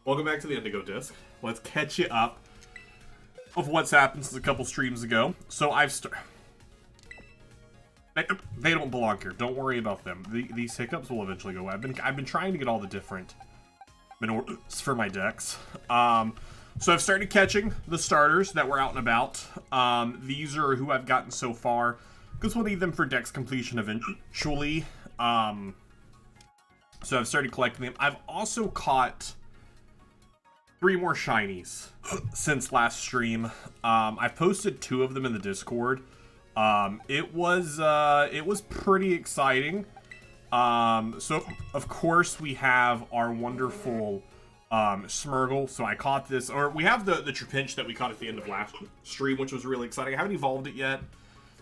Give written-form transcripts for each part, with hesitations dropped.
Welcome back to the Indigo Disk. Let's catch you up of what's happened since a couple streams ago. So they don't belong here. Don't worry about them. These hiccups will eventually go away. I've been trying to get all the different minerals for my decks. So I've started catching the starters that were out and about. These are who I've gotten so far, because we'll need them for decks completion eventually. So I've started collecting them. I've also caught 3 more shinies since last stream. I've posted 2 of them in the Discord. It was pretty exciting. So of course we have our wonderful Smeargle. So I caught this, or we have the Trapinch that we caught at the end of last stream, which was really exciting. I haven't evolved it yet,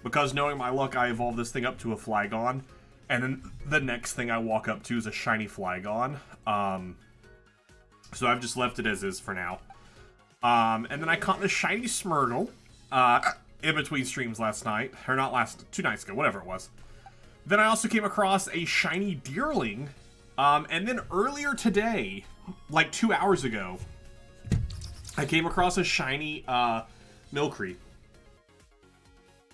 because knowing my luck, I evolved this thing up to a Flygon, and then the next thing I walk up to is a shiny Flygon. So I've just left it as is for now. And then I caught the shiny Smeargle in between streams last night, or not last, 2 nights ago, whatever it was. Then I also came across a shiny Deerling, and then earlier today, like 2 hours ago, I came across a shiny Milcery.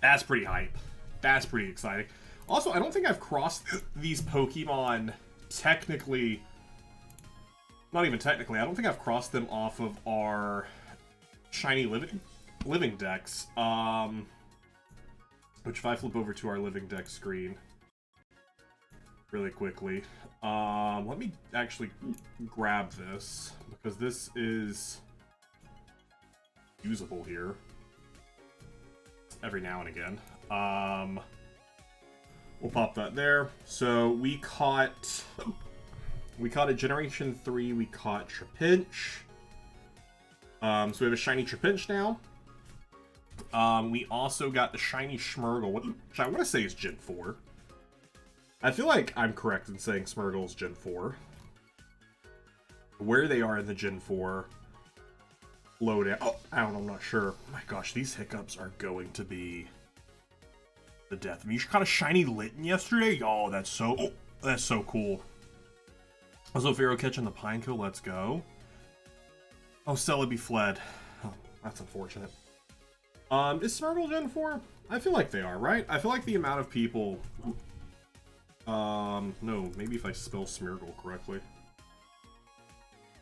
That's pretty hype. That's pretty exciting. Also, I don't think I've crossed these Pokemon technically. Not even technically. I don't think I've crossed them off of our shiny living decks. Which if I flip over to our living deck screen really quickly, let me actually grab this, because this is usable here every now and again. We'll pop that there. So we caught a Generation 3, we caught Trapinch. So we have a shiny Trapinch now. We also got the shiny Smeargle, which I want to say is Gen 4. I feel like I'm correct in saying Smeargle is Gen 4. Where they are in the Gen 4 loadout, I don't know, I'm not sure. Oh my gosh, these hiccups are going to be the death. I mean, you caught a shiny Litten yesterday? Oh, that's so cool. Also, Pharaoh catching the Pineco, let's go. Oh, Celebi fled. Oh, that's unfortunate. Is Smeargle Gen 4? I feel like they are, right? I feel like the amount of people... no, maybe if I spell Smeargle correctly.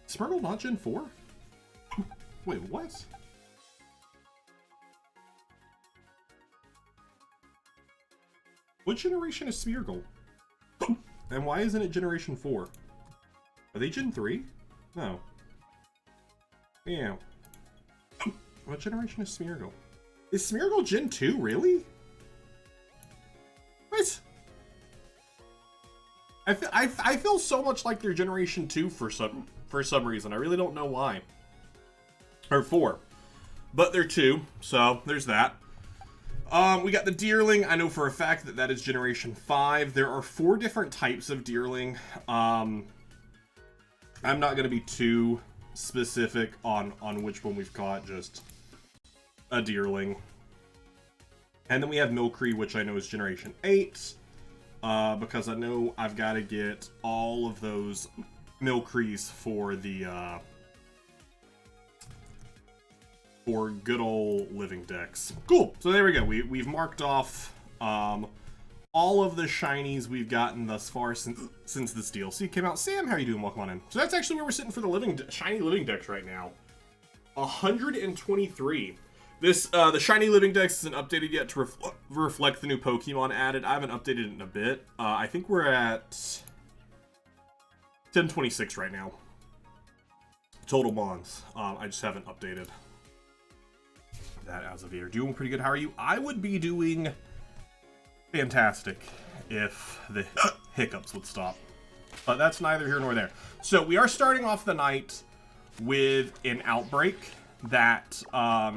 Smeargle not Gen 4? Wait, what? What generation is Smeargle? And why isn't it Generation 4? Are they Gen 3? No. Yeah. What generation is Smeargle? Is Smeargle Gen 2, really? What? I feel so much like they're Generation 2 for some reason. I really don't know why. Or 4. But they're 2, so there's that. We got the Deerling. I know for a fact that is Generation 5. There are 4 different types of Deerling. I'm not going to be too specific on which one we've caught, just a Deerling. And then we have Milcery, which I know is Generation 8, because I know I've got to get all of those Milcerys for the for good old living decks. Cool. So there we go. We've marked off all of the shinies we've gotten thus far since this DLC came out. Sam, how are you doing? Welcome on in. So that's actually where we're sitting for the shiny living decks right now. 123. This the shiny living decks isn't updated yet to reflect the new Pokemon added. I haven't updated it in a bit. I think we're at 1026 right now. Total bonds. I just haven't updated that as of here. Doing pretty good. How are you? I would be doing fantastic if the hiccups would stop, but that's neither here nor there. So we are starting off the night with an outbreak that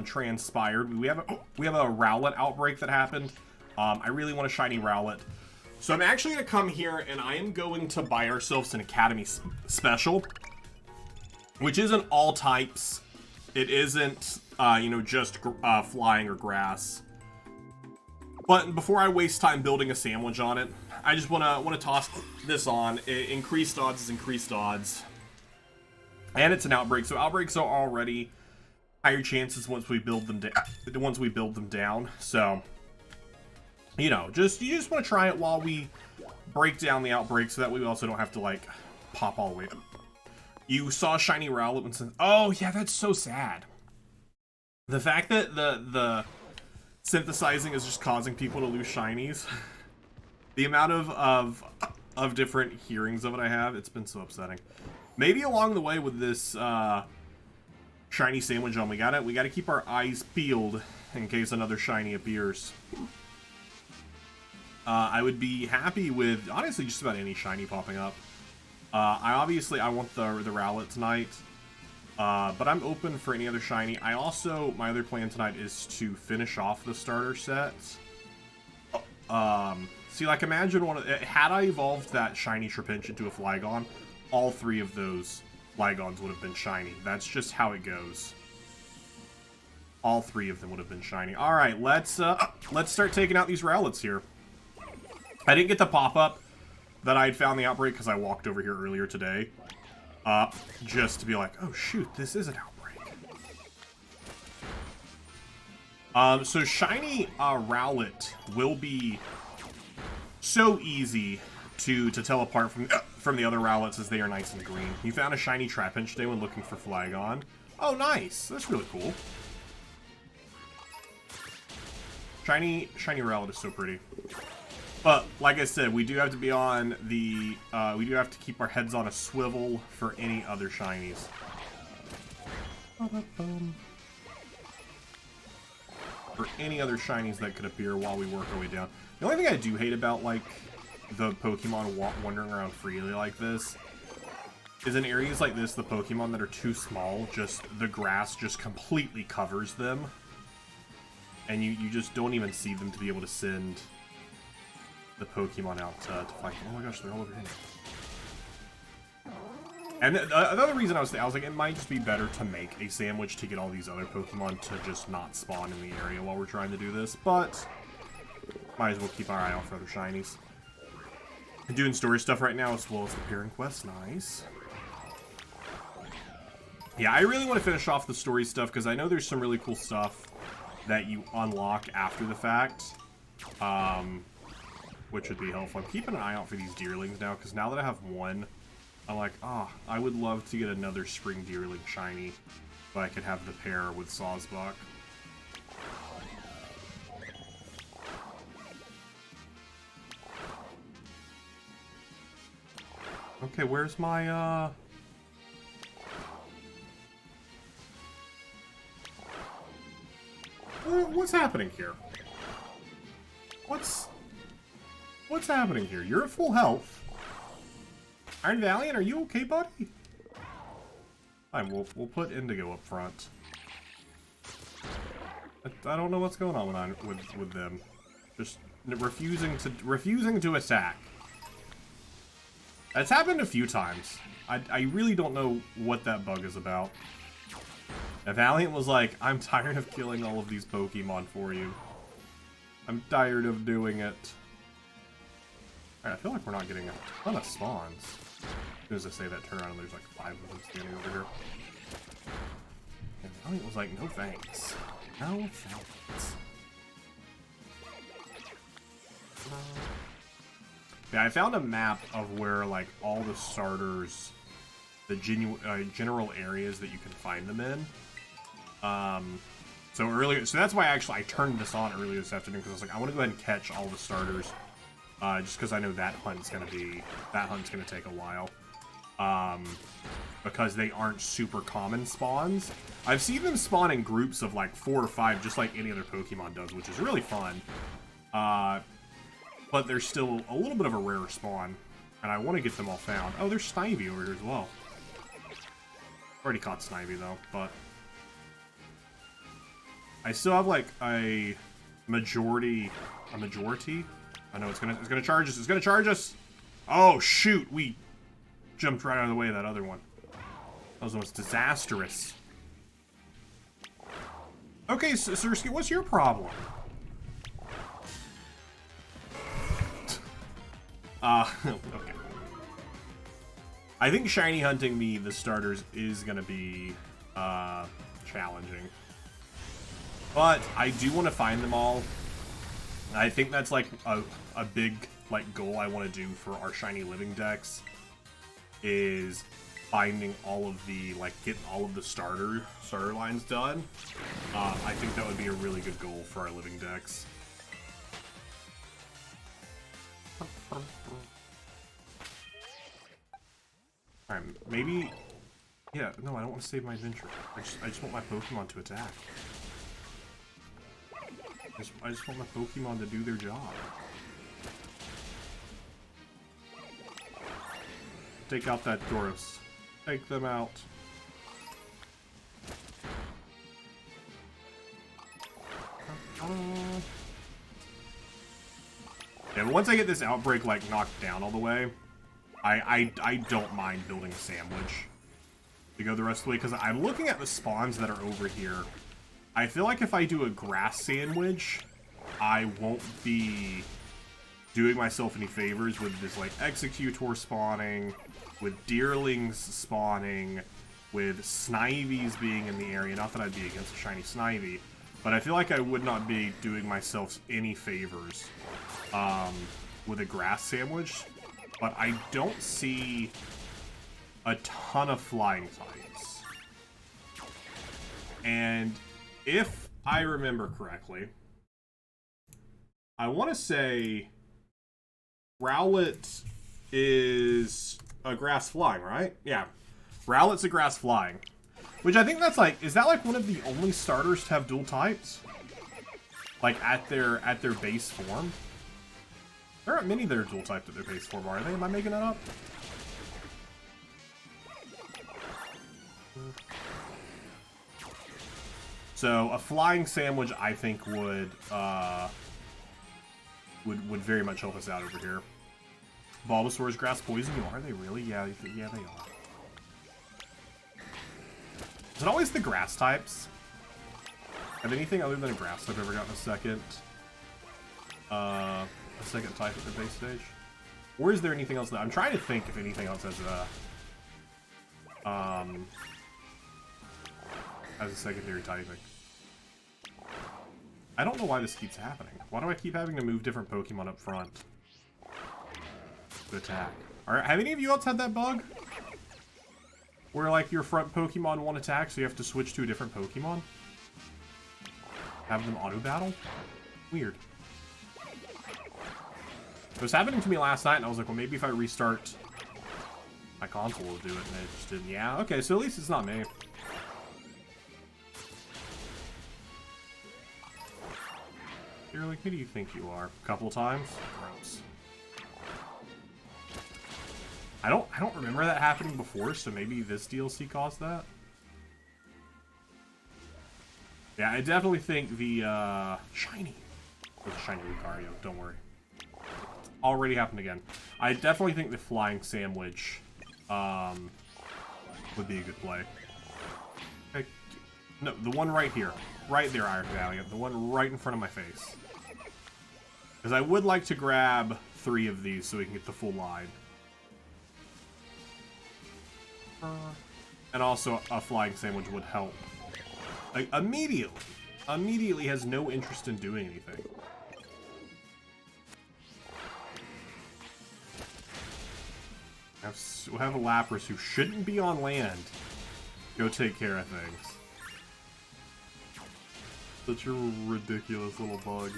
transpired. We have a Rowlet outbreak that happened. I really want a shiny Rowlet, so I'm actually going to come here and I am going to buy ourselves an Academy special, which isn't all types. It isn't just flying or grass. But before I waste time building a sandwich on it, I just want to toss this on. Increased odds is increased odds. And it's an outbreak, so outbreaks are already higher chances once we build them down. So, you know, you just want to try it while we break down the outbreak, so that way we also don't have to like pop all the way up. You saw shiny Rowlet when since. Oh yeah, that's so sad. The fact that the synthesizing is just causing people to lose shinies. The amount of different hearings of it I have, it's been so upsetting. Maybe along the way with this shiny sandwich on, we gotta keep our eyes peeled in case another shiny appears. I would be happy with honestly just about any shiny popping up. I want the Rowlet tonight, but I'm open for any other shiny. My other plan tonight is to finish off the starter set. See, like, imagine had I evolved that shiny Trapinch into a Flygon, all 3 of those Flygons would have been shiny. That's just how it goes. All 3 of them would have been shiny. All right, let's start taking out these Rowlets here. I didn't get the pop-up that I'd found the outbreak because I walked over here earlier today. Just to be like, oh shoot, this is an outbreak. So shiny Rowlet will be so easy to tell apart from the other Rowlets, as they are nice and green. You found a shiny Trapinch today when looking for Flygon. Oh, nice. That's really cool. Shiny Rowlet is so pretty. But like I said, we do have to be on the we do have to keep our heads on a swivel for any other shinies. For any other shinies that could appear while we work our way down. The only thing I do hate about, like, the Pokemon wandering around freely like this is in areas like this, the Pokemon that are too small, the grass just completely covers them. And you just don't even see them to be able to send the Pokemon out to fight. Oh my gosh, they're all over here. And another reason I was like, it might just be better to make a sandwich to get all these other Pokemon to just not spawn in the area while we're trying to do this, but might as well keep our eye out for other shinies. I'm doing story stuff right now as well as the pairing quest. Nice. Yeah, I really want to finish off the story stuff because I know there's some really cool stuff that you unlock after the fact, which would be helpful. I'm keeping an eye out for these Deerlings now because now that I have one, I'm like, I would love to get another Spring Deerling shiny, but I could have the pair with Sawsbuck. Okay, where's my, what's happening here? What's happening here? You're at full health. Iron Valiant, are you okay, buddy? Fine, we'll put Indigo up front. I don't know what's going on with them. Just refusing to attack. That's happened a few times. I really don't know what that bug is about. And Valiant was like, I'm tired of killing all of these Pokemon for you. I'm tired of doing it. Alright, I feel like we're not getting a ton of spawns. As soon as I say that, turn around and there's like 5 of them standing over here. And Valiant was like, no thanks. No thanks. Yeah, I found a map of where, like, all the starters, the general areas that you can find them in. So that's why I turned this on earlier this afternoon, because I was like, I want to go ahead and catch all the starters, just because I know that hunt's gonna take a while, because they aren't super common spawns. I've seen them spawn in groups of like 4 or 5, just like any other Pokemon does, which is really fun. But they're still a little bit of a rarer spawn, and I want to get them all found. Oh, there's Snivy over here as well. Already caught Snivy though, but I still have like a majority. I know it's gonna charge us. It's gonna charge us. Oh shoot! We jumped right out of the way of that other one. That was the most disastrous. Okay, Sirski, what's your problem? Okay. I think shiny hunting the starters is gonna be challenging. But I do want to find them all. I think that's like a big like goal I want to do for our shiny living decks, is finding all of the, like, getting all of the starter lines done. I think that would be a really good goal for our living decks. Alright, maybe... Yeah, no, I don't want to save my adventure. I just want my Pokemon to attack. I just want my Pokemon to do their job. Take out that Doros. Take them out. Yeah, but once I get this outbreak like knocked down all the way, I don't mind building a sandwich to go the rest of the way, because I'm looking at the spawns that are over here. I feel like if I do a grass sandwich, I won't be doing myself any favors with this like Executor spawning, with Deerlings spawning, with Snivies being in the area. Not that I'd be against a shiny Snivy, but I feel like I would not be doing myself any favors with a grass sandwich. But I don't see a ton of flying types. And if I remember correctly, I want to say Rowlet is a grass flying, right? Yeah. Rowlet's a grass flying. Which I think that's like, is that like one of the only starters to have dual types? Like at their base form? There aren't many that are dual typed at their base form, are they? Am I making that up? So a flying sandwich, I think, would very much help us out over here. Bulbasaur's grass poison. Are they really? Yeah, yeah, they are. Is it always the grass types? Have anything other than a grass type ever gotten a second type at their base stage? Or is there anything else that I'm trying to think if anything else has a secondary typing? I don't know why this keeps happening. Why do I keep having to move different Pokemon up front to attack? Alright, have any of you else had that bug? Where, like, your front Pokemon won't attack, so you have to switch to a different Pokemon? Have them auto-battle? Weird. It was happening to me last night, and I was like, well, maybe if I restart my console will do it, and it just didn't. Yeah, okay, so at least it's not me. You're like, who do you think you are? A couple times? Gross. I don't remember that happening before, so maybe this DLC caused that. Yeah, I definitely think the shiny. There's a shiny Lucario, don't worry. Already happened again. I definitely think the flying sandwich would be a good play. Okay. No, the one right here. Right there, Iron Valiant. The one right in front of my face. Because I would like to grab 3 of these so we can get the full line. And also, a flying sandwich would help. Like, immediately. Immediately has no interest in doing anything. We'll have a Lapras who shouldn't be on land go take care of things. Such a ridiculous little bug.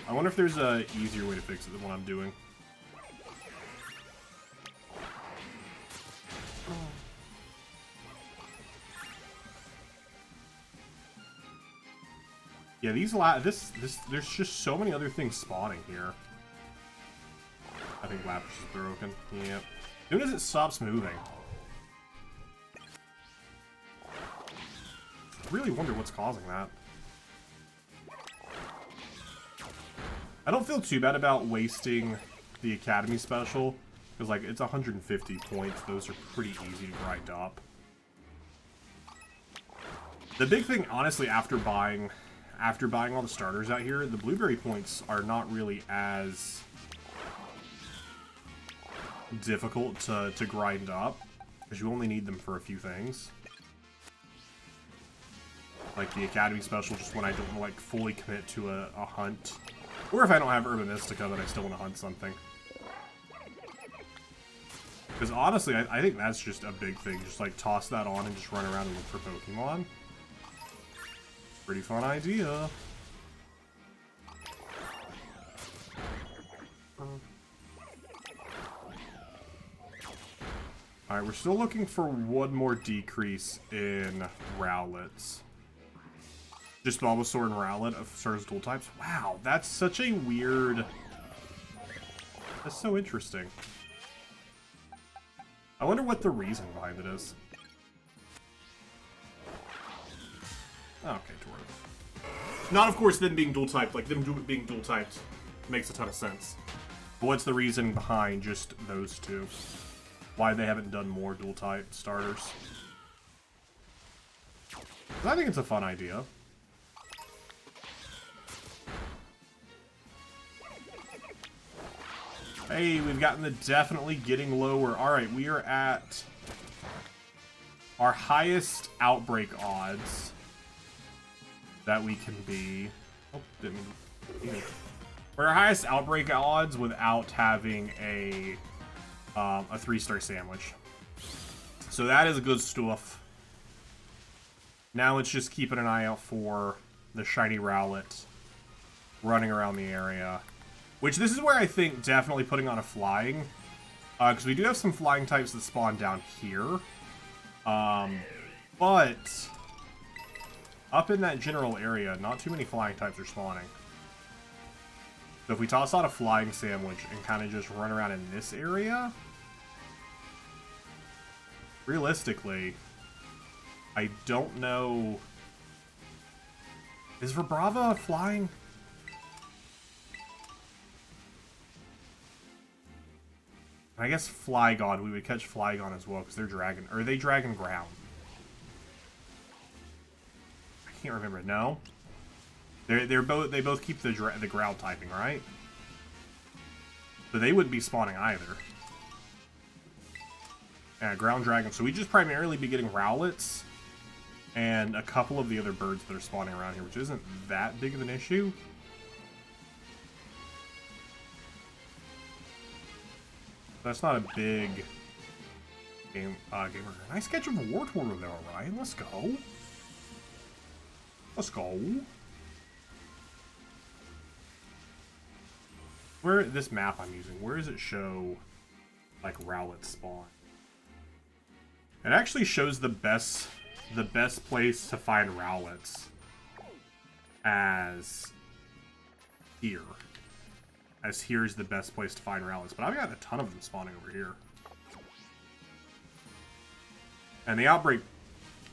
I wonder if there's a easier way to fix it than what I'm doing. Yeah, there's just so many other things spawning here. I think Lapras is broken. Yep. As soon as it stops moving. I really wonder what's causing that. I don't feel too bad about wasting the Academy special, because like it's 150 points. Those are pretty easy to grind up. The big thing, honestly, after buying all the starters out here, the blueberry points are not really as difficult to grind up, because you only need them for a few things. Like the Academy Special, just when I don't like fully commit to a hunt. Or if I don't have Urban Mystica, but I still want to hunt something. Because honestly, I think that's just a big thing. Just like toss that on and just run around and look for Pokemon. Pretty fun idea. Alright, we're still looking for one more decrease in Rowlets. Just Bulbasaur and Rowlet of Stars dual types. Wow, that's such a weird... That's so interesting. I wonder what the reason behind it is. Okay, Tortoise. Not, of course, them being dual typed. Like, them being dual typed makes a ton of sense. But what's the reason behind just those two? Why they haven't done more dual type starters? 'Cause I think it's a fun idea. Hey, we've gotten the definitely getting lower. Alright, we are at our highest outbreak odds that we can be. Oh, didn't mean. We're our highest outbreak odds without having a 3-star sandwich. So that is good stuff. Now it's just keeping an eye out for the shiny Rowlet running around the area. Which, this is where I think definitely putting on a flying. Because we do have some flying types that spawn down here. But up in that general area, not too many flying types are spawning. So if we toss out a flying sandwich and kind of just run around in this area, realistically, I don't know. Is Vibrava flying? I guess Flygon, we would catch Flygon as well because they're dragon. Or are they dragon ground? I can't remember. No, they both keep the ground typing, right? So they wouldn't be spawning either. Yeah, ground dragon. So we just primarily be getting Rowlets and a couple of the other birds that are spawning around here, which isn't that big of an issue. That's not a big gamer. Nice catch of a Wartortle there, Orion. Let's go. Let's go. Where this map I'm using, where does it show like Rowlet spawn? It actually shows the best place to find Rowlets as here. As here's the best place to find Rowlets, but I've got a ton of them spawning over here. And the outbreak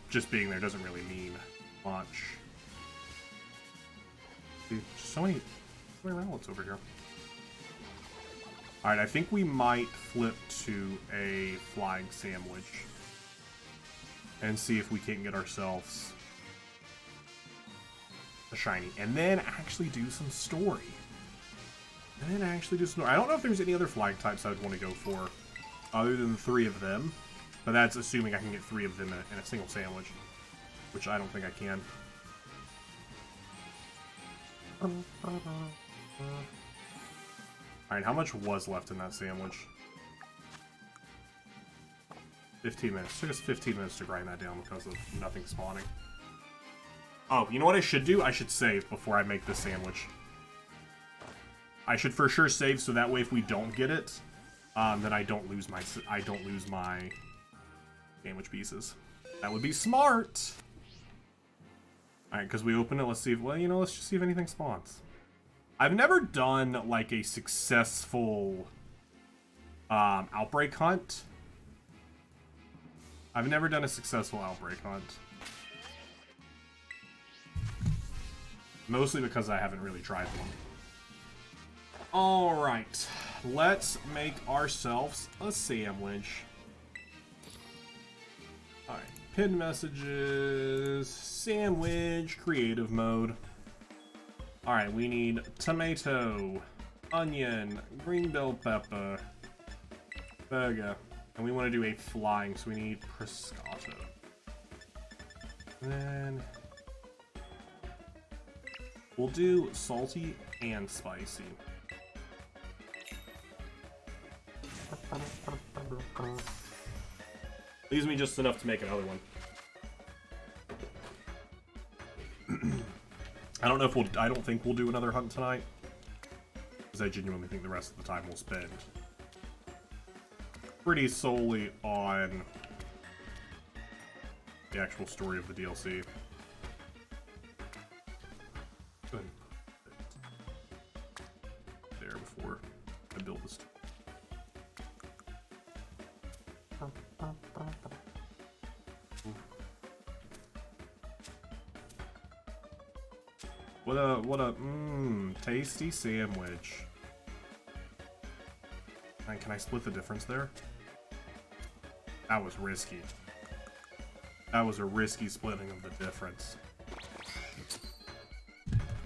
just being there doesn't really mean much. See, so many Rowlets over here. Alright, I think we might flip to a flying sandwich and see if we can't get ourselves a shiny. And then actually do some story. I don't know if there's any other flying types I would want to go for other than 3 of them, but that's assuming I can get 3 of them in a single sandwich, which I don't think I can. Alright, how much was left in that sandwich? 15 minutes. Took us 15 minutes to grind that down because of nothing spawning. Oh, you know what I should do? I should save before I make this sandwich. I should for sure save so that way if we don't get it, then I don't lose my sandwich pieces. That would be smart. All right, because we open it. Let's see. Well, you know, let's just see if anything spawns. I've never done like a successful outbreak hunt. I've never done a successful outbreak hunt. Mostly because I haven't really tried one. Alright, let's make ourselves a sandwich. Alright, pinned messages, sandwich, creative mode. Alright, we need tomato, onion, green bell pepper, There we go. And we want to do a flying, so we need Prescotto. And then we'll do salty and spicy. Leaves me just enough to make another one. I don't think we'll do another hunt tonight, because I genuinely think the rest of the time we'll spend pretty solely on the actual story of the DLC. There before I build this. What a tasty sandwich. And can I split the difference there? That was risky. That was a risky splitting of the difference.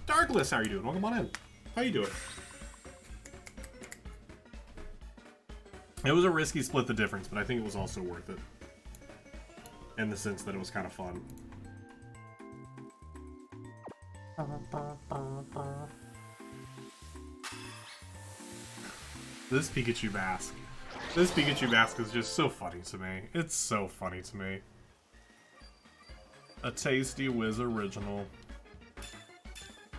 Darkless, how are you doing? Welcome on in. How you doing? It was a risky split the difference, but I think it was also worth it. In the sense that it was kind of fun. This Pikachu mask. This Pikachu mask is just so funny to me. It's so funny to me. A Tasty Whiz original.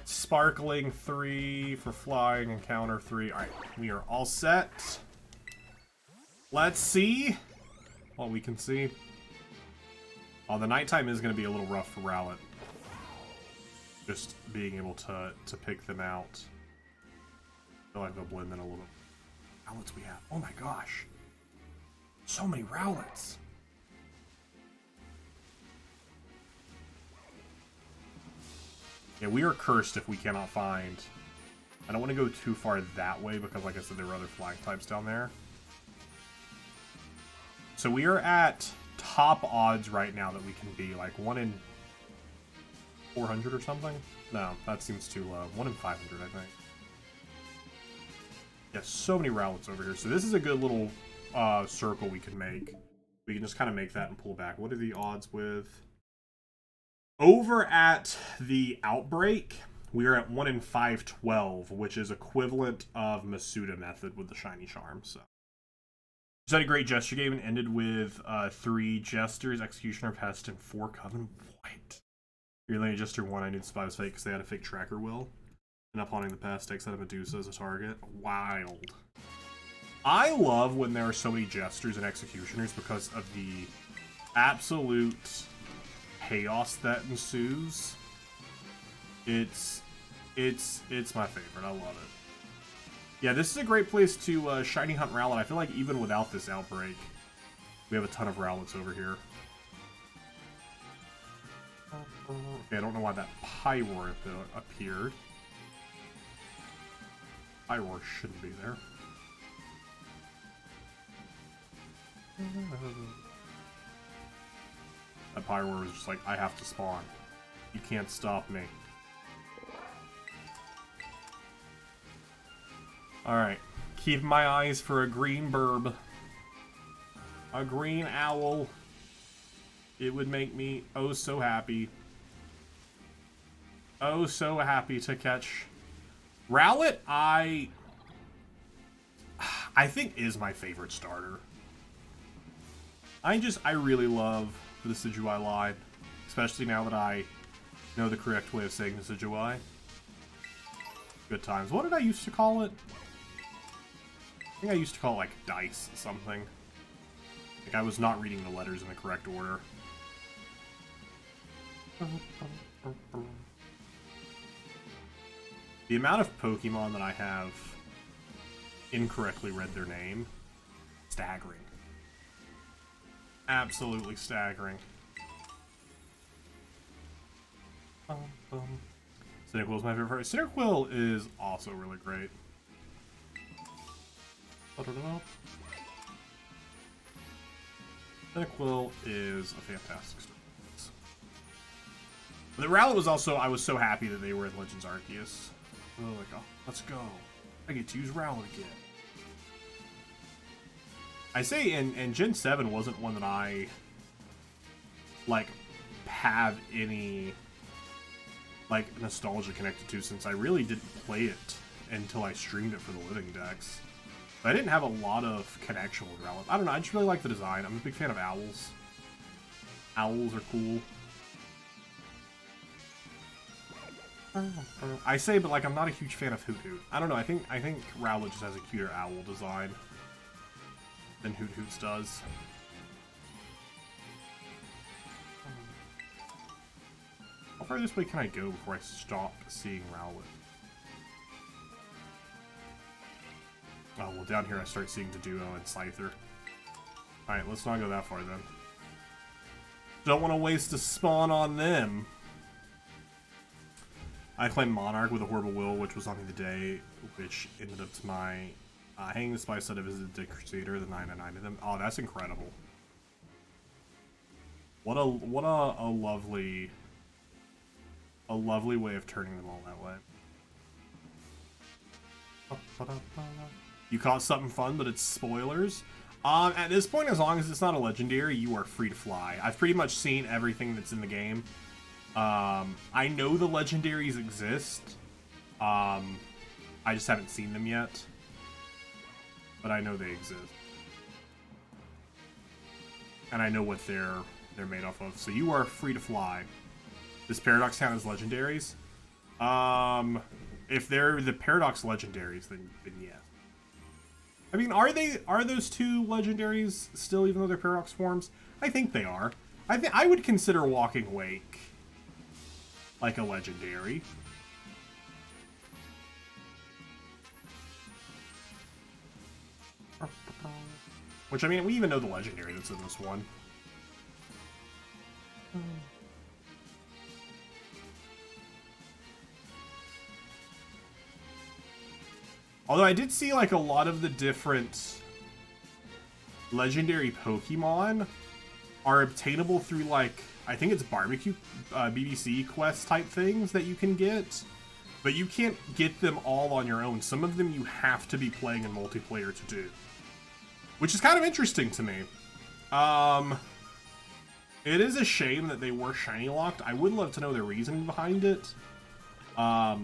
Sparkling 3 for flying and counter 3. Alright, we are all set. Let's see what we can see. Oh, the nighttime is going to be a little rough for Rowlet. Just being able to pick them out. I feel like they'll blend in a little. Rowlets we have. Oh my gosh. So many Rowlets. Yeah, we are cursed if we cannot find. I don't want to go too far that way because, like I said, there are other flying types down there. So we are at top odds right now that we can be, like 1 in 400 or something? No, that seems too low. 1 in 500, I think. Yeah, so many Rowlets over here. So this is a good little circle we can make. We can just kind of make that and pull back. What are the odds with? Over at the Outbreak, we are at 1 in 512, which is equivalent of Masuda method with the Shiny Charm. So, just had a great gesture game and ended with 3 Jesters, Executioner, Pest, and 4 Coven. What? You're letting Jester 1, I knew the spy was fake because they had a fake tracker will. And up haunting the Pest, takes out a Medusa as a target. Wild. I love when there are so many Jesters and Executioners because of the absolute chaos that ensues. It's my favorite. I love it. Yeah, this is a great place to shiny hunt Rowlet. I feel like even without this outbreak, we have a ton of Rowlets over here. Okay, I don't know why that Pyroar appeared. Pyroar shouldn't be there. That Pyroar was just like, I have to spawn. You can't stop me. Alright. Keep my eyes for a green burb. A green owl. It would make me oh so happy. Oh so happy to catch. Rowlet, I think is my favorite starter. I really love the Decidueye line, especially now that I know the correct way of saying Decidueye. Good times. What did I used to call it? I think I used to call it like dice something. Like I was not reading the letters in the correct order. The amount of Pokemon that I have incorrectly read their name, staggering. Absolutely staggering. Cyndaquil is my favorite. Cyndaquil is also really great. Cyndaquil is a fantastic story. But the Rowlet was also, I was so happy that they were in Legends Arceus. Oh, like, oh, let's go. I get to use Rowlet again. I say, and Gen 7 wasn't one that I, like, have any, like, nostalgia connected to, since I really didn't play it until I streamed it for the Living Dex. But I didn't have a lot of connection with Rowlet. I don't know, I just really like the design. I'm a big fan of owls. Owls are cool. I say, but like, I'm not a huge fan of Hoot Hoot. I don't know, I think Rowlet just has a cuter owl design than Hoot Hoot's does. How far this way can I go before I stop seeing Rowlet? Oh, well, down here I start seeing Deduo and Scyther. Alright, let's not go that far then. Don't want to waste a spawn on them. I claimed Monarch with a Horrible Will, which was on me the day, which ended up to my hanging the spice set of visited the Crusader, the 999 of them. Oh, that's incredible. What a lovely way of turning them all that way. You caught something fun, but it's spoilers. At this point, as long as it's not a legendary, you are free to fly. I've pretty much seen everything that's in the game. I know the legendaries exist. I just haven't seen them yet. But I know they exist. And I know what they're made off of. So you are free to fly. Does Paradox count as legendaries? If they're the Paradox legendaries, then yes. I mean, are those two legendaries still, even though they're Paradox forms? I think they are. I would consider Walking Wake like a legendary. Which, I mean, we even know the legendary that's in this one. Although I did see, like, a lot of the different legendary Pokemon are obtainable through, like, I think it's barbecue, BBC quest type things that you can get. But you can't get them all on your own. Some of them you have to be playing in multiplayer to do. Which is kind of interesting to me. It is a shame that they were shiny locked. I would love to know the reasoning behind it. I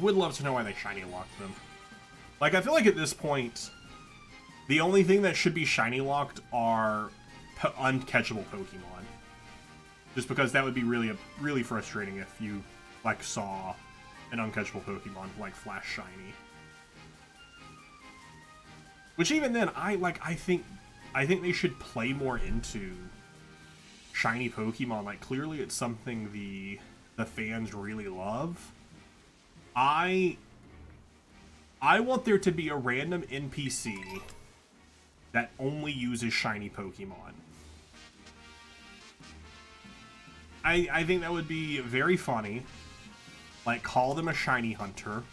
would love to know why they shiny locked them. Like, I feel like at this point, the only thing that should be shiny locked are uncatchable Pokemon. Just because that would be really frustrating if you, like, saw an uncatchable Pokemon, like, flash shiny. Which even then, I think they should play more into shiny Pokemon. Like, clearly it's something the fans really love. I want there to be a random NPC that only uses shiny Pokemon. I think that would be very funny. Like, call them a shiny hunter,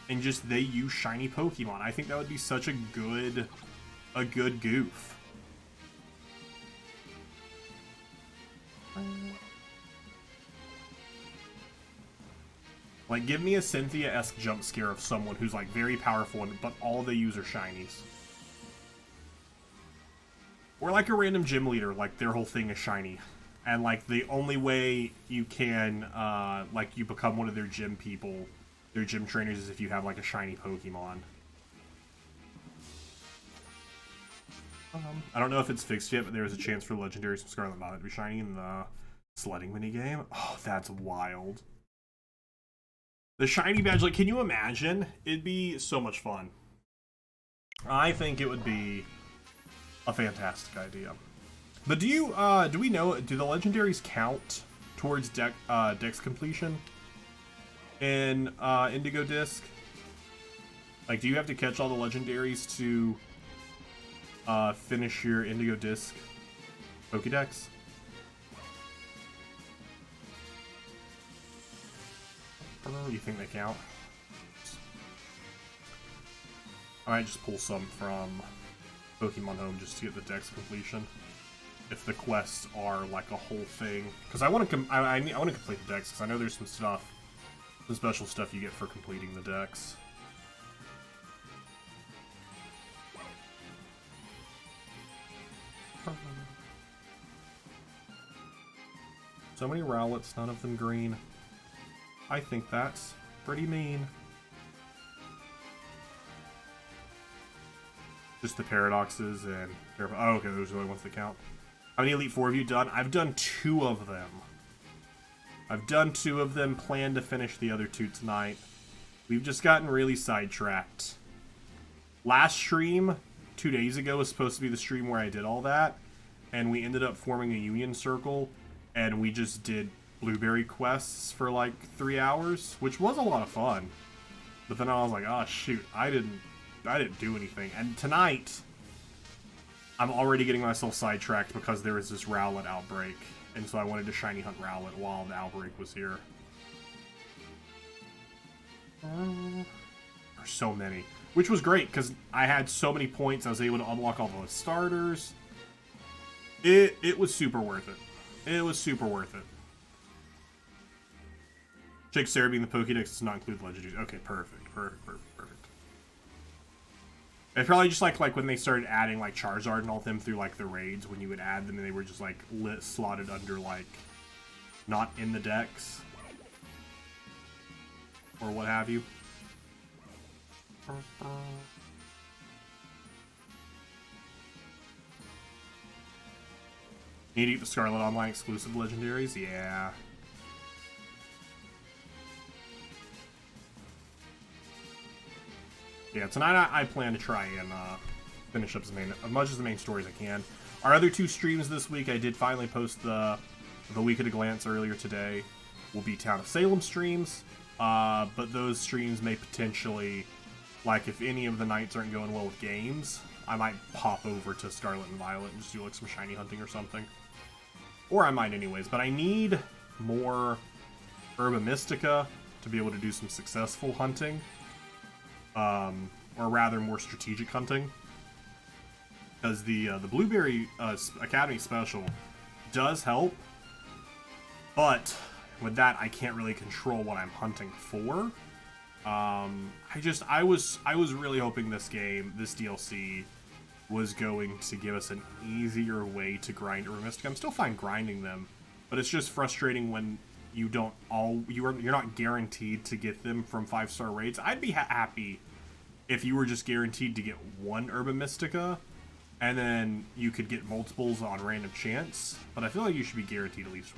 and just they use shiny Pokemon. I think that would be such a good goof. Like, give me a Cynthia-esque jump scare of someone who's, like, very powerful, but all they use are shinies. Or, like, a random gym leader, like, their whole thing is shiny. And, like, the only way you can, like, you become one of their gym people, their gym trainers, is if you have, like, a shiny Pokemon. I don't know if it's fixed yet, but there was a chance for legendaries from Scarlet Violet to be shiny in the sledding minigame. Oh, that's wild. The shiny badge, like, can you imagine? It'd be so much fun. I think it would be a fantastic idea. But do we know, do the legendaries count towards Dex completion in Indigo Disk? Like, do you have to catch all the legendaries to finish your Indigo Disk Pokédex? Do you think they count? I might just pull some from Pokemon Home just to get the Dex completion. If the quests are like a whole thing, because I want to complete the Dex, because I know there's some special stuff you get for completing the Dex. So many Rowlets, none of them green. I think that's pretty mean. Just the paradoxes and... Oh, okay, those are the only ones that count. How many Elite Four have you done? I've done 2 of them. I've done 2 of them, plan to finish the other 2 tonight. We've just gotten really sidetracked. Last stream, 2 days ago, was supposed to be the stream where I did all that, and we ended up forming a union circle, and we just did blueberry quests for like 3 hours, which was a lot of fun. But then I was like, oh shoot, I didn't do anything. And tonight, I'm already getting myself sidetracked because there was this Rowlet outbreak. And so I wanted to shiny hunt Rowlet while the outbreak was here. There's so many. Which was great, because I had so many points, I was able to unlock all the starters. It was super worth it. It was super worth it. Jake Sarah being the Pokédex does not include legendaries. Okay, perfect. Perfect. It's probably just like when they started adding like Charizard and all of them through like the raids, when you would add them and they were just like slotted under like not in the decks or what have you. Need to eat the Scarlet Online exclusive legendaries? Yeah. Yeah, tonight I plan to try and finish up as much of the main story as I can. Our other 2 streams this week, I did finally post the Week at a Glance earlier today, will be Town of Salem streams, but those streams may potentially, like if any of the nights aren't going well with games, I might pop over to Scarlet and Violet and just do like some shiny hunting or something. Or I might anyways, but I need more Herba Mystica to be able to do some successful hunting. Or rather more strategic hunting, because the Blueberry Academy Special does help, but with that I can't really control what I'm hunting for. I was really hoping this DLC was going to give us an easier way to grind Herba Mystica. I'm still fine grinding them, but it's just frustrating when you're not guaranteed to get them from 5-star raids. I'd be happy if you were just guaranteed to get 1 Herba Mystica, and then you could get multiples on random chance, but I feel like you should be guaranteed at least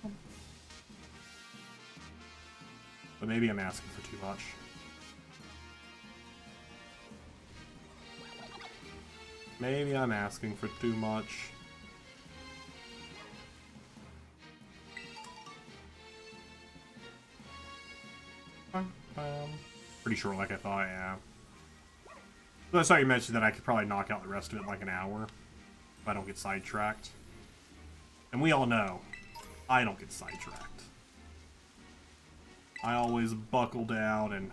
1. But maybe I'm asking for too much. Maybe I'm asking for too much. Pretty sure like I thought, yeah. But I saw you mentioned that I could probably knock out the rest of it in like an hour if I don't get sidetracked. And we all know, I don't get sidetracked. I always buckle down and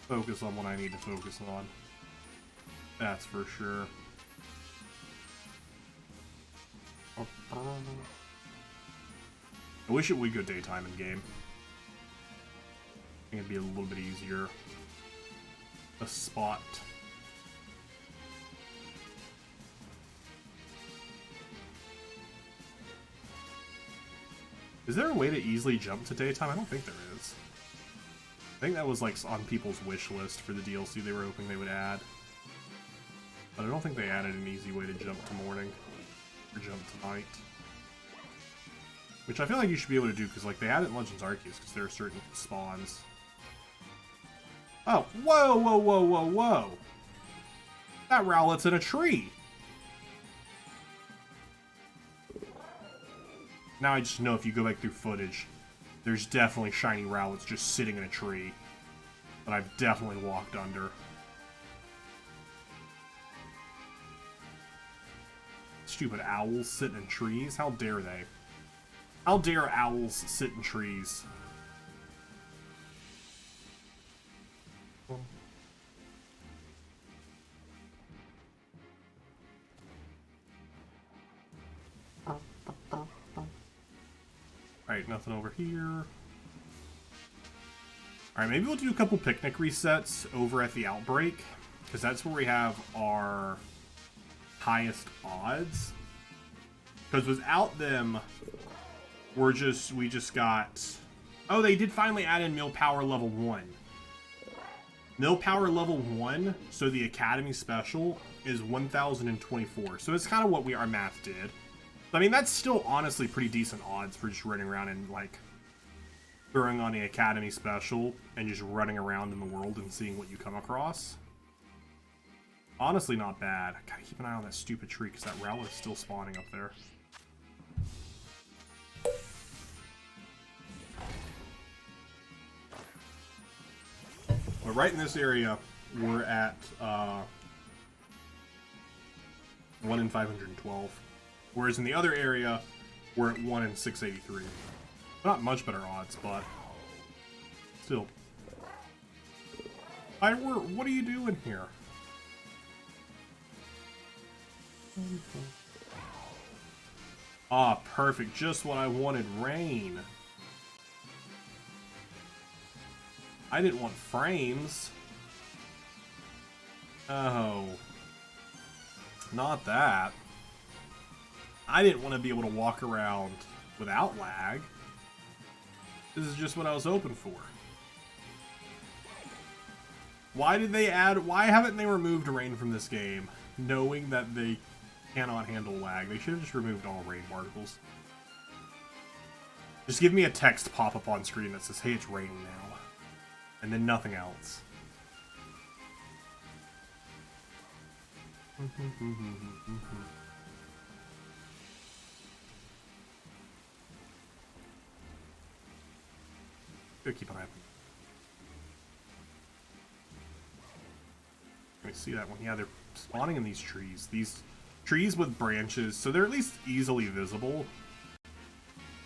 focus on what I need to focus on. That's for sure. I wish it would go daytime in game. I think it'd be a little bit easier. A spot. Is there a way to easily jump to daytime? I don't think there is. I think that was like on people's wish list for the DLC they were hoping they would add. But I don't think they added an easy way to jump to morning. Or jump to night. Which I feel like you should be able to do, because like they added in Legends Arceus, because there are certain spawns. Oh, whoa, whoa, whoa, whoa, whoa! That Rowlet's in a tree! Now I just know if you go back through footage, there's definitely shiny Rowlets just sitting in a tree that I've definitely walked under. Stupid owls sitting in trees? How dare they? How dare owls sit in trees? Alright, nothing over here. Alright, maybe we'll do a couple picnic resets over at the Outbreak, because that's where we have our highest odds. Because without them, we just got... Oh, they did finally add in mill power level 1. Mill power level 1, so the Academy Special is 1024. So it's kind of what our math did. I mean, that's still honestly pretty decent odds for just running around and, like, throwing on the Academy Special and just running around in the world and seeing what you come across. Honestly, not bad. Gotta keep an eye on that stupid tree, because that Rowlet is still spawning up there. But right in this area, we're at 1 in 512. Whereas in the other area, we're at 1 in 683. Not much better odds, but still. What are you doing here? Ah, perfect. Just what I wanted. Rain. I didn't want frames. Oh. Not that. I didn't want to be able to walk around without lag. This is just what I was hoping for. Why haven't they removed rain from this game, knowing that they cannot handle lag? They should have just removed all rain particles. Just give me a text pop up on screen that says, hey, it's raining now. And then nothing else. Gotta keep an eye on. Let me see that one. Yeah, they're spawning in these trees. These trees with branches, so they're at least easily visible.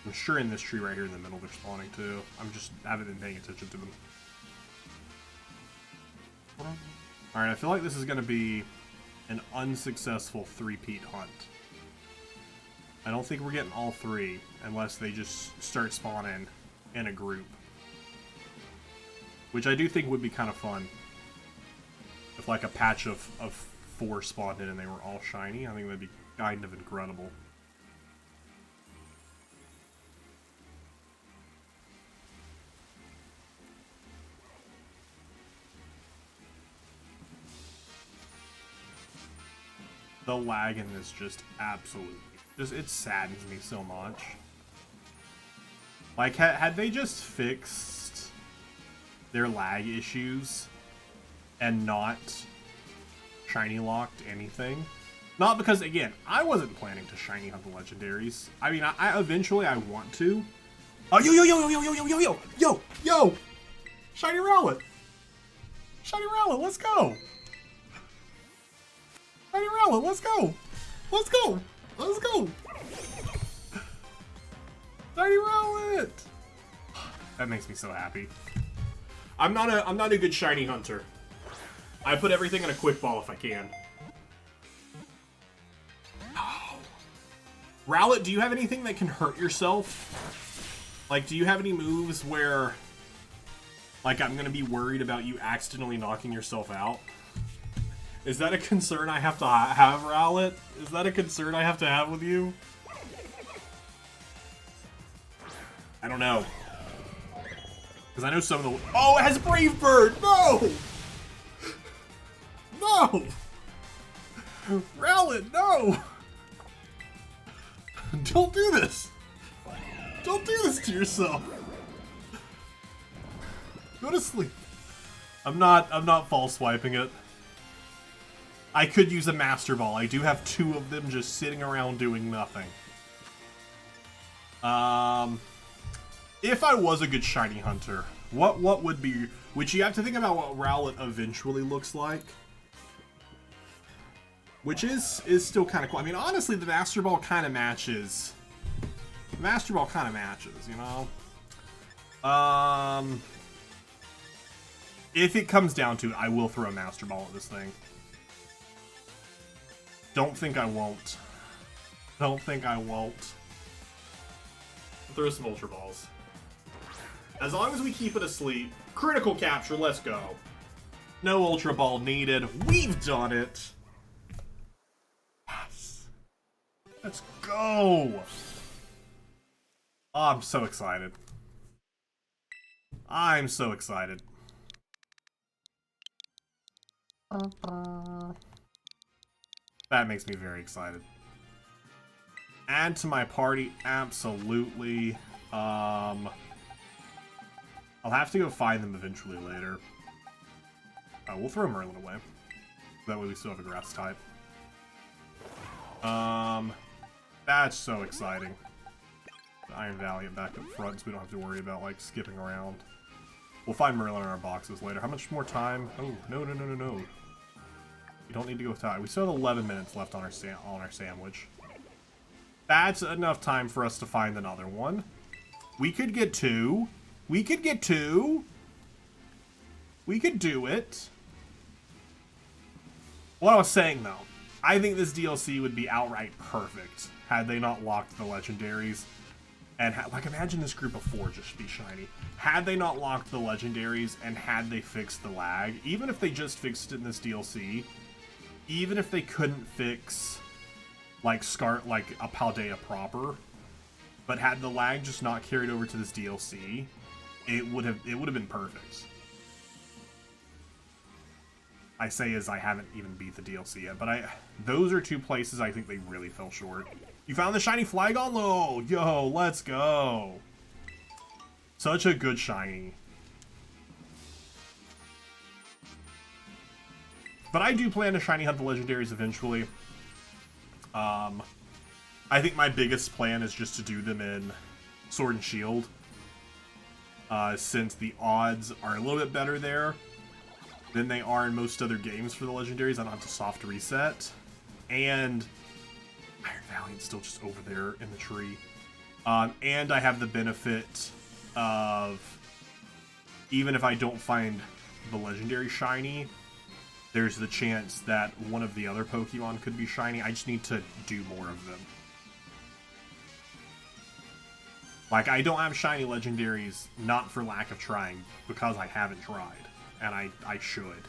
I'm sure in this tree right here in the middle they're spawning too. I haven't been paying attention to them. Alright, I feel like this is going to be an unsuccessful three-peat hunt. I don't think we're getting all three, unless they just start spawning in a group. Which I do think would be kind of fun. If like a patch of 4 spawned in and they were all shiny, I think that'd be kind of incredible. The lag in this just absolutely, it saddens me so much. Like, had they just fixed their lag issues and not shiny locked anything? Not because, again, I wasn't planning to shiny hunt the legendaries. I mean, I eventually I want to. Oh, yo! Shiny Rowlet! Shiny Rowlet, let's go! Shiny Rowlet, let's go! Let's go! Let's go! Shiny Rowlet! That makes me so happy. I'm not a good shiny hunter. I put everything in a quick ball if I can. Oh. Rowlet, do you have anything that can hurt yourself? Like, do you have any moves where, like, I'm gonna be worried about you accidentally knocking yourself out? Is that a concern I have to have, Rowlet? Is that a concern I have to have with you? I don't know. Because I know some of the... Oh, it has Brave Bird! No! No! Rowlet, no! Don't do this! Don't do this to yourself! Go to sleep. I'm not false swiping it. I could use a Master Ball. I do have 2 of them just sitting around doing nothing. If I was a good shiny hunter, what would be... Which you have to think about what Rowlet eventually looks like. Which is still kind of cool. I mean, honestly, the Master Ball kind of matches. The Master Ball kind of matches, you know? If it comes down to it, I will throw a Master Ball at this thing. Don't think I won't. Don't think I won't. I'll throw some Ultra Balls. As long as we keep it asleep. Critical capture, let's go. No Ultra Ball needed. We've done it. Yes. Let's go! Oh, I'm so excited. I'm so excited. That makes me very excited. Add to my party, absolutely. I'll have to go find them eventually later. We'll throw Merlin away. That way we still have a grass type. That's so exciting. Iron Valiant back up front, so we don't have to worry about, like, skipping around. We'll find Merlin in our boxes later. How much more time? Oh, no. We don't need to go with time. We still have 11 minutes left on our sandwich. That's enough time for us to find another one. We could get 2. We could get 2. We could do it. What I was saying, though, I think this DLC would be outright perfect had they not locked the legendaries. And, like, imagine this group of 4 just be shiny. Had they not locked the legendaries and had they fixed the lag, even if they just fixed it in this DLC, even if they couldn't fix, like, a Paldea proper, but had the lag just not carried over to this DLC, it would have been perfect. I say as I haven't even beat the DLC yet, but those are 2 places I think they really fell short. You found the shiny Flygon? Low! Yo, let's go! Such a good shiny. But I do plan to shiny hunt the legendaries eventually. I think my biggest plan is just to do them in Sword and Shield. Since the odds are a little bit better there than they are in most other games for the legendaries. I don't have to soft reset. And Iron Valiant's still just over there in the tree. And I have the benefit of, even if I don't find the legendary shiny, there's the chance that one of the other Pokemon could be shiny. I just need to do more of them. Like, I don't have shiny legendaries, not for lack of trying, because I haven't tried. And I should.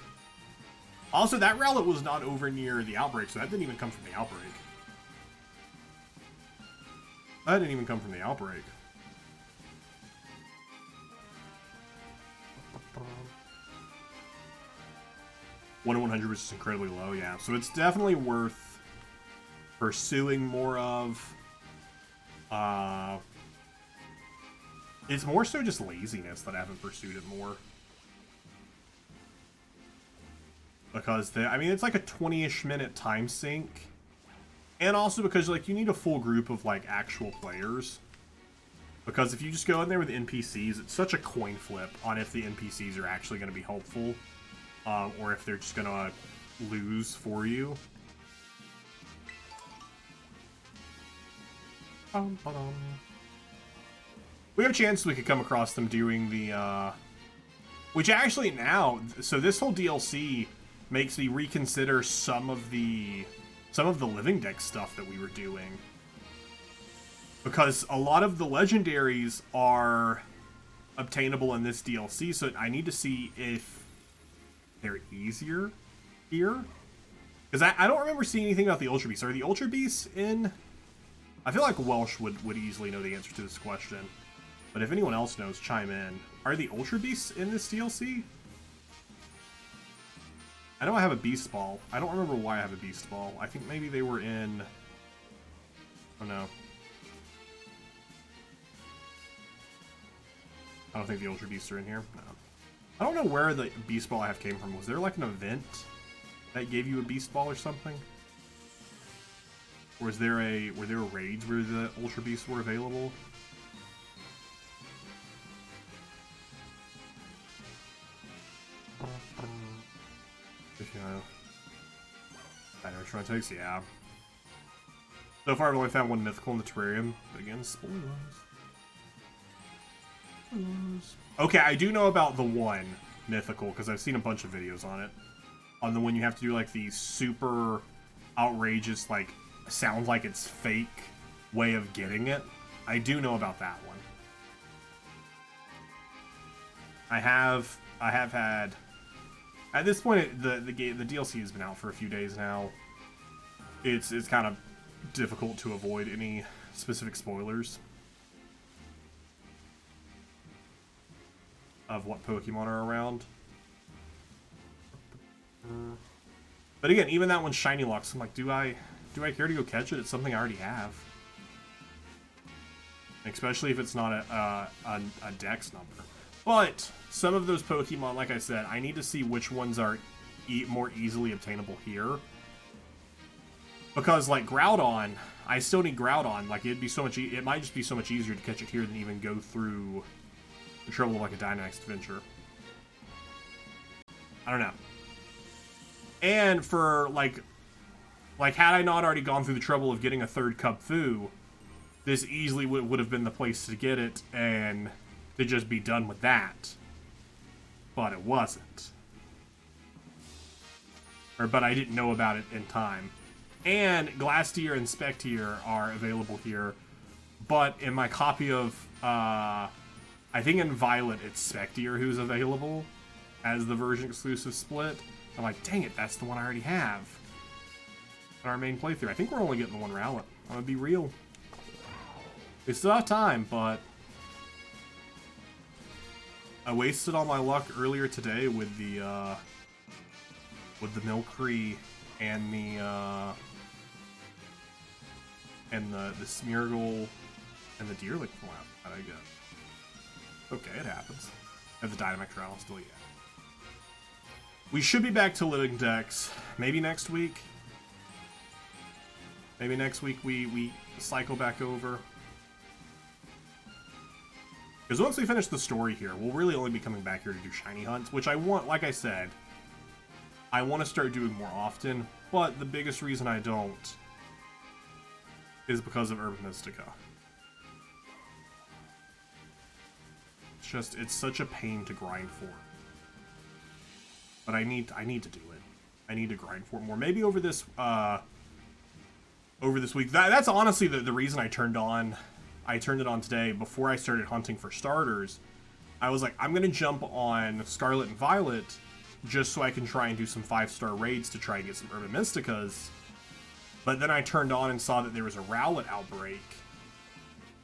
Also, that Rowlet was not over near the outbreak, so that didn't even come from the outbreak. That didn't even come from the outbreak. One in 100 was just incredibly low, yeah. So it's definitely worth pursuing more of. It's more so just laziness that I haven't pursued it more. Because, I mean, it's like a 20-ish minute time sink. And also because, like, you need a full group of, like, actual players. Because if you just go in there with NPCs, it's such a coin flip on if the NPCs are actually going to be helpful. Or if they're just going to lose for you. We have a chance we could come across them during the, which actually now, so this whole DLC makes me reconsider some of the living deck stuff that we were doing. Because a lot of the legendaries are obtainable in this DLC, so I need to see if they're easier here. Because I don't remember seeing anything about the Ultra Beasts. Are the Ultra Beasts in? I feel like Welsh would easily know the answer to this question. But if anyone else knows, chime in. Are the Ultra Beasts in this DLC? I know I have a Beast Ball. I don't remember why I have a Beast Ball. I think maybe they were in... Oh no. I don't think the Ultra Beasts are in here. No. I don't know where the Beast Ball I have came from. Was there like an event that gave you a Beast Ball or something? Or were there raids where the Ultra Beasts were available? I know which one it takes, yeah. So far I've only found one mythical in the terrarium, but again, spoilers. Okay, I do know about the one mythical, because I've seen a bunch of videos on it. On the one you have to do like the super outrageous, like, sounds like it's fake way of getting it. I do know about that one. I have had... At this point, the DLC has been out for a few days now. It's kind of difficult to avoid any specific spoilers of what Pokemon are around. But again, even that one's shiny locks. I'm like, do I care to go catch it? It's something I already have. Especially if it's not a dex number. But some of those Pokemon, like I said, I need to see which ones are more easily obtainable here. Because like Groudon, I still need Groudon. Like it'd be so much. It might just be so much easier to catch it here than even go through the trouble of like a Dynamax adventure. I don't know. And for like had I not already gone through the trouble of getting a third Kubfu, this easily would have been the place to get it and to just be done with that. But it wasn't. But I didn't know about it in time. And Glastier and Spectier are available here. But in my copy of, I think in Violet it's Spectier who's available as the version exclusive split. I'm like, dang it, that's the one I already have in our main playthrough. I think we're only getting the one Rowlet. I'm gonna be real. We still have time, but I wasted all my luck earlier today with the Milcery and the Smeargle and the Deerling flap that I get. Okay, it happens. And the Dynamax Rattle still yet. We should be back to living decks. Maybe next week. Maybe next week we cycle back over. Because once we finish the story here, we'll really only be coming back here to do shiny hunts, which I want, like I said, I want to start doing more often, but the biggest reason I don't is because of Urban Mystica. It's such a pain to grind for. But I need to do it. I need to grind for it more. Maybe over this week. That's honestly the reason I turned it on today before I started hunting for starters. I was like, I'm gonna jump on Scarlet and Violet just so I can try and do some 5-star raids to try and get some Urban Mysticas. But then I turned on and saw that there was a Rowlet outbreak.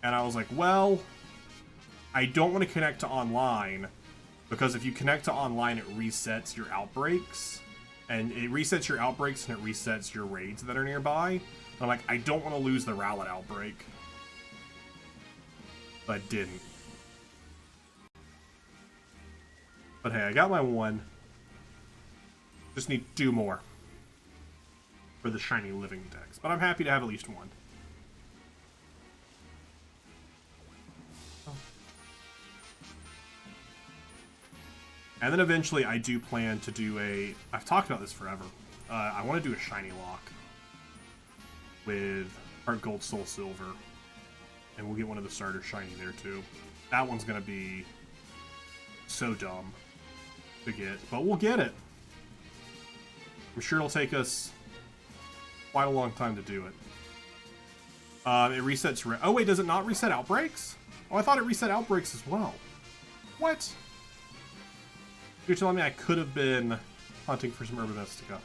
And I was like, well, I don't want to connect to online, because if you connect to online, it resets your outbreaks. And it resets your outbreaks and it resets your raids that are nearby. And I'm like, I don't want to lose the Rowlet outbreak. But didn't. But hey, I got my one. Just need 2 more for the shiny living decks. But I'm happy to have at least one. And then eventually I do plan to do I've talked about this forever. I want to do a shiny lock with Heart Gold, Soul Silver. And we'll get one of the starters shiny there too. That one's going to be so dumb to get, but we'll get it. I'm sure it'll take us quite a long time to do it. It resets... Oh wait, does it not reset outbreaks? Oh, I thought it reset outbreaks as well. What? You're telling me I could have been hunting for some Urban Mystica.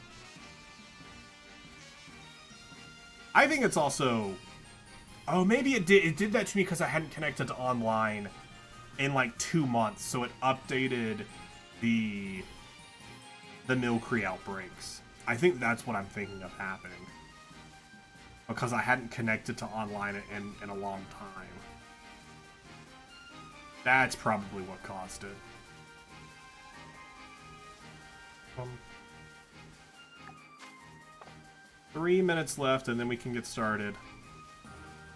I think it's also... Oh, maybe it did. It did that to me because I hadn't connected to online in like 2 months, so it updated the Milcery outbreaks. I think that's what I'm thinking of happening, because I hadn't connected to online in a long time. That's probably what caused it. 3 minutes left, and then we can get started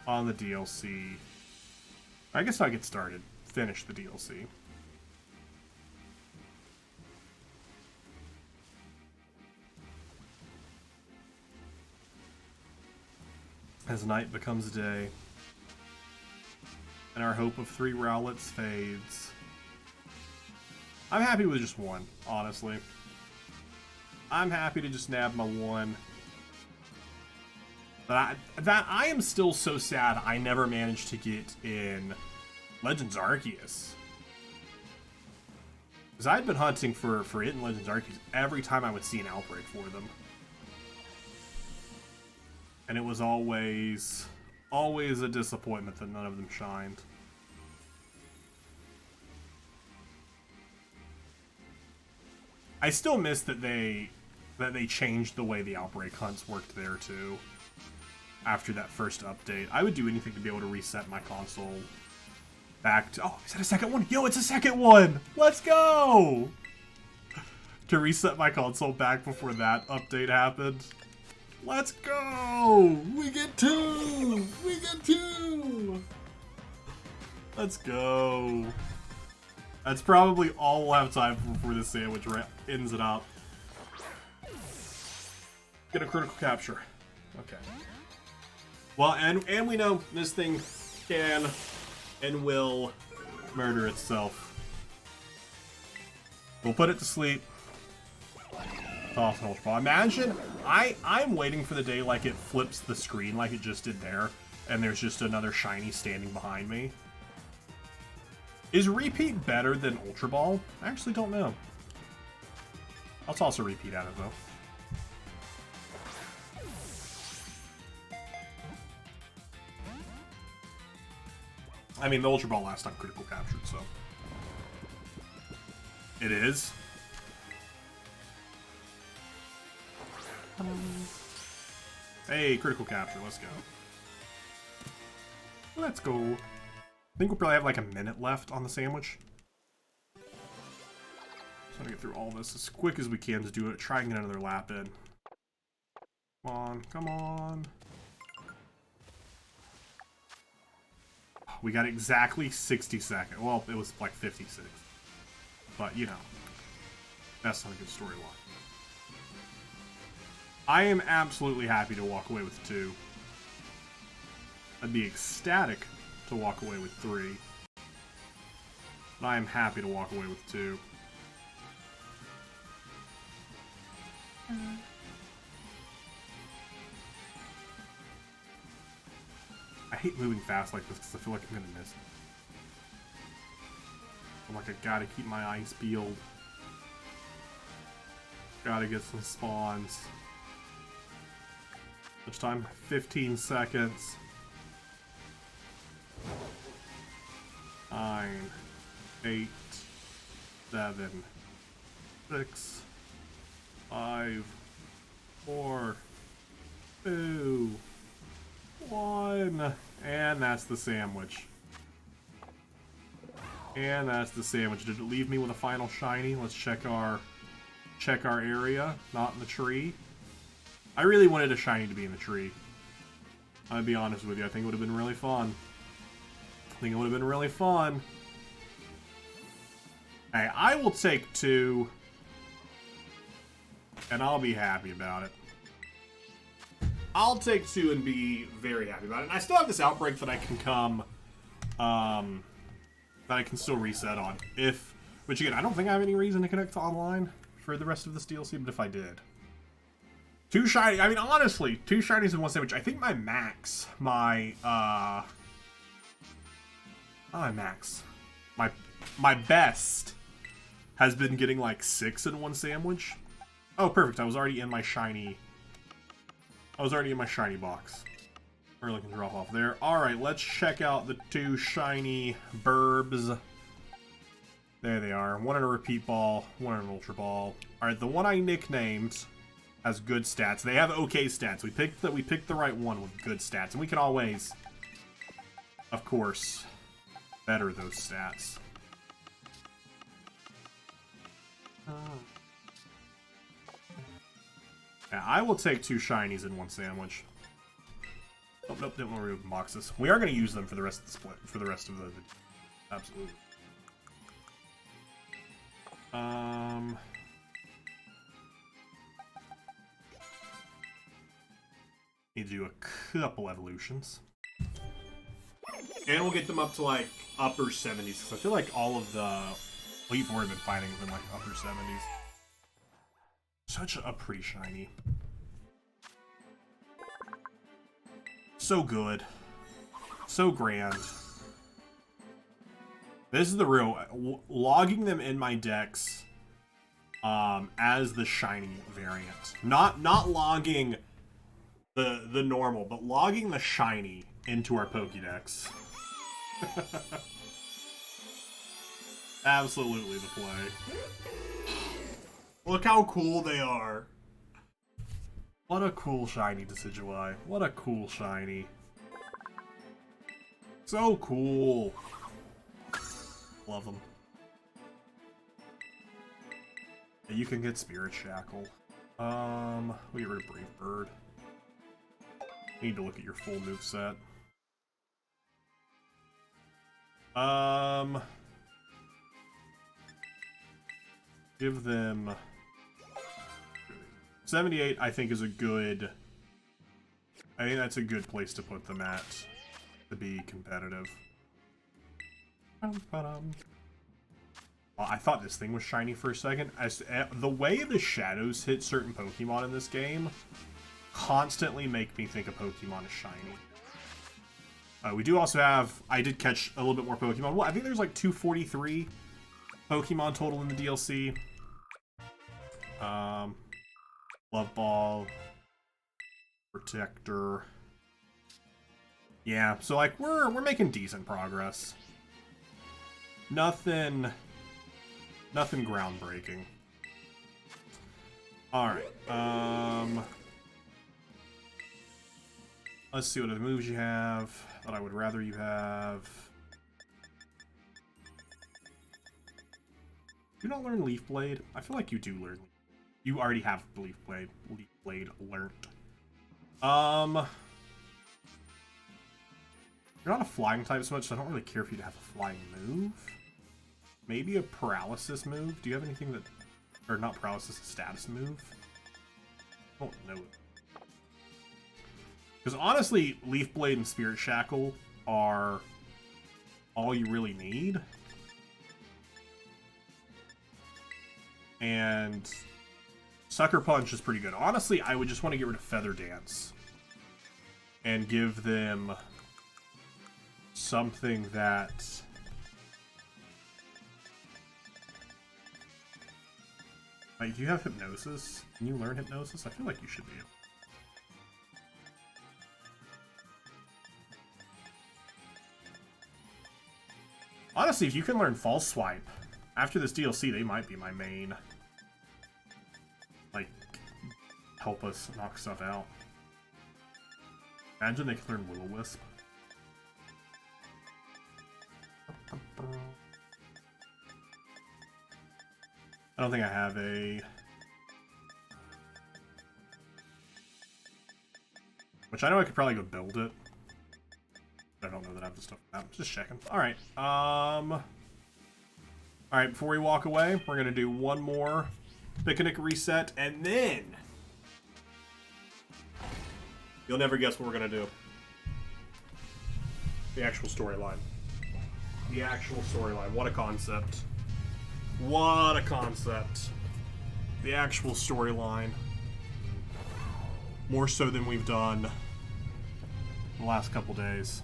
on the DLC. I guess not get started. Finish the DLC. As night becomes day, and our hope of 3 Rowlets fades. I'm happy with just one, honestly. I'm happy to just nab my one. But I am still so sad I never managed to get in Legends Arceus. Because I'd been hunting for it in Legends Arceus every time I would see an outbreak for them. And it was always a disappointment that none of them shined. I still miss that they changed the way the outbreak hunts worked there too. After that first update, I would do anything to be able to reset my console back to... Oh, is that a second one? Yo, it's a second one! Let's go! To reset my console back before that update happened. Let's go! We get 2! We get 2! Let's go. That's probably all we'll have time for before this sandwich ends it up. Get a critical capture. Okay. Well, and we know this thing can and will murder itself. We'll put it to sleep. Toss an ultra ball. Imagine, I'm waiting for the day like it flips the screen like it just did there, and there's just another shiny standing behind me. Is repeat better than ultra ball? I actually don't know. I'll toss a repeat at it though. I mean, the ultra ball last time critical captured, so it is. Hey, critical capture, let's go. Let's go. I think we'll probably have like a minute left on the sandwich. So I'm gonna get through all this as quick as we can to do it. Try and get another lap in. Come on, come on. We got exactly 60 seconds. Well, it was like 56. But, you know, that's not a good storyline. I am absolutely happy to walk away with 2. I'd be ecstatic to walk away with 3. But I am happy to walk away with 2. I hate moving fast like this because I feel like I'm gonna miss it. I'm like, I gotta keep my eyes peeled. Gotta get some spawns. Which time? 15 seconds. 9, 8, 7, 6, 5, 4, 2, 1, and that's the sandwich. And that's the sandwich. Did it leave me with a final shiny? Let's check our area. Not in the tree. I really wanted a shiny to be in the tree. I'll be honest with you. I think it would have been really fun. Hey, I will take 2. And I'll be happy about it. I'll take 2 and be very happy about it. And I still have this outbreak that I can that I can still reset on. Which again, I don't think I have any reason to connect to online for the rest of this DLC, but if I did. 2 shiny, I mean, honestly, 2 shinies in 1 sandwich. I think my max, my best has been getting like 6 in 1 sandwich. Oh, perfect. I was already in my shiny box. Really can drop off there. Alright, let's check out the 2 shiny burbs. There they are. 1 in a repeat ball, 1 in an ultra ball. Alright, the one I nicknamed has good stats. They have okay stats. We picked the right one with good stats. And we can always, of course, better those stats. Yeah, I will take 2 shinies in 1 sandwich. Oh, nope, didn't want to remove boxes. We are going to use them for the rest of the split, for the rest of the video. Absolutely. Need to do a couple evolutions. And we'll get them up to, like, upper 70s, because I feel like all of the Elite Four have been fighting in, like, upper 70s. Such a pretty shiny. So good. So grand. This is the real... Logging them in my decks as the shiny variant. Not logging the normal, but logging the shiny into our Pokédex. Absolutely the play. Look how cool they are. What a cool shiny Decidueye. What a cool shiny. So cool. Love them. You can get Spirit Shackle. We'll get rid of Brave Bird. Need to look at your full moveset. Give them 78. I think is a good. I think that's a good place to put them at to be competitive. Well, I thought this thing was shiny for a second. The way the shadows hit certain Pokemon in this game constantly make me think a Pokemon is shiny. We do also have... I did catch a little bit more Pokemon. Well, I think there's like 243 Pokemon total in the DLC. Love Ball. Protector. Yeah, so like we're making decent progress. Nothing groundbreaking. Alright, let's see what other moves you have that I would rather you have. Do you not learn Leaf Blade? I feel like you do learn. You already have Leaf Blade learned. You're not a flying type so much, so I don't really care for you to have a flying move. Maybe a paralysis move? Do you have anything that... Or not paralysis, a status move? I don't know it. Because honestly, Leaf Blade and Spirit Shackle are all you really need. And Sucker Punch is pretty good. Honestly, I would just want to get rid of Feather Dance. And give them something that... Like, do you have Hypnosis? Can you learn Hypnosis? I feel like you should be able. Honestly, if you can learn False Swipe, after this DLC, they might be my main. Like, help us knock stuff out. Imagine they could learn Will-O-Wisp. I don't think I have a... Which I know I could probably go build it. I don't know that I have the stuff for that. Just checking. Alright. Alright, before we walk away, we're going to do one more Picnic reset, and then... You'll never guess what we're going to do. The actual storyline. The actual storyline. What a concept. What a concept. The actual storyline. More so than we've done the last couple days.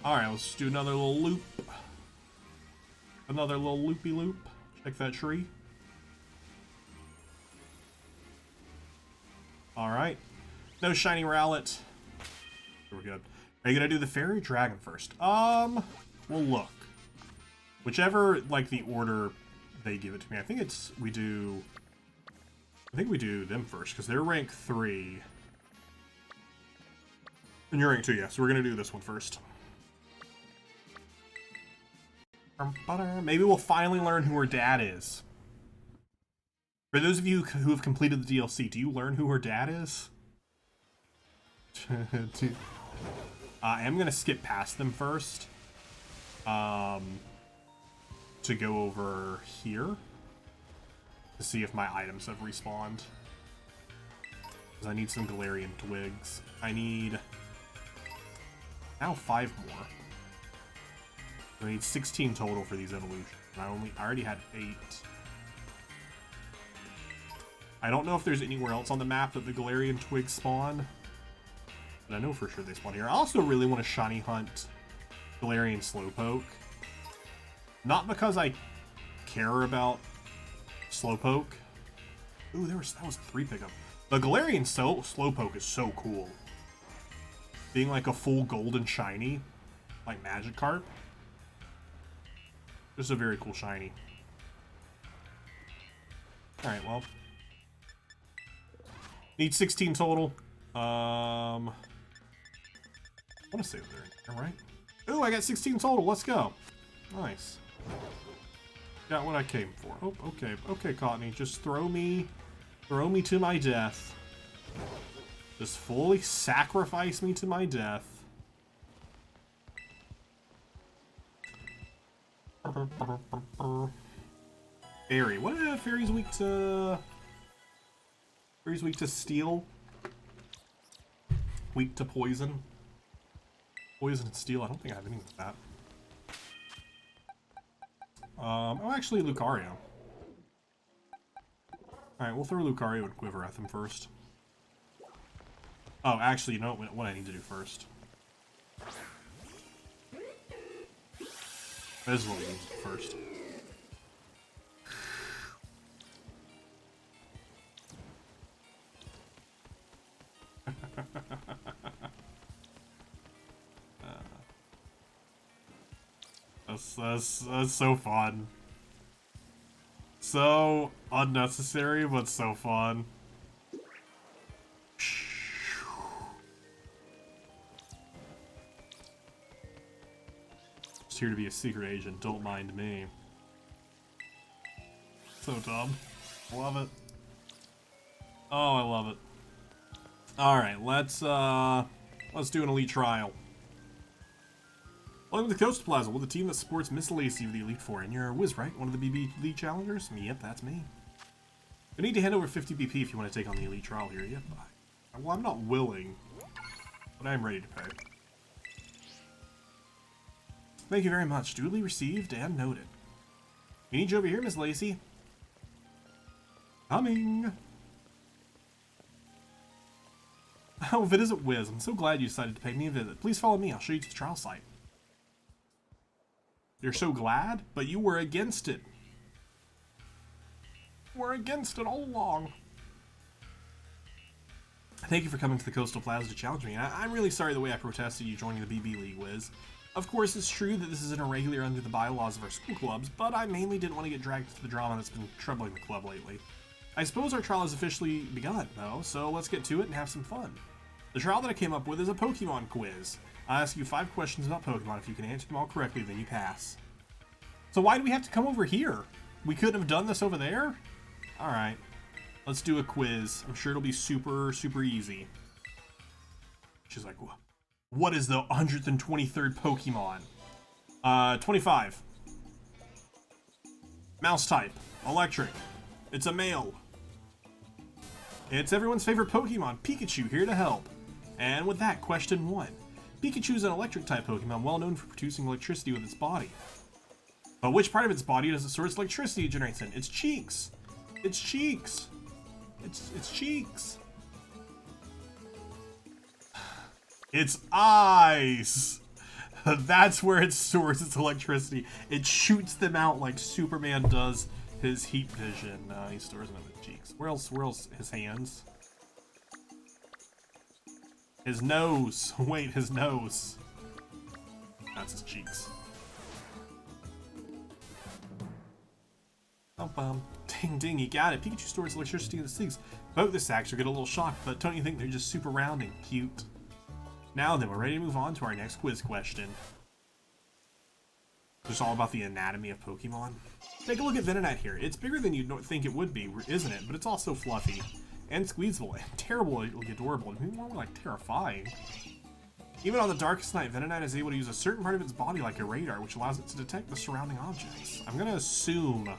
Alright, let's do another little loop. Another little loopy loop. Check that tree. Alright. No shiny Rowlet. We're good. Are you gonna do the fairy dragon first? We'll look. Whichever, like, the order they give it to me. I think we do them first, because they're rank 3. And you're rank 2, yeah, so we're gonna do this one first. Maybe we'll finally learn who her dad is. For those of you who have completed the DLC, do you learn who her dad is? I am going to skip past them first. To go over here. To see if my items have respawned. Because I need some Galarian Twigs. I need... now 5 more. I need 16 total for these evolutions. I already had 8. I don't know if there's anywhere else on the map that the Galarian Twigs spawn. But I know for sure they spawn here. I also really want to shiny hunt Galarian Slowpoke. Not because I care about Slowpoke, Ooh, that was a 3 pickup. The Galarian Slowpoke is so cool. Being like a full golden shiny, like Magikarp. Just a very cool shiny. Alright, well. Need 16 total. I want to save there, right? Ooh, I got 16 total. Let's go. Nice. Got what I came for. Oh, okay. Okay, Cottony. Just throw me to my death. Just fully sacrifice me to my death. Fairy. What are fairies weak to? Fairies weak to steel. Weak to poison. Poison and steel. I don't think I have any with that. Oh, actually, Lucario. Alright, we'll throw Lucario and Quiver at them first. Oh, actually, you know what I need to do first. This is what we need to do first. That's so fun. So unnecessary, but so fun. Just here to be a secret agent, don't mind me. So dumb. Love it. Oh, I love it. Alright, let's do an elite trial. Welcome to the Coastal Plaza. Well, the team that supports Miss Lacey of the Elite Four. And you're a Wiz, right? One of the BB Elite Challengers? Yep, that's me. You need to hand over 50 BP if you want to take on the Elite Trial here. Yep. Well, I'm not willing, but I'm ready to pay. Thank you very much. Duly received and noted. We need you over here, Miss Lacey. Coming. Oh, if it isn't Wiz, I'm so glad you decided to pay me a visit. Please follow me. I'll show you to the trial site. You're so glad, but you were against it. We're against it all along. Thank you for coming to the Coastal Plaza to challenge me. I'm really sorry the way I protested you joining the BB League, Wiz. Of course, it's true that this is irregular under the bylaws of our school clubs, but I mainly didn't want to get dragged into the drama that's been troubling the club lately. I suppose our trial has officially begun, though, so let's get to it and have some fun. The trial that I came up with is a Pokemon quiz. I'll ask you 5 questions about Pokemon. If you can answer them all correctly, then you pass. So why do we have to come over here? We couldn't have done this over there? Alright. Let's do a quiz. I'm sure it'll be super, super easy. She's like, what is the 123rd Pokemon? 25. Mouse type. Electric. It's a male. It's everyone's favorite Pokemon, Pikachu, here to help. And with that, question 1. Pikachu is an electric type Pokemon well known for producing electricity with its body. But which part of its body does it store its electricity it generates in? Its cheeks. Its cheeks. Its cheeks. Its eyes. That's where it stores its electricity. It shoots them out like Superman does his heat vision. He stores them in his cheeks. Where else? Where else? His hands. His nose. Wait, his nose. That's his cheeks. Bum. Ding ding, you got it. Pikachu stores electricity in its cheeks. Both the sacks will get a little shocked, but don't you think they're just super round and cute? Now then, we're ready to move on to our next quiz question. It's all about the anatomy of Pokemon. Take a look at Venonat here. It's bigger than you'd think it would be, isn't it? But it's also fluffy and squeezable and terribly adorable. Maybe more like terrifying. Even on the darkest night, Venonat is able to use a certain part of its body like a radar, which allows it to detect the surrounding objects. I'm gonna assume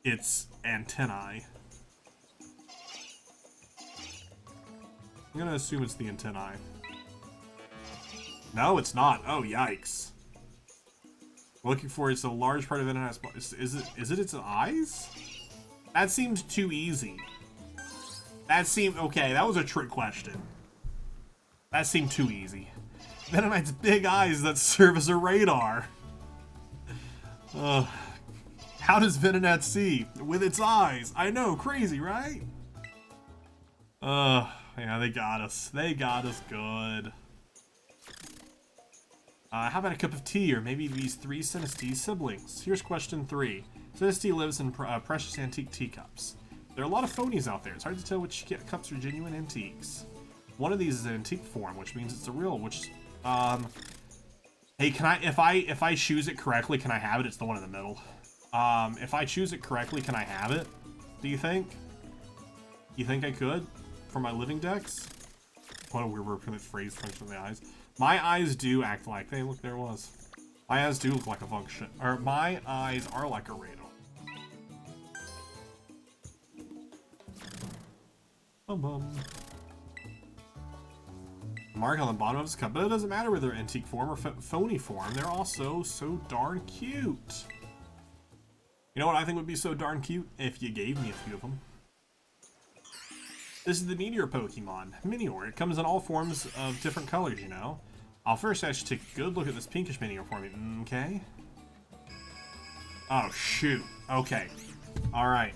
it's antennae. I'm gonna assume it's the antennae. No, it's not. Oh, yikes. Looking for it's a large part of Venonat's body. Is it its eyes? That seemed too easy. That seemed okay. That was a trick question. That seemed too easy. Venonat's big eyes that serve as a radar. How does Venonat see? With its eyes. I know, crazy, right? Yeah, they got us. They got us good. How about a cup of tea, or maybe these 3 Sinistee siblings? Here's question 3. Sinistee lives in precious antique teacups. There are a lot of phonies out there. It's hard to tell which cups are genuine antiques. One of these is an antique form, which means it's a real, which, hey, can I, if I choose it correctly, can I have it? It's the one in the middle. If I choose it correctly, can I have it? Do you think? You think I could? For my living decks? What a weird phrase function of the eyes. My eyes do act like, hey, look, there it was. My eyes do look like a function, or my eyes are like a radar. Mark on the bottom of his cup, but it doesn't matter whether they're antique form or phony form. They're also so darn cute. You know what I think would be so darn cute? If you gave me a few of them. This is the Meteor Pokemon, Minior. It comes in all forms of different colors, you know. I'll first actually take a good look at this pinkish Minior for me. Okay. Oh, shoot. Okay. Alright.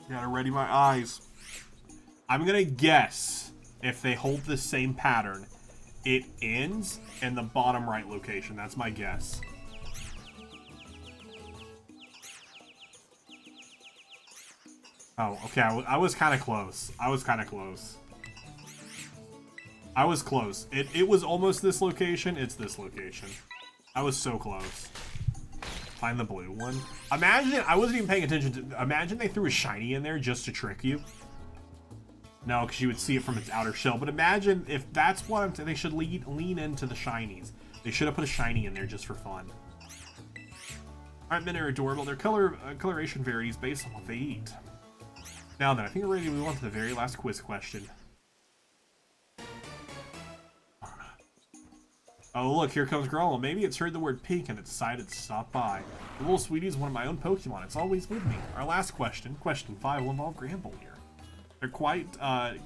Gotta ready my eyes. I'm gonna guess if they hold the same pattern, it ends in the bottom right location. That's my guess. Oh, okay, I was kind of close. I was kind of close. I was close. It was almost this location. It's this location. I was so close. Find the blue one. Imagine, I wasn't even paying attention to, imagine they threw a shiny in there just to trick you. No, because you would see it from its outer shell. But imagine if that's what they should lean into the shinies. They should have put a shiny in there just for fun. Alright, men are adorable. Their coloration varies based on what they eat. Now then, I think we're ready to move on to the very last quiz question. Oh look, here comes Growlithe. Maybe it's heard the word pink and it decided to stop by. The little sweetie is one of my own Pokemon. It's always with me. Our last question, question 5, will involve Gramble here. They're quite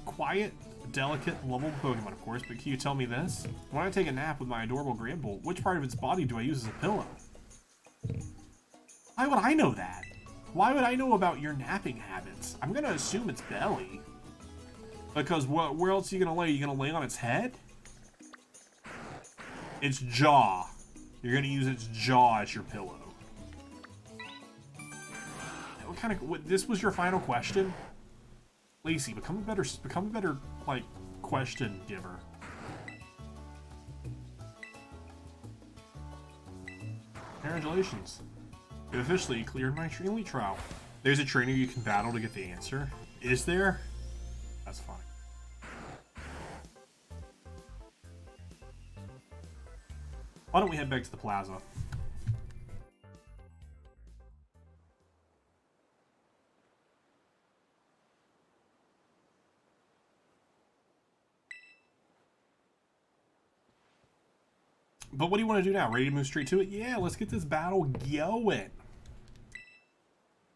quiet, delicate, lovable Pokemon, of course, but can you tell me this? When I take a nap with my adorable Gramble, which part of its body do I use as a pillow? Why would I know that? Why would I know about your napping habits? I'm gonna assume it's belly. Because where else are you gonna lay? Are you gonna lay on its head? Its jaw. You're gonna use its jaw as your pillow. What kind of? This was your final question? Lacey, become a better like question giver. Congratulations. You've officially cleared my elite trial. There's a trainer you can battle to get the answer. Is there? That's funny. Why don't we head back to the plaza? But what do you want to do now? Ready to move straight to it? Yeah, let's get this battle going.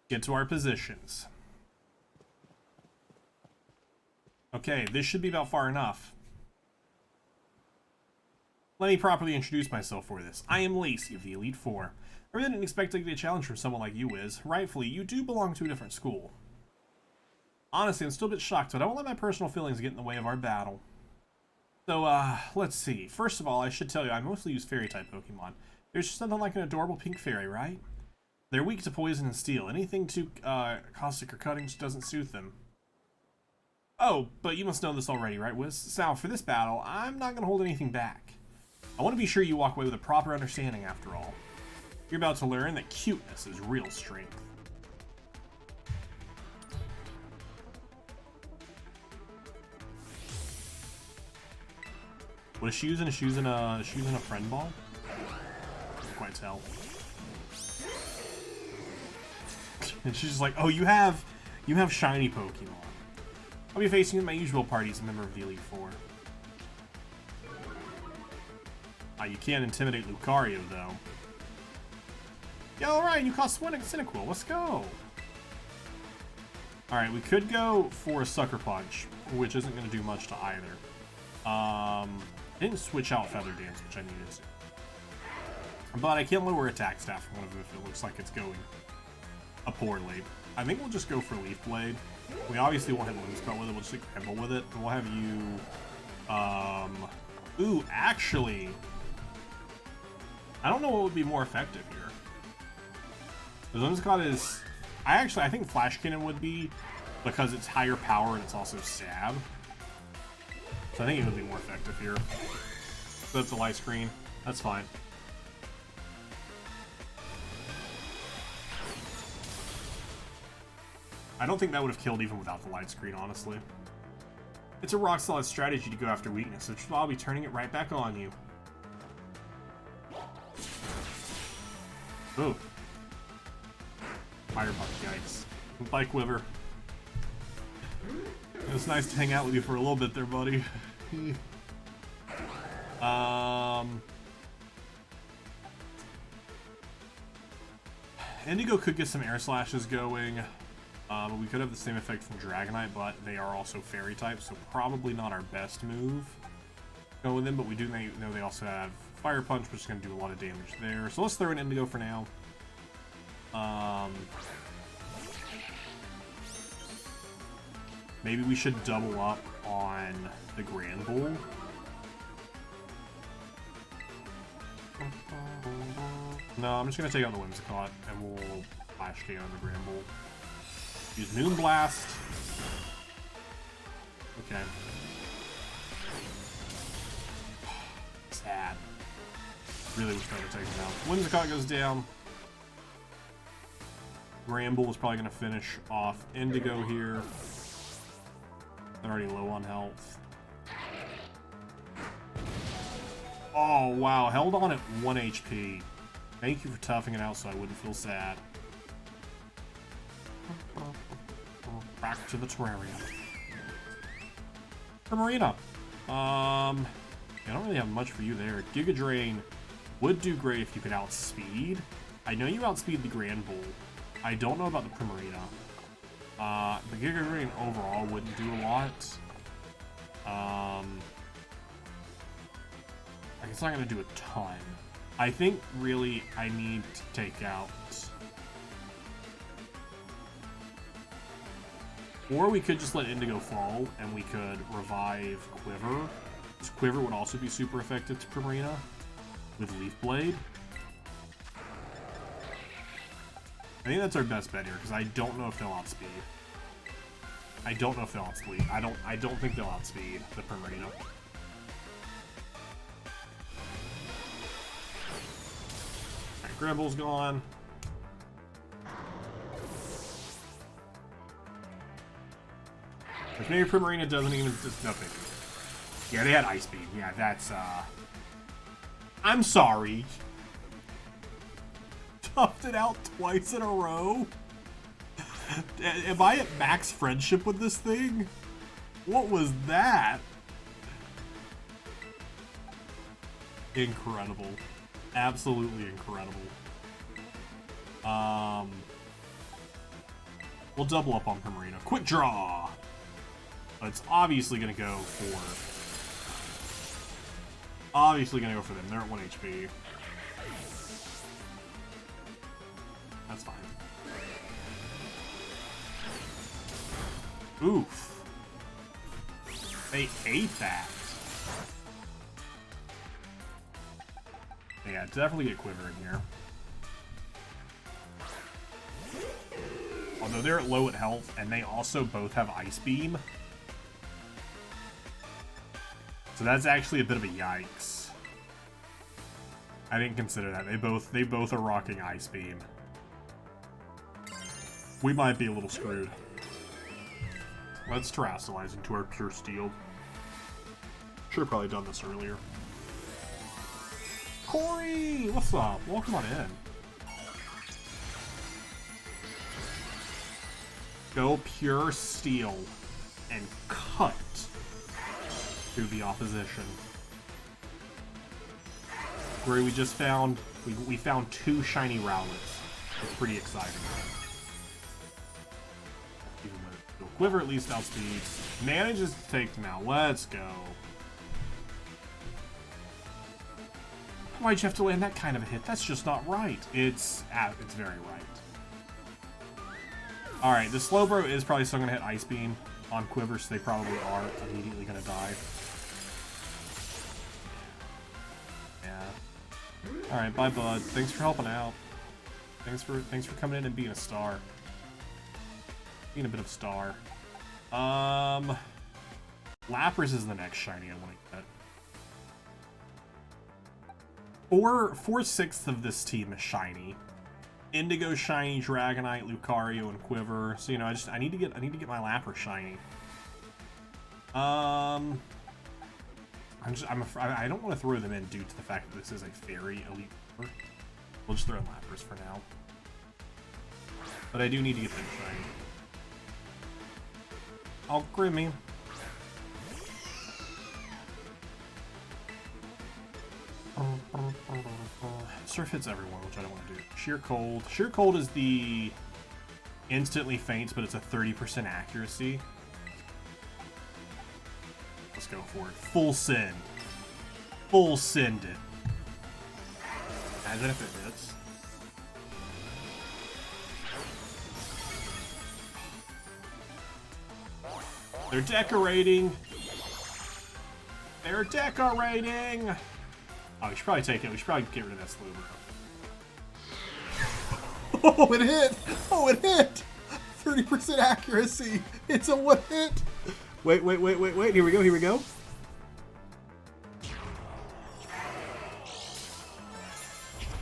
Get to our positions. Okay, this should be about far enough. Let me properly introduce myself for this. I am Lacey of the Elite Four. I really didn't expect to get a challenge from someone like you, Wiz. Rightfully, you do belong to a different school. Honestly, I'm still a bit shocked, but I won't let my personal feelings get in the way of our battle. So, let's see. First of all, I should tell you, I mostly use Fairy-type Pokemon. There's just nothing like an adorable pink fairy, right? They're weak to poison and steel. Anything too, caustic or cutting just doesn't suit them. Oh, but you must know this already, right, Wiz? Now, for this battle, I'm not gonna hold anything back. I want to be sure you walk away with a proper understanding, after all. You're about to learn that cuteness is real strength. What is she using? Is she using a friend ball? Can't quite tell. And she's just like, oh, you have shiny Pokemon. I'll be facing you in my usual party as a member of the Elite Four. You can't intimidate Lucario, though. Yeah, alright, you caught Cyndaquil. Let's go. Alright, we could go for a Sucker Punch, which isn't going to do much to either. I didn't switch out Feather Dance, which I needed to. But I can't lower attack stat for one of them if it looks like it's going poorly. I think we'll just go for Leaf Blade. We obviously won't hit Whimsicott with it, we'll just Scramble with it. And we'll have you... Ooh, actually... I don't know what would be more effective here. The Whimsicott is... I think Flash Cannon would be, because it's higher power and it's also stab. So I think it would be more effective here. So that's a light screen. That's fine. I don't think that would have killed even without the light screen, honestly. It's a rock solid strategy to go after weakness, which I'll be turning it right back on you. Ooh. Firebug, yikes. Bye, Quiver. It was nice to hang out with you for a little bit there, buddy. Indigo could get some air slashes going. But we could have the same effect from Dragonite, but they are also fairy type, so probably not our best move. Go with them, but we do know they also have Fire Punch, which is going to do a lot of damage there. So let's throw in Indigo for now. Maybe we should double up on the Grand Bull. No, I'm just going to take out the Whimsicott, and we'll Flash K on the Grand Bull. Use Moonblast. Okay. Sad. Really was trying to take him out. Whimsicott goes down. Gramble is probably going to finish off Indigo here. They're already low on health. Oh, wow. Held on at 1 HP. Thank you for toughing it out so I wouldn't feel sad. Back to the terrarium. Primarina. I don't really have much for you there. Giga Drain would do great if you could outspeed. I know you outspeed the Grand Bull. I don't know about the Primarina. The Giga Drain overall wouldn't do a lot. It's not going to do a ton. I think really I need to take out... Or we could just let Indigo fall, and we could revive Quiver. This Quiver would also be super effective to Primarina with Leaf Blade. I think that's our best bet here, because I don't know if they'll outspeed. I don't know if they'll outspeed. I don't think they'll outspeed the Primarina. Alright, Gribble's gone. Which maybe Primarina doesn't even... Just nothing. Yeah, they had Ice Beam. Yeah, that's, I'm sorry. Toughed it out twice in a row? Am I at max friendship with this thing? What was that? Incredible. Absolutely incredible. We'll double up on Primarina. Quick Draw! But it's obviously gonna go for... them. They're at 1 HP. That's fine. Oof. They hate that. Yeah, definitely get Quiver in here. Although they're at low at health, and they also both have Ice Beam. So that's actually a bit of a yikes. I didn't consider that. They both are rocking Ice Beam. We might be a little screwed. Let's Terrasilize into our Pure Steel. Should've probably done this earlier. Corey! What's up? Welcome on in. Go Pure Steel and cut through the opposition. Where we just found, we found 2 shiny Rowlets. It's pretty exciting. Even with Quiver at least outspeeds. Manages to take them out. Let's go. Why'd you have to land that kind of a hit? That's just not right. It's very right. Alright, the Slowbro is probably still going to hit Ice Beam on Quiver, so they probably are immediately going to die. Yeah. Alright, bye, bud. Thanks for helping out. Thanks for coming in and being a star. Being a bit of a star. Lapras is the next shiny I want to get. 4/6 of this team is shiny. Indigo shiny, Dragonite, Lucario, and Quiver. So I need to get my Lapras shiny. I'm afraid I don't want to throw them in due to the fact that this is a fairy elite. We'll just throw in Lapras for now. But I do need to get them shiny. Oh, Grimmy. Surf hits everyone, which I don't want to do. Sheer Cold. Sheer Cold is the instantly faints, but it's a 30% accuracy. Let's go for it. Full send. Full send it. Imagine if it hits. They're decorating. They're decorating. Oh, we should probably take it. We should probably get rid of that Slowbro. Oh, it hit! Oh, it hit! 30% accuracy. It's a one hit. Wait. Here we go. Here we go.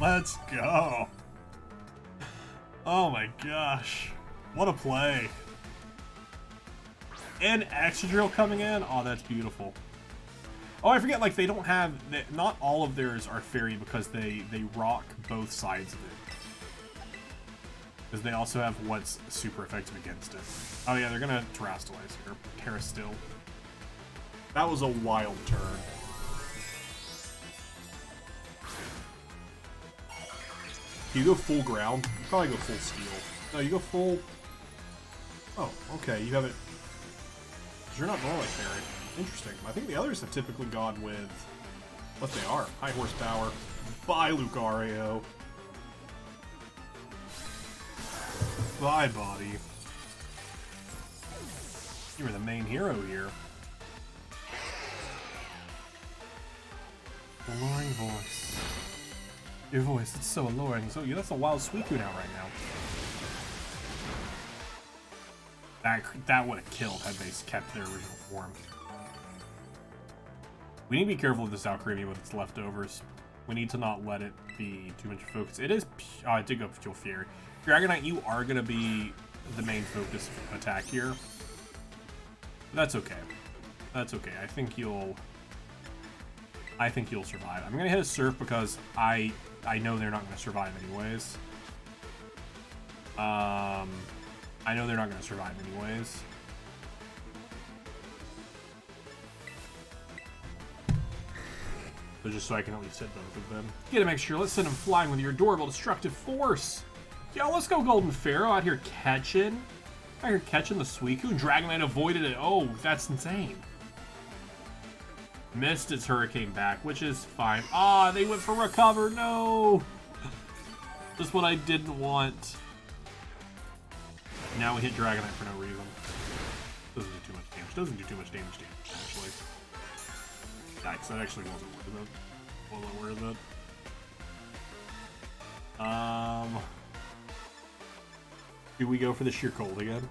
Let's go. Oh my gosh. What a play. And Excadrill coming in. Oh, that's beautiful. Oh, I forget, like, they don't have... Not all of theirs are fairy because they rock both sides of it. Because they also have what's super effective against it. Oh yeah, they're gonna Terrastalize here. Terrastill. That was a wild turn. You go full ground? You probably go full steel. No, you go full... Oh, okay, you have it... You're not normally fairy. Interesting. I think the others have typically gone with what they are. High horsepower. Bye, Lucario. Bye, body. You were the main hero here. Alluring voice. Your voice, it's so alluring. So yeah, that's a wild Suicune out right now. That would have killed had they kept their original form. We need to be careful with this Alcremie with its leftovers. We need to not let it be too much focus. It is... Oh, I did go for Fury. Dragonite, you are going to be the main focus attack here. But that's okay. That's okay. I think you'll survive. I'm going to hit a Surf because I know they're not going to survive anyways. I know they're not going to survive anyways. So just so I can at least hit both of them. Get him extra. Let's send him flying with your adorable destructive force. Yo, let's go Golden Pharaoh out here catching. Out here catching the Suicune. Dragonite avoided it. Oh, that's insane. Missed its Hurricane back, which is fine. Ah, they went for Recover. No. Just what I didn't want. Now we hit Dragonite for no reason. Doesn't do too much damage. Doesn't do too much damage, actually. Yikes, that actually wasn't worth it. Wasn't worth it. Do we go for the Sheer Cold again?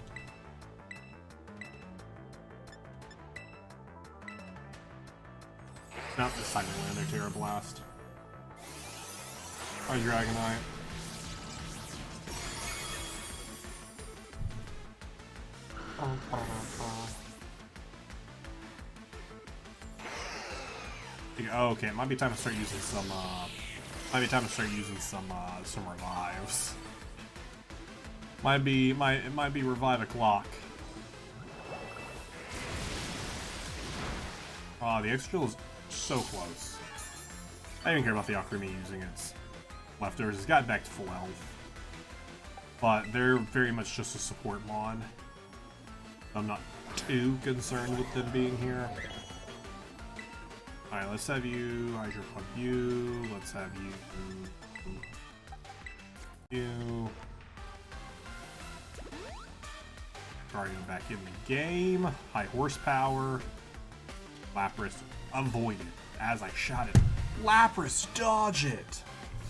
Not this time we land their Terra Blast. Our Dragonite. Oh, okay, it might be time to start using some. Some revives. It might be revive o'clock. The Excadrill is so close. I don't even care about the Alcremie using its leftovers. It's gotten back to full health. But they're very much just a support mon. I'm not too concerned with them being here. Alright, let's have you Hydro Pump you. Let's have you. Guardian back in the game. High horsepower. Lapras avoid it as I shot it. Lapras dodge it.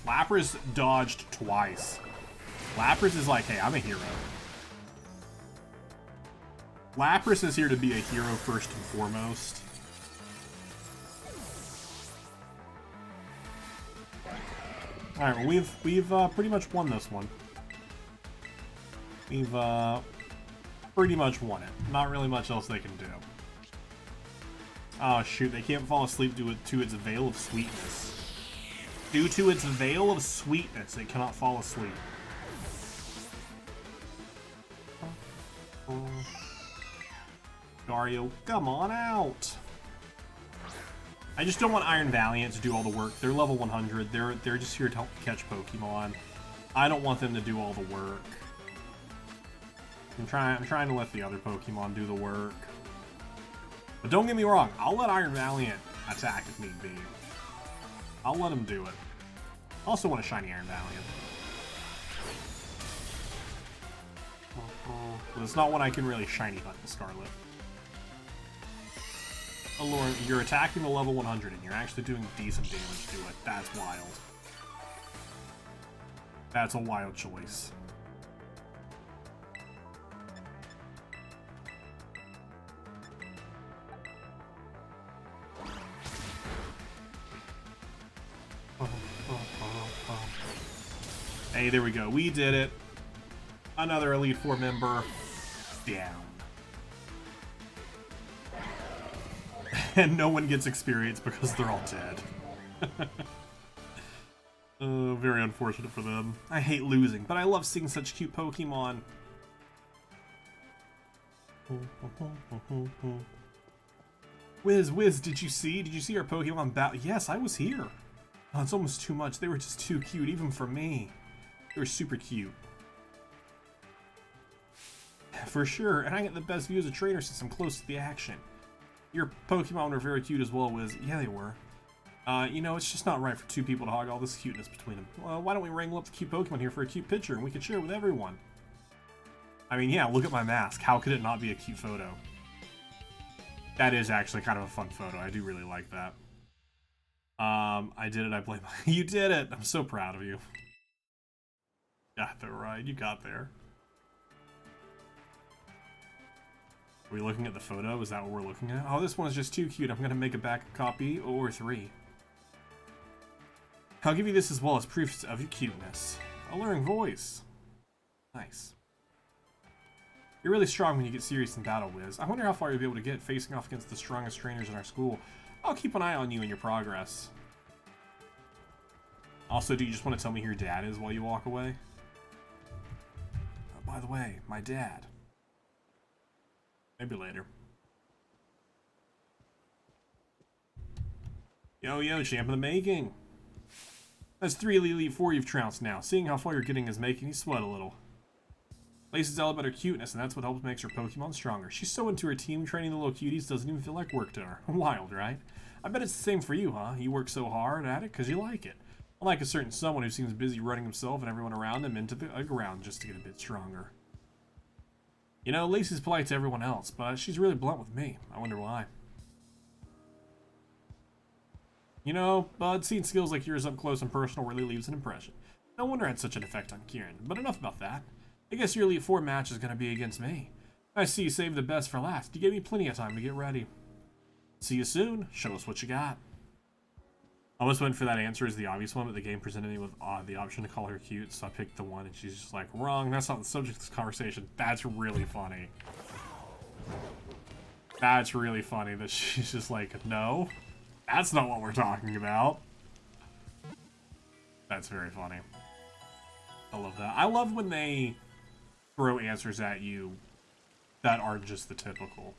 Lapras dodged twice. Lapras is like, hey, I'm a hero. Lapras is here to be a hero first and foremost. Alright, well we've pretty much won this one. We've pretty much won it. Not really much else they can do. Oh shoot, they can't fall asleep due to its veil of sweetness. Due to its veil of sweetness, it cannot fall asleep. Dario, come on out! I just don't want Iron Valiant to do all the work. They're level 100. They're just here to help catch Pokemon. I don't want them to do all the work. I'm trying to let the other Pokemon do the work. But don't get me wrong, I'll let Iron Valiant attack if need be. I'll let him do it. I also want a shiny Iron Valiant. But it's not one I can really shiny hunt in Scarlet. Oh Lord, you're attacking the level 100 and you're actually doing decent damage to it. That's wild. That's a wild choice. Hey, there we go. We did it. Another Elite Four member down. And no one gets experience because they're all dead. Very unfortunate for them. I hate losing, but I love seeing such cute Pokemon. Wiz, did you see our Pokemon battle? Yes, I was here. Oh, it's almost too much. They were just too cute, even for me. They were super cute. For sure, and I get the best view as a trainer since I'm close to the action. Your Pokemon were very cute as well, Wiz. Yeah, they were. You know, it's just not right for two people to hog all this cuteness between them. Well, why don't we wrangle up the cute Pokemon here for a cute picture and we could share it with everyone? I mean, yeah, look at my mask. How could it not be a cute photo? That is actually kind of a fun photo. I do really like that. I did it. I blame you. Did it. I'm so proud of you. Got there right. You got there. Are we looking at the photo? Is that what we're looking at? Oh, this one is just too cute. I'm going to make a backup copy or 3. I'll give you this as well as proof of your cuteness. Alluring voice. Nice. You're really strong when you get serious in battle, Wiz. I wonder how far you'll be able to get facing off against the strongest trainers in our school. I'll keep an eye on you and your progress. Also, do you just want to tell me who your dad is while you walk away? By the way, my dad. Maybe later. Yo, champ in the making. That's 3 Elite Four you've trounced now. Seeing how far you're getting is making you sweat a little. Lacey's all about her cuteness, and that's what helps makes her Pokemon stronger. She's so into her team, training the little cuties doesn't even feel like work to her. Wild, right? I bet it's the same for you, huh? You work so hard at it because you like it. Unlike a certain someone who seems busy running himself and everyone around him into the ground just to get a bit stronger. You know, Lacey's polite to everyone else, but she's really blunt with me. I wonder why. You know, Bud, seeing skills like yours up close and personal really leaves an impression. No wonder it had such an effect on Kieran. But enough about that. I guess your Elite Four match is going to be against me. I see you saved the best for last. You gave me plenty of time to get ready. See you soon. Show us what you got. I almost went for that answer as the obvious one, but the game presented me with the option to call her cute, so I picked the one, and she's just like, wrong, that's not the subject of this conversation. That's really funny. That's really funny that she's just like, no, that's not what we're talking about. That's very funny. I love that. I love when they throw answers at you that aren't just the typical.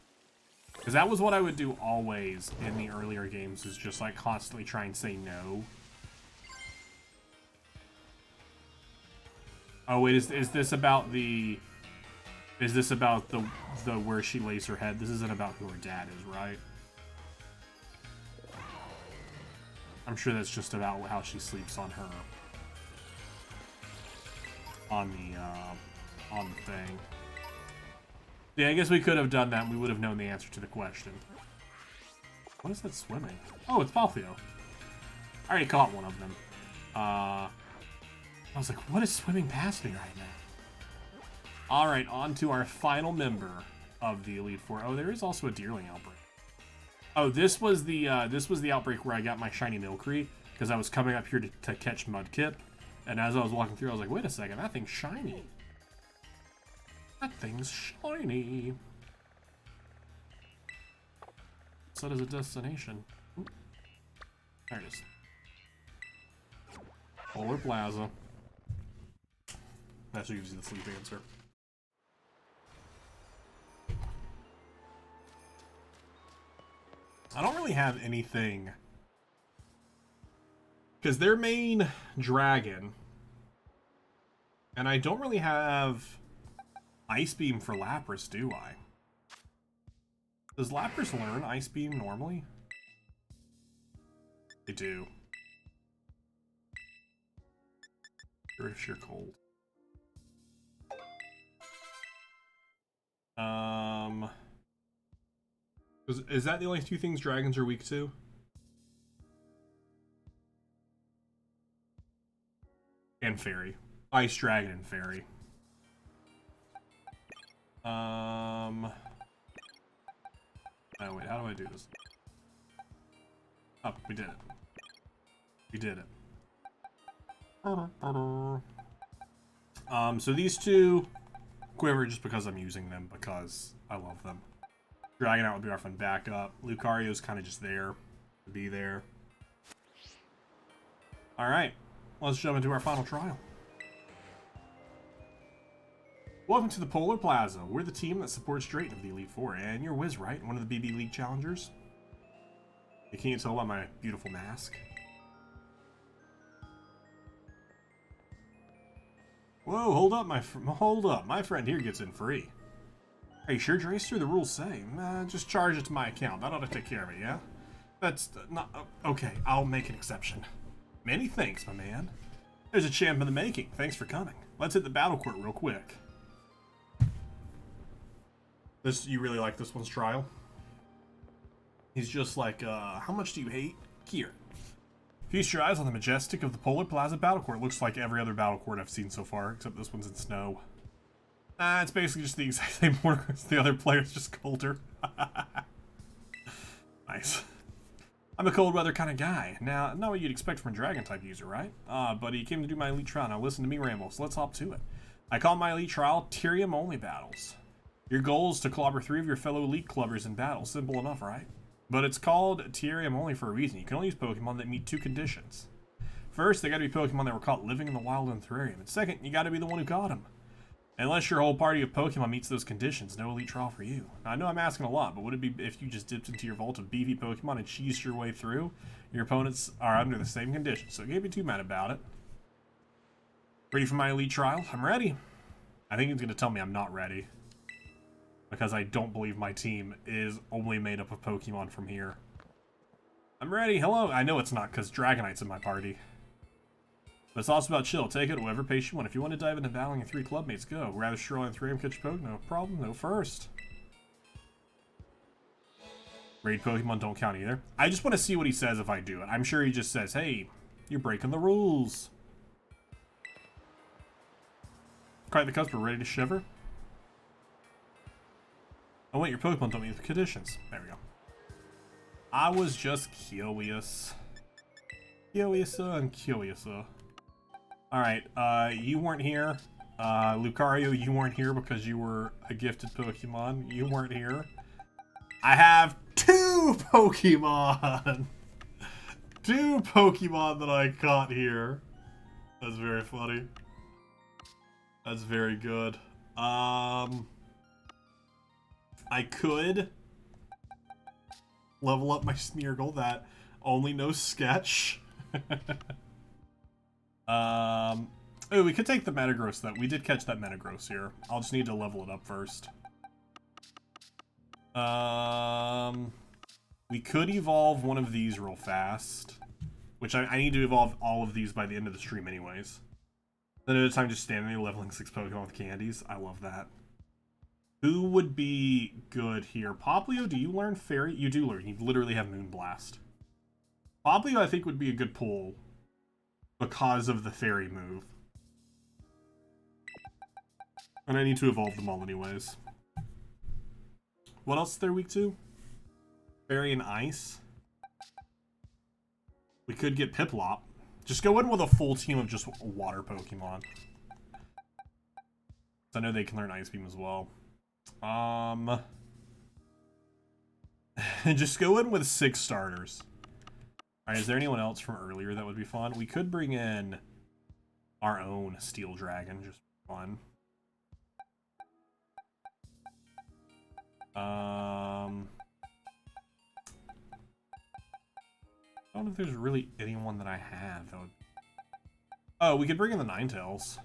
Because that was what I would do always in the earlier games, is just like constantly try and say no. Oh wait, is this about the... Is this about the where she lays her head? This isn't about who her dad is, right? I'm sure that's just about how she sleeps on her. On the thing. Yeah, I guess we could have done that and we would have known the answer to the question. What is that swimming? Oh, it's Paltheo. I already caught one of them. I was like, what is swimming past me right now? Alright, on to our final member of the Elite Four. Oh, there is also a Deerling outbreak. Oh, this was the outbreak where I got my shiny Milcery, because I was coming up here to catch Mudkip. And as I was walking through, I was like, wait a second, that thing's shiny. That thing's shiny. So does a destination. Ooh. There it is. Polar Plaza. That's what gives you the sleep answer. I don't really have anything. Because their main dragon. And I don't really have Ice Beam for Lapras, do I? Does Lapras learn Ice Beam normally? They do. Or if you're cold. Is that the only two things dragons are weak to? And fairy. Ice dragon and fairy. Oh wait, how do I do this? Oh, we did it. We did it. So these two Quiver just because I'm using them because I love them. Dragonite would be our fun backup. Lucario's kind of just there to be there. Alright, let's jump into our final trial. Welcome to the Polar Plaza. We're the team that supports Drayton of the Elite Four, and you're Wiz, right? One of the BB League challengers. You can't tell by my beautiful mask. Whoa, hold up, my friend here gets in free. Are you sure, Drayster? The rules say. Just charge it to my account. That ought to take care of it, yeah? That's not... okay, I'll make an exception. Many thanks, my man. There's a champ in the making. Thanks for coming. Let's hit the battle court real quick. You really like this one's trial? He's just like, how much do you hate Kier? Feast your eyes on the majestic of the Polar Plaza battle court. Looks like every other battle court I've seen so far, except this one's in snow. It's basically just the exact same order as the other players, just colder. Nice. I'm a cold weather kind of guy. Now, not what you'd expect from a dragon type user, right? But he came to do my elite trial. Now listen to me ramble, so let's hop to it. I call my elite trial Tyrium only battles. Your goal is to clobber 3 of your fellow elite clubbers in battle. Simple enough, right? But it's called Tyrium only for a reason. You can only use Pokemon that meet 2 conditions. First, they gotta be Pokemon that were caught living in the wild in Terrarium. And second, you gotta be the one who caught them. Unless your whole party of Pokemon meets those conditions, no elite trial for you. Now, I know I'm asking a lot, but would it be if you just dipped into your vault of beefy Pokemon and cheesed your way through? Your opponents are under the same conditions, so can't be too mad about it. Ready for my elite trial? I'm ready. I think he's gonna tell me I'm not ready. Because I don't believe my team is only made up of Pokemon from here. I'm ready. Hello. I know it's not, because Dragonite's in my party. But it's also about chill. Take it, whoever pace you want. If you want to dive into battling your 3 clubmates, go. Rather stroll on 3 catch Poke? No problem. No first. Raid Pokemon don't count either. I just want to see what he says if I do it. I'm sure he just says, hey, you're breaking the rules. Quite the cusp, we're ready to shiver. Oh wait, your Pokemon don't meet the conditions. There we go. I was just curious. Curiouser. Alright, you weren't here. Lucario, you weren't here because you were a gifted Pokemon. You weren't here. I have 2 Pokemon! 2 Pokemon that I caught here. That's very funny. That's very good. I could level up my Smeargle that only knows Sketch. Oh, we could take the Metagross though. We did catch that Metagross here. I'll just need to level it up first. We could evolve one of these real fast, which I need to evolve all of these by the end of the stream anyways. Then at a time just standing there leveling 6 Pokemon with candies. I love that. Who would be good here? Poplio, do you learn Fairy? You do learn. You literally have Moonblast. Poplio, I think, would be a good pull because of the Fairy move. And I need to evolve them all anyways. What else is there week 2? Fairy and Ice. We could get Piplup. Just go in with a full team of just water Pokemon. I know they can learn Ice Beam as well. Just go in with 6 starters. Alright, is there anyone else from earlier that would be fun? We could bring in our own Steel Dragon, just for fun. I don't know if there's really anyone that I have that would... Oh, we could bring in the Ninetales.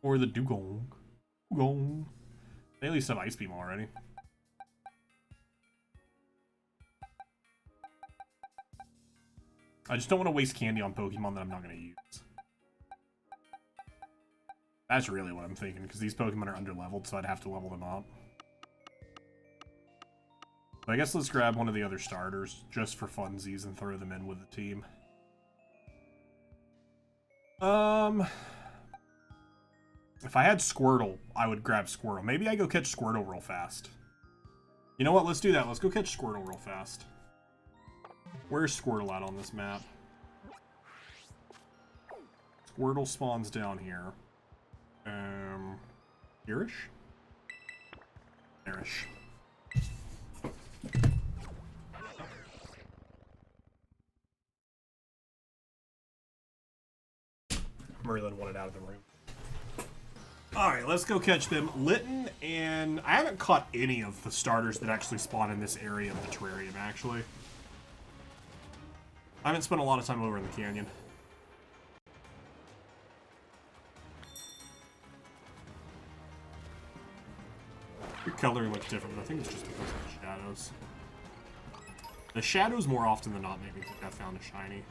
Or the Dugong. Dugong. They at least have Ice Beam already. I just don't want to waste candy on Pokemon that I'm not going to use. That's really what I'm thinking, because these Pokemon are underleveled, so I'd have to level them up. So I guess let's grab one of the other starters, just for funsies, and throw them in with the team. If I had Squirtle, I would grab Squirtle. Maybe I go catch Squirtle real fast. You know what? Let's do that. Let's go catch Squirtle real fast. Where's Squirtle at on this map? Squirtle spawns down here. Here-ish? There-ish. Merlin wanted out of the room. Alright, let's go catch them. Litten, and I haven't caught any of the starters that actually spawn in this area of the terrarium, actually. I haven't spent a lot of time over in the canyon. Your coloring looks different, but I think it's just because of the shadows. The shadows, more often than not, make me think I found a shiny.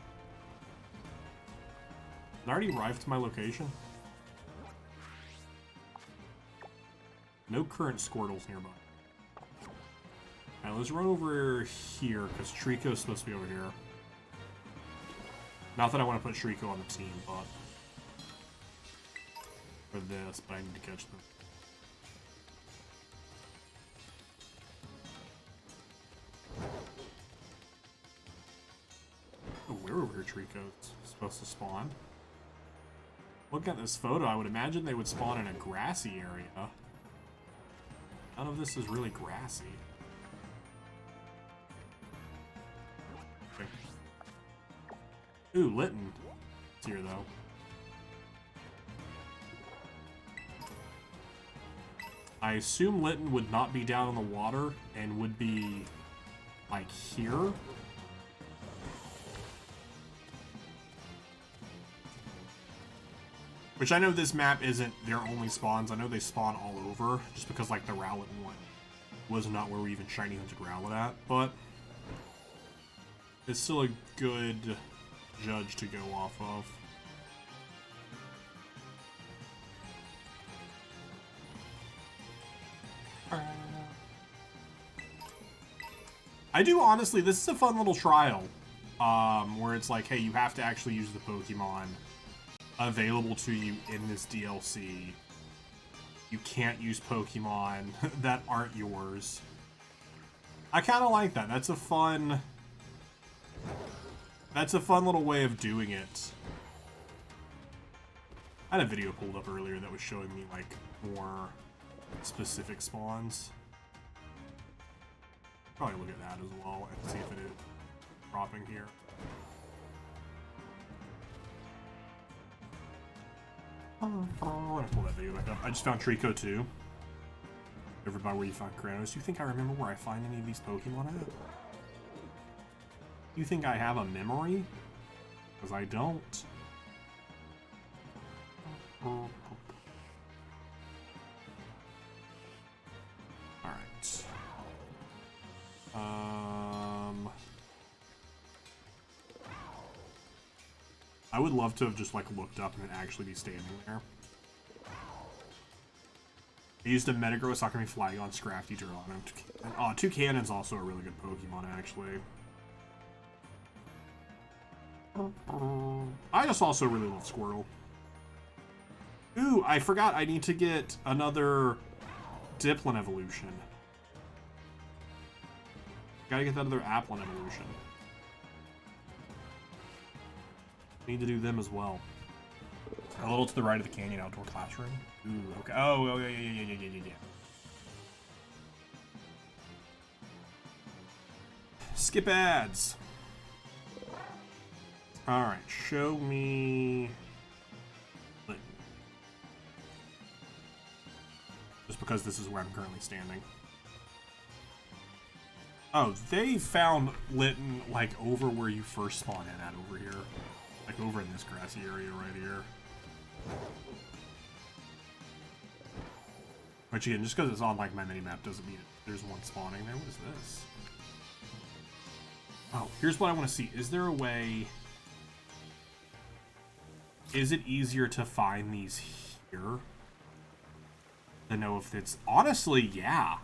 Did I already arrive to my location? No current Squirtles nearby. Alright, let's run over here, because Trico's supposed to be over here. Not that I want to put Trico on the team, but... for this, but I need to catch them. Oh, where over here Trico's supposed to spawn? Looking at this photo, I would imagine they would spawn in a grassy area. None of this is really grassy. Okay. Ooh, Litten. It's here, though. I assume Litten would not be down in the water and would be, like, here. Which I know this map isn't their only spawns. I know they spawn all over, just because, like, the Rowlet one was not where we even shiny hunted Rowlet at, but it's still a good judge to go off of. I do honestly, this is a fun little trial, where it's like, hey, you have to actually use the Pokemon available to you in this DLC. You can't use Pokemon that aren't yours. I kind of like that. That's a fun little way of doing it. I had a video pulled up earlier that was showing me, like, more specific spawns. Probably look at that as well and see if it is dropping here. I want to pull that video back up. I just found Trico too. Over by where you found Kranos. Do you think I remember where I find any of these Pokemon at? You think I have a memory? Because I don't. Alright. I would love to have just, like, looked up and then actually be standing there. I used a Metagross, not gonna be Flygon, Scrafty, Durlano. Oh, Toucannon's also a really good Pokemon, actually. I just also really love Squirtle. Ooh, I forgot I need to get another Diplin evolution. Gotta get that other Applin evolution. Need to do them as well. A little to the right of the canyon outdoor classroom. Ooh, okay. Oh, yeah. Skip ads. Alright, show me... Just because this is where I'm currently standing. Oh, they found Litten, like, over where you first spawn in at over here. Like, over in this grassy area right here. Which, again, just because it's on, like, my mini-map doesn't mean there's one spawning there. What is this? Oh, here's what I want to see. Is there a way... Is it easier to find these here? To know if it's... Honestly, yeah.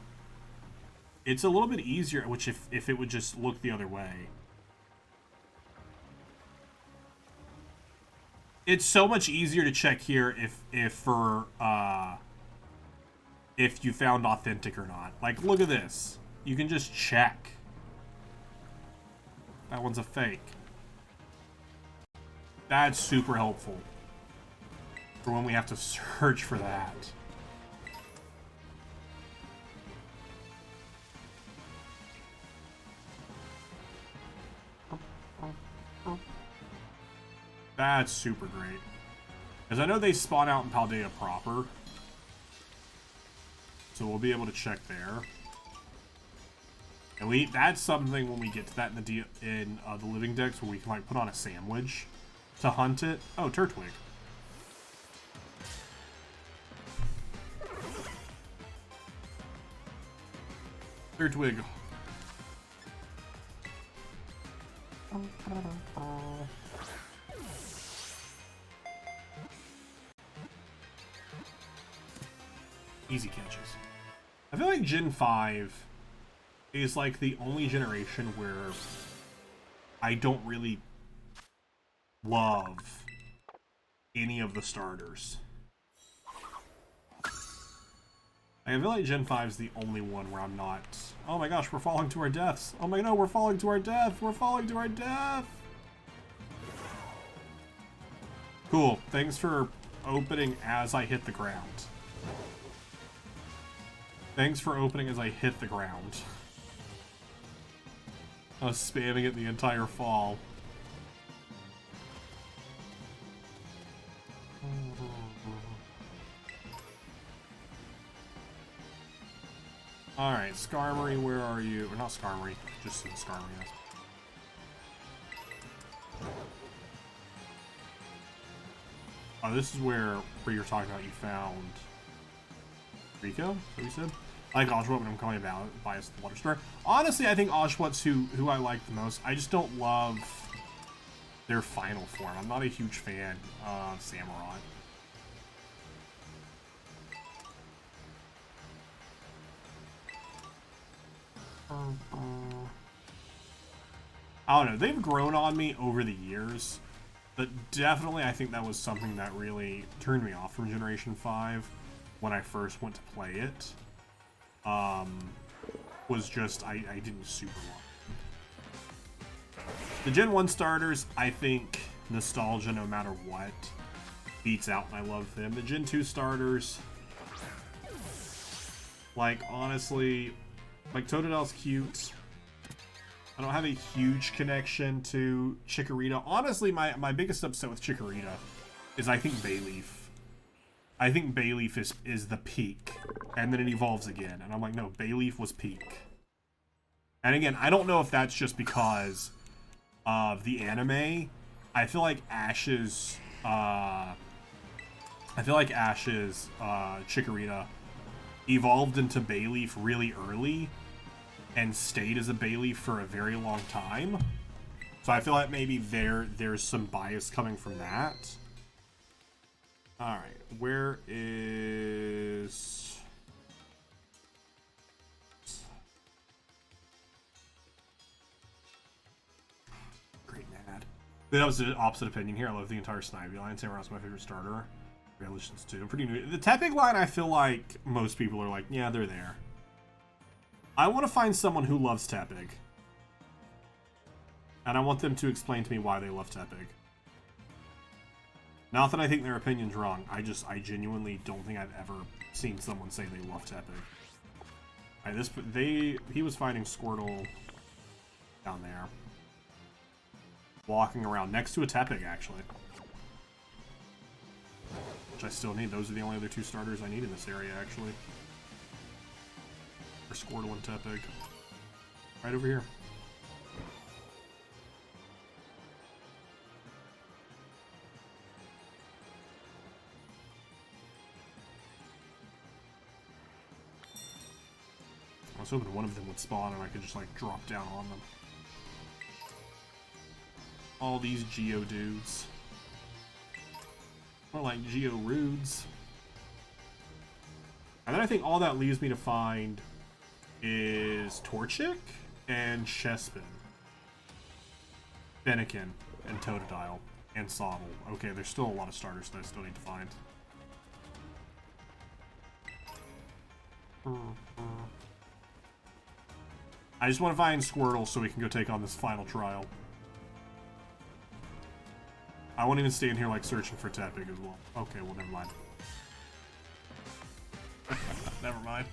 It's a little bit easier, which if it would just look the other way. It's so much easier to check here if you found authentic or not. Like, look at this. You can just check. That one's a fake. That's super helpful for when we have to search for that. That's super great. Because I know they spawn out in Paldea proper. So we'll be able to check there. And that's something when we get to that in the living decks where we can like put on a sandwich to hunt it. Oh, Turtwig. Turtwig. Easy catches. I feel like Gen 5 is like the only generation where I don't really love any of the starters. I feel like Gen 5 is the only one where I'm not... Oh my gosh, we're falling to our deaths. Oh my no, we're falling to our death. We're falling to our death. Cool. Thanks for opening as I hit the ground. Thanks for opening as I hit the ground. I was spamming it the entire fall. Alright, Skarmory, where are you? Or not Skarmory, just Skarmory, yes. Oh, this is where you're talking about you found Rico, is that what you said? I like Oshawott, but I'm calling about bias the water star. Honestly, I think Oshawott's who I like the most. I just don't love their final form. I'm not a huge fan of Samurott. I don't know. They've grown on me over the years, but definitely I think that was something that really turned me off from Generation 5 when I first went to play it. Was just, I didn't super want it. The Gen 1 starters, I think nostalgia no matter what beats out, and I love them. The Gen 2 starters, like, honestly, like, Totodil's cute. I don't have a huge connection to Chikorita. Honestly, my biggest upset with Chikorita is I think Bayleaf. I think Bayleaf is the peak, and then it evolves again. And I'm like, no, Bayleaf was peak. And again, I don't know if that's just because of the anime. I feel like Ash's Chikorita evolved into Bayleaf really early and stayed as a Bayleaf for a very long time. So I feel like maybe there's some bias coming from that. Alright, where is... Great Mad. That was the opposite opinion here. I love the entire Snivy line. Samurai's my favorite starter. Relations too. Pretty new. The Tepig line, I feel like most people are like, yeah, they're there. I want to find someone who loves Tepig. And I want them to explain to me why they love Tepig. Not that I think their opinion's wrong. I genuinely don't think I've ever seen someone say they love Tepig. Alright, he was fighting Squirtle down there. Walking around next to a Tepig, actually. Which I still need. Those are the only other two starters I need in this area, actually. For Squirtle and Tepig. Right over here. I was hoping one of them would spawn and I could just like drop down on them. All these Geodudes. More like Georudes. And then I think all that leaves me to find is Torchic and Chespin. Fennekin and Totodile and Sottle. Okay, there's still a lot of starters that I still need to find. I just want to find Squirtle so we can go take on this final trial. I won't even stay in here like searching for Tepig as well. Okay, well never mind. Never mind.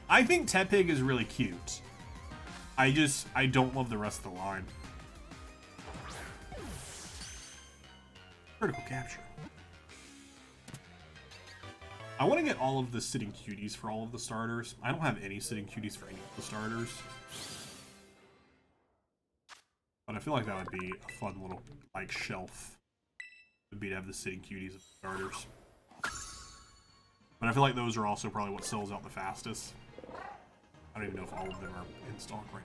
I think Tepig is really cute. I don't love the rest of the line. Critical capture. I want to get all of the sitting cuties for all of the starters. I don't have any sitting cuties for any of the starters. But I feel like that would be a fun little, like, shelf. Would be to have the sitting cuties of starters. But I feel like those are also probably what sells out the fastest. I don't even know if all of them are in stock right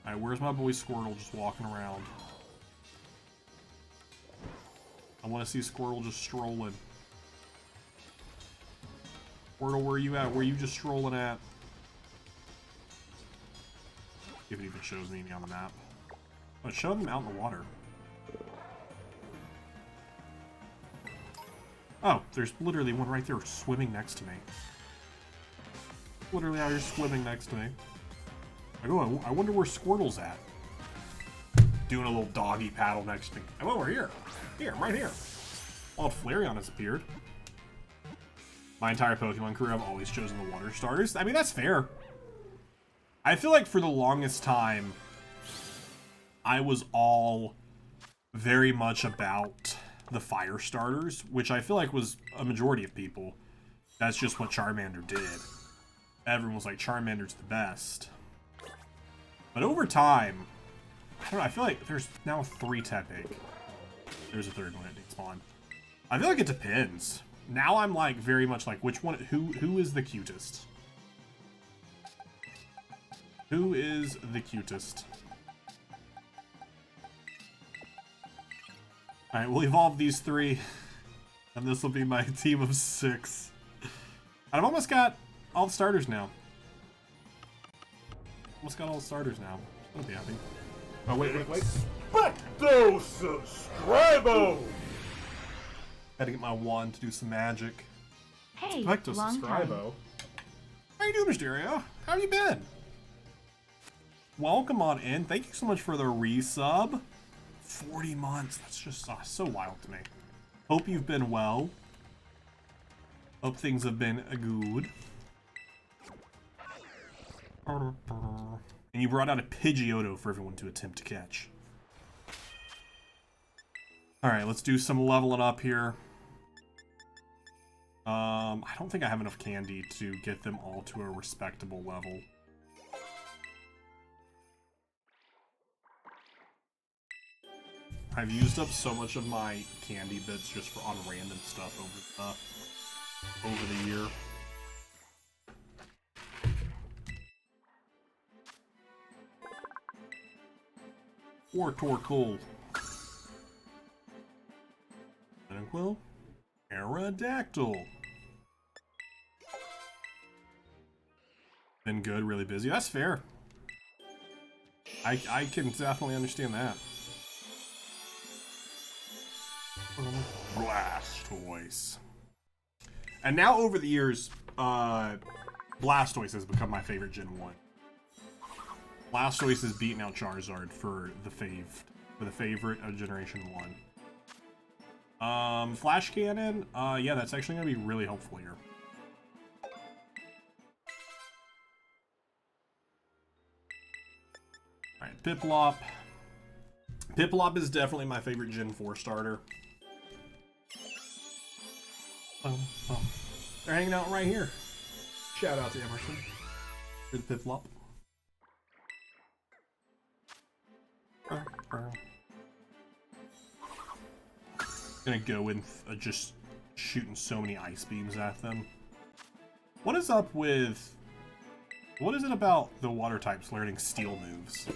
now. Alright, where's my boy Squirtle just walking around? I want to see Squirtle just strolling. Squirtle, where are you at? Where are you just strolling at? If it even shows me on the map. Oh, it's showing them out in the water. Oh, there's literally one right there swimming next to me. Literally out here swimming next to me. I wonder where Squirtle's at. Doing a little doggy paddle next to me. Oh, we're here. Here, I'm right here. Wild Flareon has appeared. My entire Pokemon career, I've always chosen the water starters. I mean, that's fair. I feel like for the longest time, I was all very much about the fire starters, which I feel like was a majority of people. That's just what Charmander did. Everyone was like, Charmander's the best. But over time, I don't know, I feel like there's now 3 Tepig. There's a third one that didn't spawn. I feel like it depends. Now I'm like very much like, which one, who is the cutest? Who is the cutest? Alright, we'll evolve these 3. And this will be my team of 6. I've almost got all the starters now. Almost got all the starters now. I'll be happy. Oh, wait. Specto Subscribo! Had to get my wand to do some magic. Hey, Specto long time. Subscribo. How you doing, Mysterio? How have you been? Welcome on in. Thank you so much for the resub. 40 months. That's just so wild to me. Hope you've been well. Hope things have been good. And you brought out a Pidgeotto for everyone to attempt to catch. Alright, let's do some leveling up here. I don't think I have enough candy to get them all to a respectable level. I've used up so much of my candy bits just on random stuff over the year. Or Torkoal. Tranquil. Aerodactyl. Been good, really busy. That's fair. I can definitely understand that. Blastoise. And now over the years, Blastoise has become my favorite Gen 1. Blastoise has beaten out Charizard for the favorite of Generation 1. Flash Cannon, yeah, that's actually gonna be really helpful here. Alright, Piplup. Piplup is definitely my favorite Gen 4 starter. They're hanging out right here. Shout out to Emerson for the Piplup. Gonna go in just shooting so many ice beams at them. What is up with... What is it about the water types learning steel moves?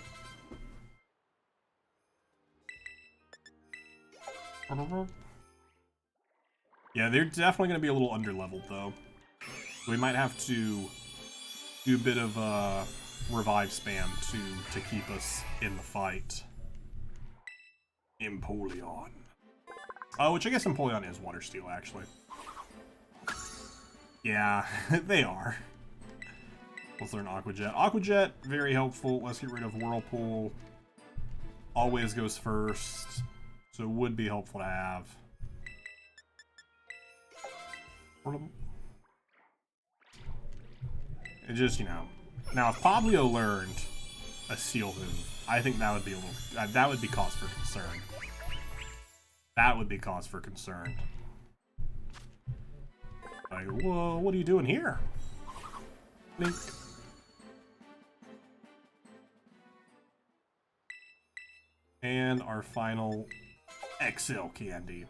Yeah, they're definitely going to be a little underleveled, though. We might have to do a bit of revive spam to keep us in the fight. Empoleon. Oh, which I guess Empoleon is water steel, actually. Yeah, they are. Let's learn Aqua Jet. Aqua Jet, very helpful. Let's get rid of Whirlpool. Always goes first. So it would be helpful to have. It just, you know. Now, if Pablo learned a Steel move, I think that would be a little... that would be cause for concern. That would be cause for concern. Like, whoa, what are you doing here? Blink. And our final XL candy.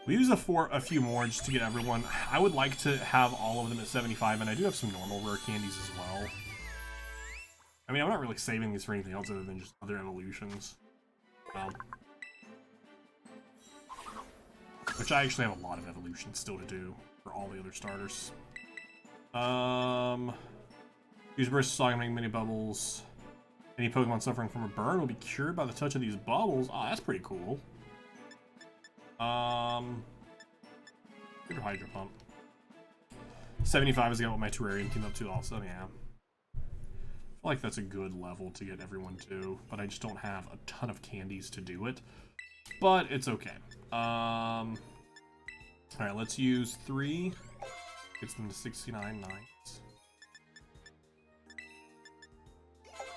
We use a few more just to get everyone. I would like to have all of them at 75, and I do have some normal rare candies as well. I mean, I'm not really saving these for anything else other than just other evolutions. Which I actually have a lot of evolutions still to do for all the other starters. Use burst stock, make mini bubbles. Any Pokemon suffering from a burn will be cured by the touch of these bubbles. Oh, that's pretty cool. Good Hydro Pump. 75 is got what my Terrarium came up to also, yeah. I feel like that's a good level to get everyone to, but I just don't have a ton of candies to do it. But it's okay. Alright, let's use 3. Gets them to 69, nice.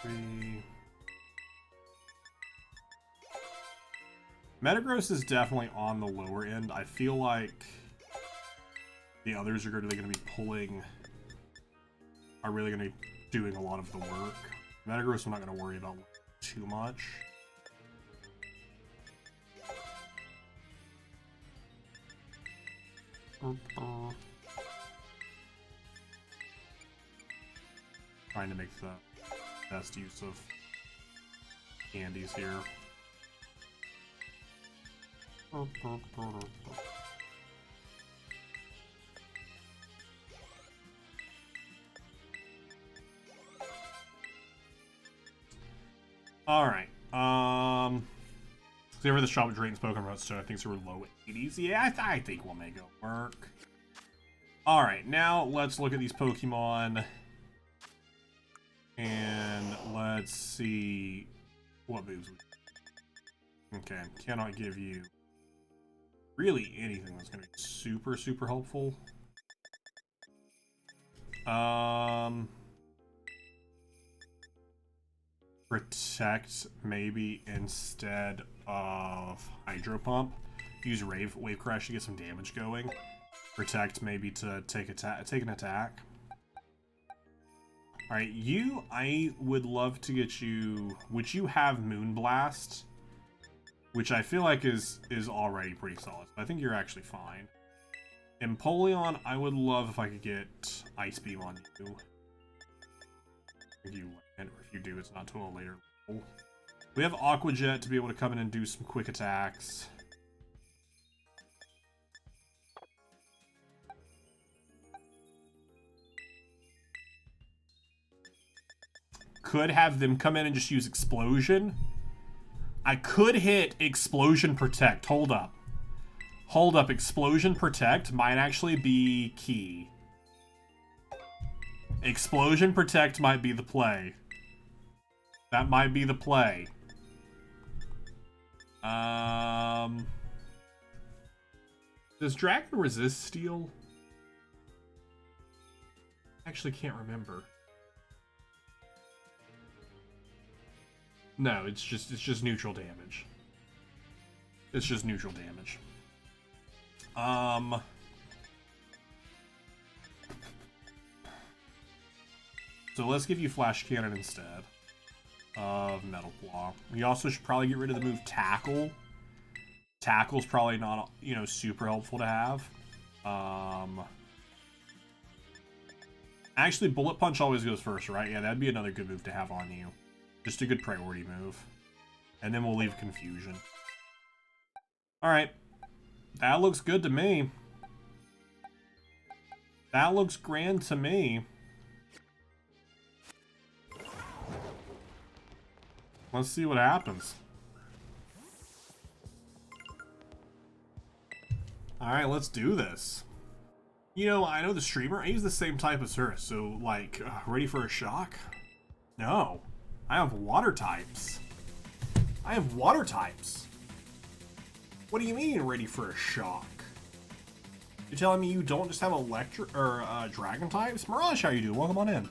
3. Metagross is definitely on the lower end. I feel like the others are really going to be really going to be doing a lot of the work. Metagross I'm not going to worry about too much. Trying to make the best use of candies here. Alright, whoever the shop with Drayton's Pokemon Road, so I think so we're low 80s. Yeah, I think we'll make it work. Alright, now let's look at these Pokemon. And let's see what moves we... Okay, cannot give you really anything that's going to be super, super helpful. Protect maybe instead of Hydro Pump. Use Wave Crash to get some damage going. Protect maybe to take an attack. Alright, I would love to get you... Would you have Moonblast? Which I feel like is already pretty solid. I think you're actually fine. Empoleon, I would love if I could get Ice Beam on you. If you And if you do, it's not till a later level. We have Aqua Jet to be able to come in and do some quick attacks. Could have them come in and just use Explosion. I could hit Explosion Protect. Hold up. Hold up. Explosion Protect might actually be key. Explosion Protect might be the play. That might be the play. Does Dragon resist Steel? Actually can't remember. No, it's just neutral damage. It's just neutral damage. So let's give you Flash Cannon instead of Metal Claw. We also should probably get rid of the move Tackle. Tackle's probably not, you know, super helpful to have. Actually, Bullet Punch always goes first, right? Yeah, that'd be another good move to have on you. Just a good priority move. And then we'll leave Confusion. Alright. That looks good to me. That looks grand to me. Let's see what happens. Alright, let's do this. You know, I know the streamer, I use the same type as her, so, like, ready for a shock? No. I have water types. I have water types. What do you mean, ready for a shock? You're telling me you don't just have electric or dragon types? Mirage, how you doing? Welcome on in.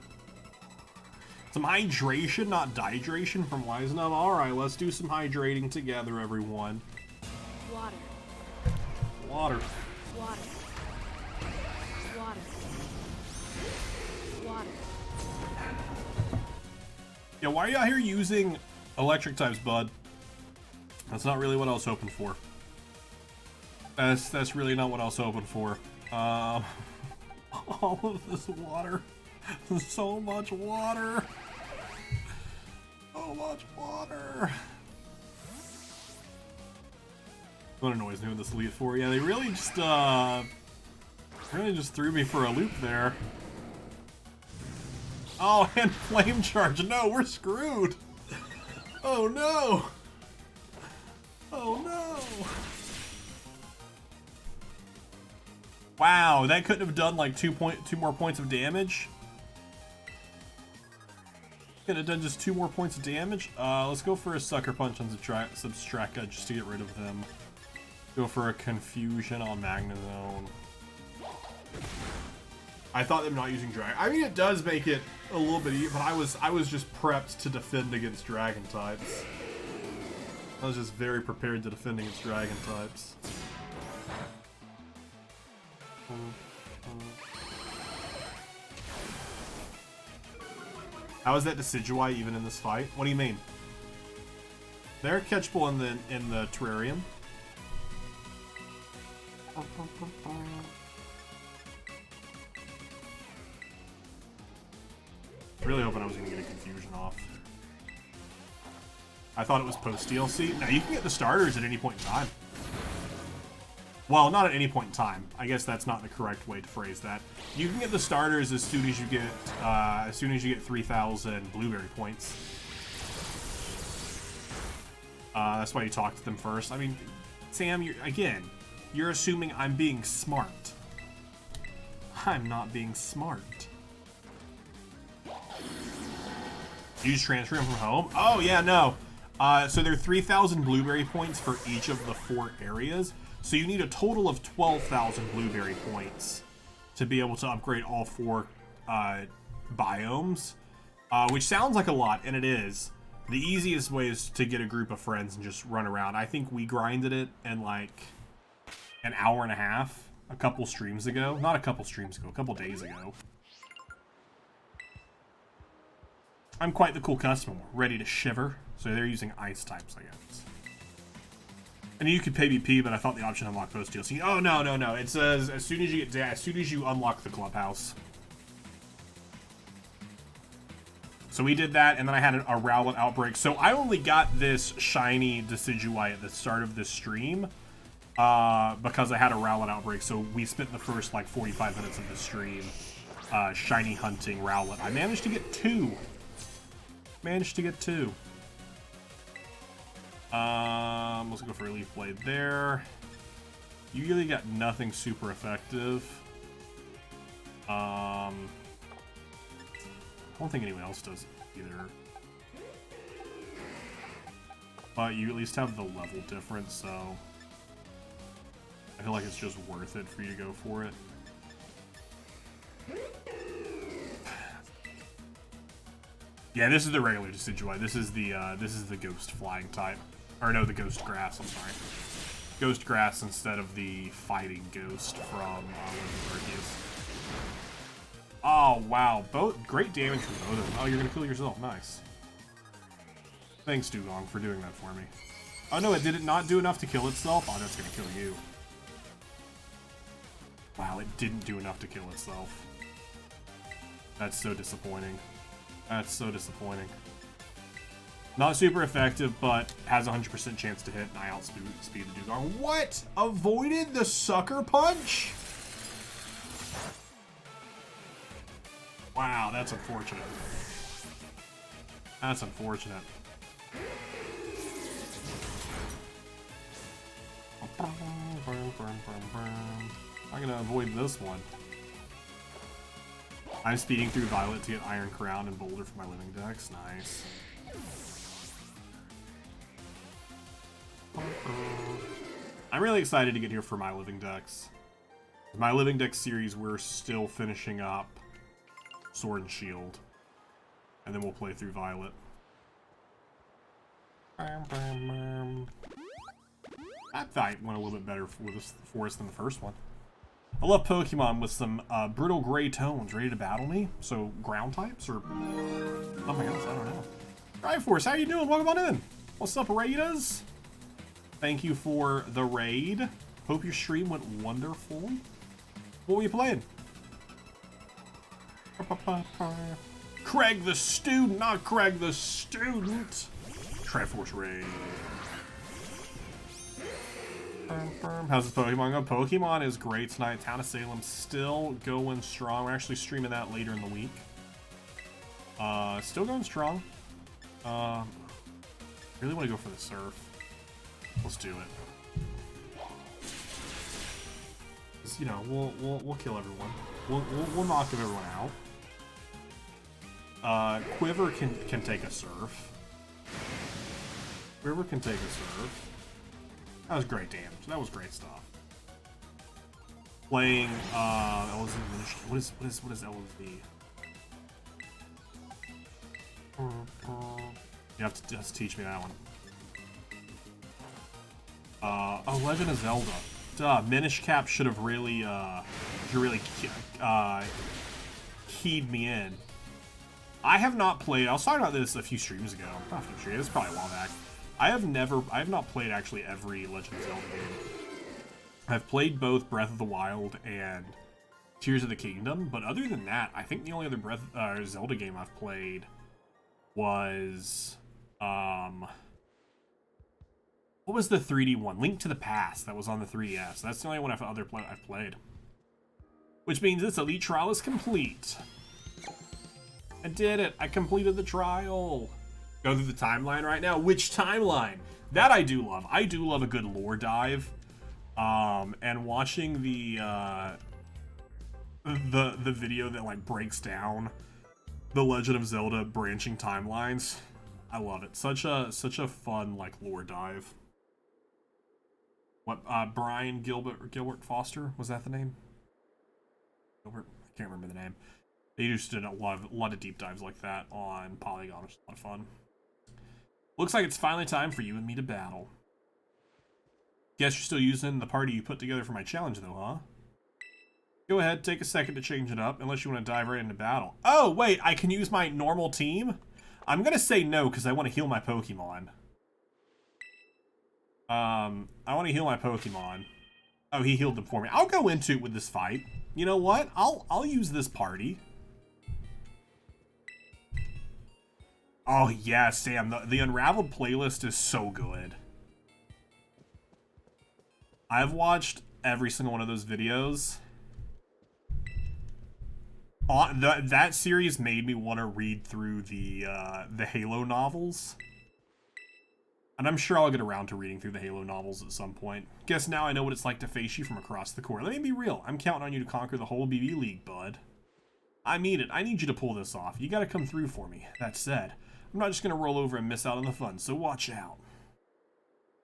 Some hydration, not dehydration from Wisen Up. Alright, let's do some hydrating together, everyone. Water. Water. Water. Water. Water. Yeah, why are you out here using electric types, bud? That's not really what I was hoping for. That's really not what I was hoping for. All of this water. So much water. So much water. What annoys me with this Elite Four? Yeah, they really just threw me for a loop there. Oh, and Flame Charge. No, we're screwed. Oh no. Oh no. Wow, that couldn't have done like two more points of damage. Could have done just 2 more points of damage. Let's go for a Sucker Punch on Substraka just to get rid of them. Go for a Confusion on Magnezone. I thought them not using Dragon. I mean, it does make it a little bit easier, but I was just prepped to defend against Dragon types. I was just very prepared to defend against Dragon types. How is that Decidueye even in this fight? What do you mean? They're catchable in the terrarium. Really hoping I was gonna get a Confusion off. I thought it was post DLC. Now you can get the starters at any point in time. Well, not at any point in time. I guess that's not the correct way to phrase that. You can get the starters as soon as you get 3,000 blueberry points. That's why you talk to them first. I mean, Sam, you're assuming I'm being smart. I'm not being smart. You just transfer them from home? Oh yeah, no. So there are 3,000 blueberry points for each of the 4 areas. So you need a total of 12,000 blueberry points to be able to upgrade all 4 biomes, which sounds like a lot, and it is. The easiest way is to get a group of friends and just run around. I think we grinded it in like an hour and a half a couple streams ago. Not a couple streams ago, a couple days ago. I'm quite the cool customer, ready to shiver. So they're using ice types, I guess. And you could pay BP, but I thought the option unlocked post DLC. Oh no. It says as soon as you unlock the clubhouse. So we did that, and then I had a Rowlet outbreak. So I only got this shiny Decidueye at the start of this stream because I had a Rowlet outbreak. So we spent the first like 45 minutes of the stream shiny hunting Rowlet. I managed to get 2. Let's go for a Leaf Blade there. You really got nothing super effective. I don't think anyone else does either. But you at least have the level difference, so I feel like it's just worth it for you to go for it. Yeah, this is the regular Decidueye. This is the Ghost Flying type. Or no, the Ghost Grass, I'm sorry. Ghost Grass instead of the Fighting Ghost from Arceus. Oh, wow. Great damage from both of them. Oh, you're gonna kill yourself. Nice. Thanks, Dugong, for doing that for me. Oh, no, did it not do enough to kill itself? Oh, that's gonna kill you. Wow, it didn't do enough to kill itself. That's so disappointing. That's so disappointing. Not super effective, but has a 100% chance to hit, and I outspeed the Dugong. What? Avoided the Sucker Punch? Wow, that's unfortunate. That's unfortunate. I'm gonna avoid this one. I'm speeding through Violet to get Iron Crown and Boulder for my living decks. Nice. I'm really excited to get here for my living decks. My living deck series, we're still finishing up Sword and Shield, and then we'll play through Violet. That fight went a little bit better for us than the first one. I love Pokemon with some brutal gray tones ready to battle me. So ground types or something else, I don't know. Triforce, how you doing? Welcome on in. What's up, Raiders? Thank you for the raid. Hope your stream went wonderful. What were you playing? Craig the student, not Craig the student. Triforce raid. How's the Pokemon go? Pokemon is great tonight. Town of Salem still going strong. We're actually streaming that later in the week. Still going strong. Really want to go for the Surf. Let's do it. Just, you know, we'll kill everyone. We'll knock everyone out. Quiver can take a Surf. Quiver can take a Surf. That was great damage. That was great stuff. Playing LSD. What is LSD? You have to teach me that one. Oh, Legend of Zelda. Duh, Minish Cap should have really keyed me in. I have not played. I was talking about this a few streams ago. Not a few streams. It's probably a while back. I have not played actually every Legend of Zelda game. I've played both Breath of the Wild and Tears of the Kingdom, but other than that, I think the only other Zelda game I've played was what was the 3D one? Link to the Past, that was on the 3DS. That's the only one I've played. Which means this Elite Trial is complete. I did it. I completed the trial. Go through the timeline right now. Which timeline? That I do love. I do love a good lore dive. And watching the video that like breaks down the Legend of Zelda branching timelines. I love it. Such a fun like lore dive. What Brian Gilbert Foster, was that the name? Gilbert? I can't remember the name. They just did a lot of deep dives like that on Polygon, which is a lot of fun. Looks like it's finally time for you and me to battle. Guess you're still using the party you put together for my challenge though, huh? Go ahead, take a second to change it up, unless you want to dive right into battle. Oh, wait, I can use my normal team? I'm gonna say no, because I want to heal my Pokemon. I want to heal my Pokemon. Oh, he healed them for me. I'll go into it with this fight. You know what? I'll use this party. Oh yeah, Sam, the Unraveled playlist is so good. I've watched every single one of those videos. That series made me want to read through the Halo novels. And I'm sure I'll get around to reading through the Halo novels at some point. Guess now I know what it's like to face you from across the court. Let me be real. I'm counting on you to conquer the whole BB League, bud. I need it. I need you to pull this off. You gotta come through for me. That said, I'm not just gonna roll over and miss out on the fun, so watch out.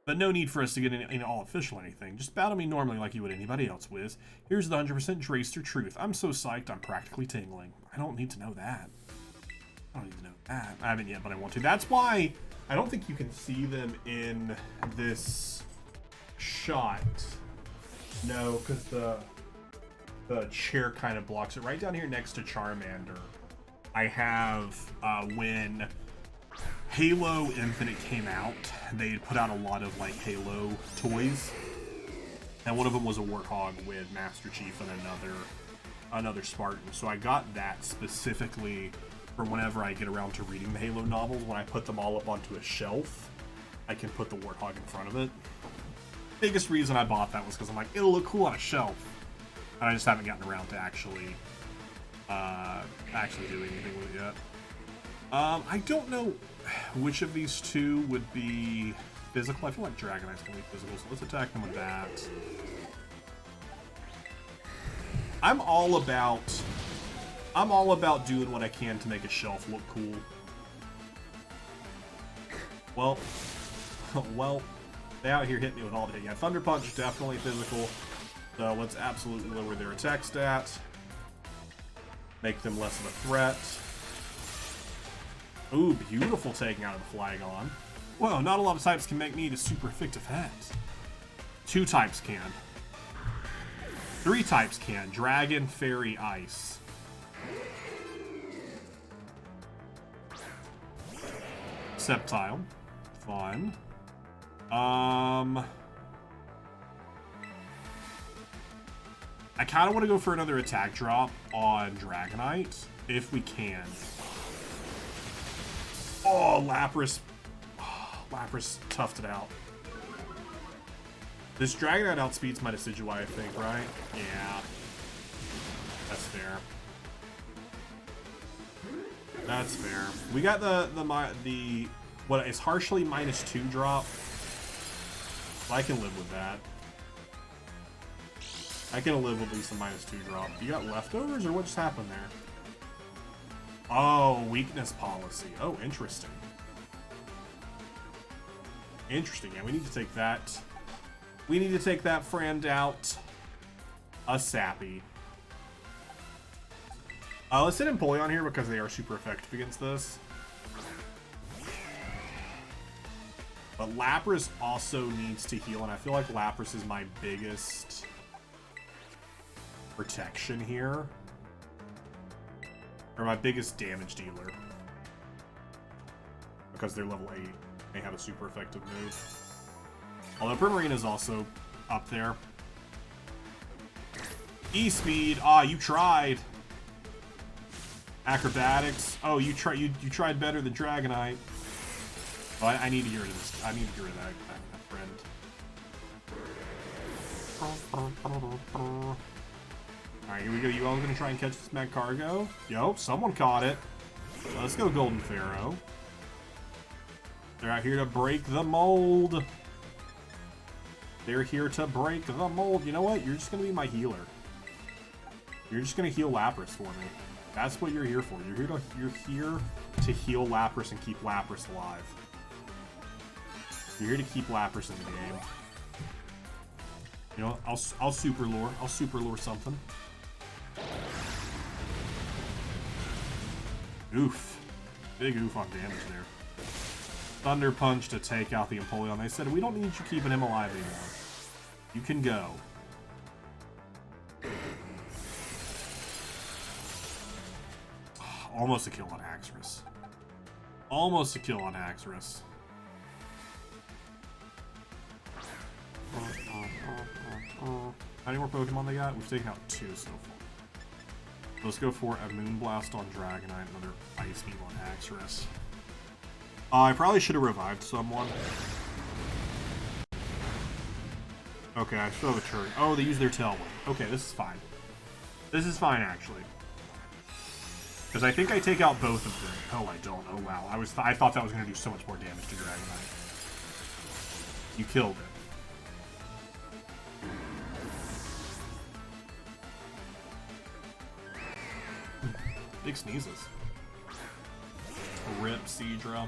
But no need for us to get in all official or anything. Just battle me normally like you would anybody else, Wiz. Here's the 100% Dracer truth. I'm so psyched I'm practically tingling. I don't need to know that. I don't need to know that. I haven't yet, but I want to. That's why I don't think you can see them in this shot. No, because the chair kind of blocks it. Right down here next to Charmander, I have when Halo Infinite came out, they had put out a lot of like Halo toys, and one of them was a Warthog with Master Chief and another Spartan. So I got that specifically for whenever I get around to reading the Halo novels. When I put them all up onto a shelf, I can put the Warthog in front of it. Biggest reason I bought that was because I'm like, it'll look cool on a shelf, and I just haven't gotten around to actually doing anything with it yet. I don't know which of these two would be physical. I feel like Dragonite's gonna be physical, so let's attack them with that. I'm all about doing what I can to make a shelf look cool. Well, they out here hitting me with all the hit. Yeah, Thunder Punch definitely physical. So let's absolutely lower their attack stat. Make them less of a threat. Ooh, beautiful taking out of the Flygon. Whoa, not a lot of types can make me a super effective hat. 2 types can. 3 types can. Dragon, Fairy, Ice. Sceptile. Fun. I kind of want to go for another attack drop on Dragonite, if we can. Oh, Lapras. Oh, Lapras toughed it out. This Dragonite outspeeds my Decidueye, I think, right? Yeah. That's fair. That's fair. We got the what is harshly -2 drop. I can live with that. I can live with at least a -2 drop. You got leftovers, or what just happened there? Oh, weakness policy. Oh, interesting. Interesting. Yeah, we need to take that. We need to take that friend out. A Sappy. Let's hit Empoleon here because they are super effective against this. But Lapras also needs to heal, and I feel like Lapras is my biggest protection here. Or my biggest damage dealer. Because they're level 8. They have a super effective move. Although Primarina is also up there. E-Speed. Ah, you tried. Acrobatics. Oh, you tried better than Dragonite. Oh, I need to get rid of this. I need to get rid of that friend. Alright, here we go. You all gonna try and catch this Magcargo? Yo, someone caught it. Let's go, Golden Pharaoh. They're out here to break the mold. They're here to break the mold. You know what? You're just gonna be my healer. You're just gonna heal Lapras for me. That's what you're here for. You're here to heal Lapras and keep Lapras alive. You're here to keep Lapras in the game. You know, I'll super lure. I'll super lure something. Oof. Big oof on damage there. Thunder Punch to take out the Empoleon. They said, we don't need you keeping him alive anymore. You can go. Almost a kill on Haxorus. Almost a kill on Haxorus. How many more Pokemon they got? We've taken out 2 so far. Let's go for a Moonblast on Dragonite, another Ice Beam on Haxorus. I probably should have revived someone. Okay, I still have a turn. Oh, they use their tailwind. Okay, this is fine. This is fine, actually. Because I think I take out both of them. Oh, I don't. Oh, wow. I thought that was going to do so much more damage to Dragonite. You killed it. Big sneezes. Rip Seadra.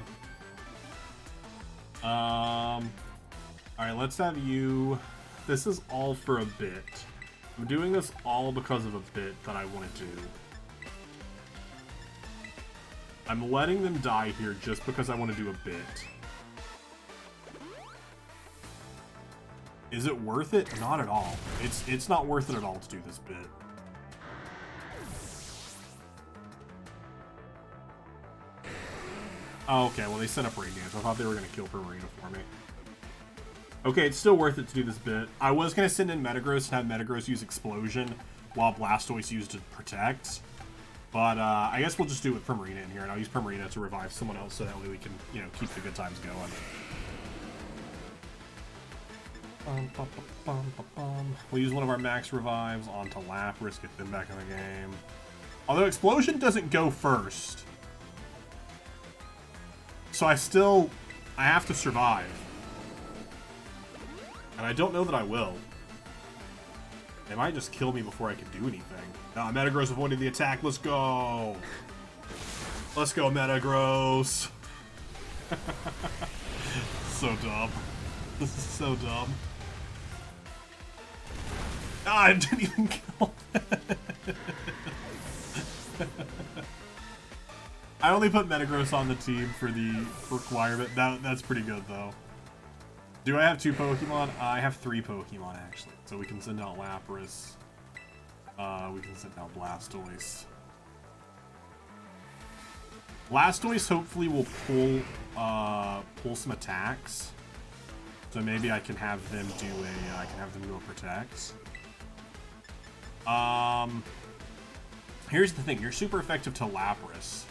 Alright, let's have you... This is all for a bit. I'm doing this all because of a bit that I want to do. I'm letting them die here just because I want to do a bit. Is it worth it? Not at all. It's not worth it at all to do this bit. Oh, okay, well they set up Radiance. I thought they were going to kill Primarina for me. Okay, it's still worth it to do this bit. I was going to send in Metagross and have Metagross use Explosion while Blastoise used to Protect. But I guess we'll just do it with Primarina in here, and I'll use Primarina to revive someone else so that way we can, you know, keep the good times going. We'll use one of our max revives onto Lapras, get them back in the game. Although Explosion doesn't go first. So I have to survive. And I don't know that I will. They might just kill me before I can do anything. Metagross avoided the attack. Let's go. Let's go, Metagross. So dumb. This is so dumb. Ah, I didn't even kill it. I only put Metagross on the team for the requirement. That's pretty good, though. Do I have 2 Pokemon? I have 3 Pokemon, actually. So we can send out Lapras. We can send out Blastoise. Blastoise hopefully will pull some attacks. So maybe I can have them do a Protect. Here's the thing. You're super effective to Lapras.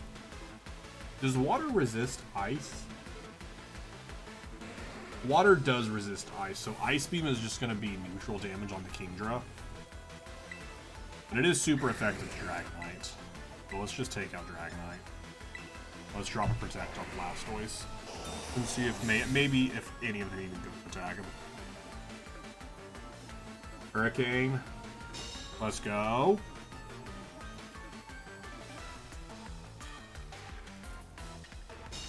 Does water resist ice? Water does resist ice, so Ice Beam is just going to be neutral damage on the Kingdra. But it is super effective to Dragonite. So let's just take out Dragonite. Let's drop a Protect on Blastoise. And see if maybe if any of them even go attack him. Hurricane. Let's go.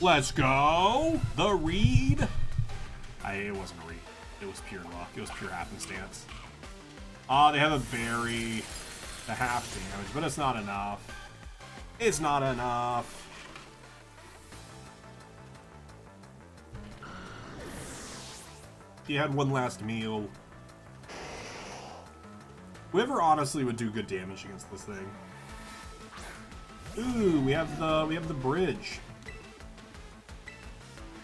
Let's go! The read! It wasn't a read. It was pure luck. It was pure happenstance. They have a berry. The half damage, but it's not enough. It's not enough. He had one last meal. Whoever honestly would do good damage against this thing. Ooh, we have the bridge.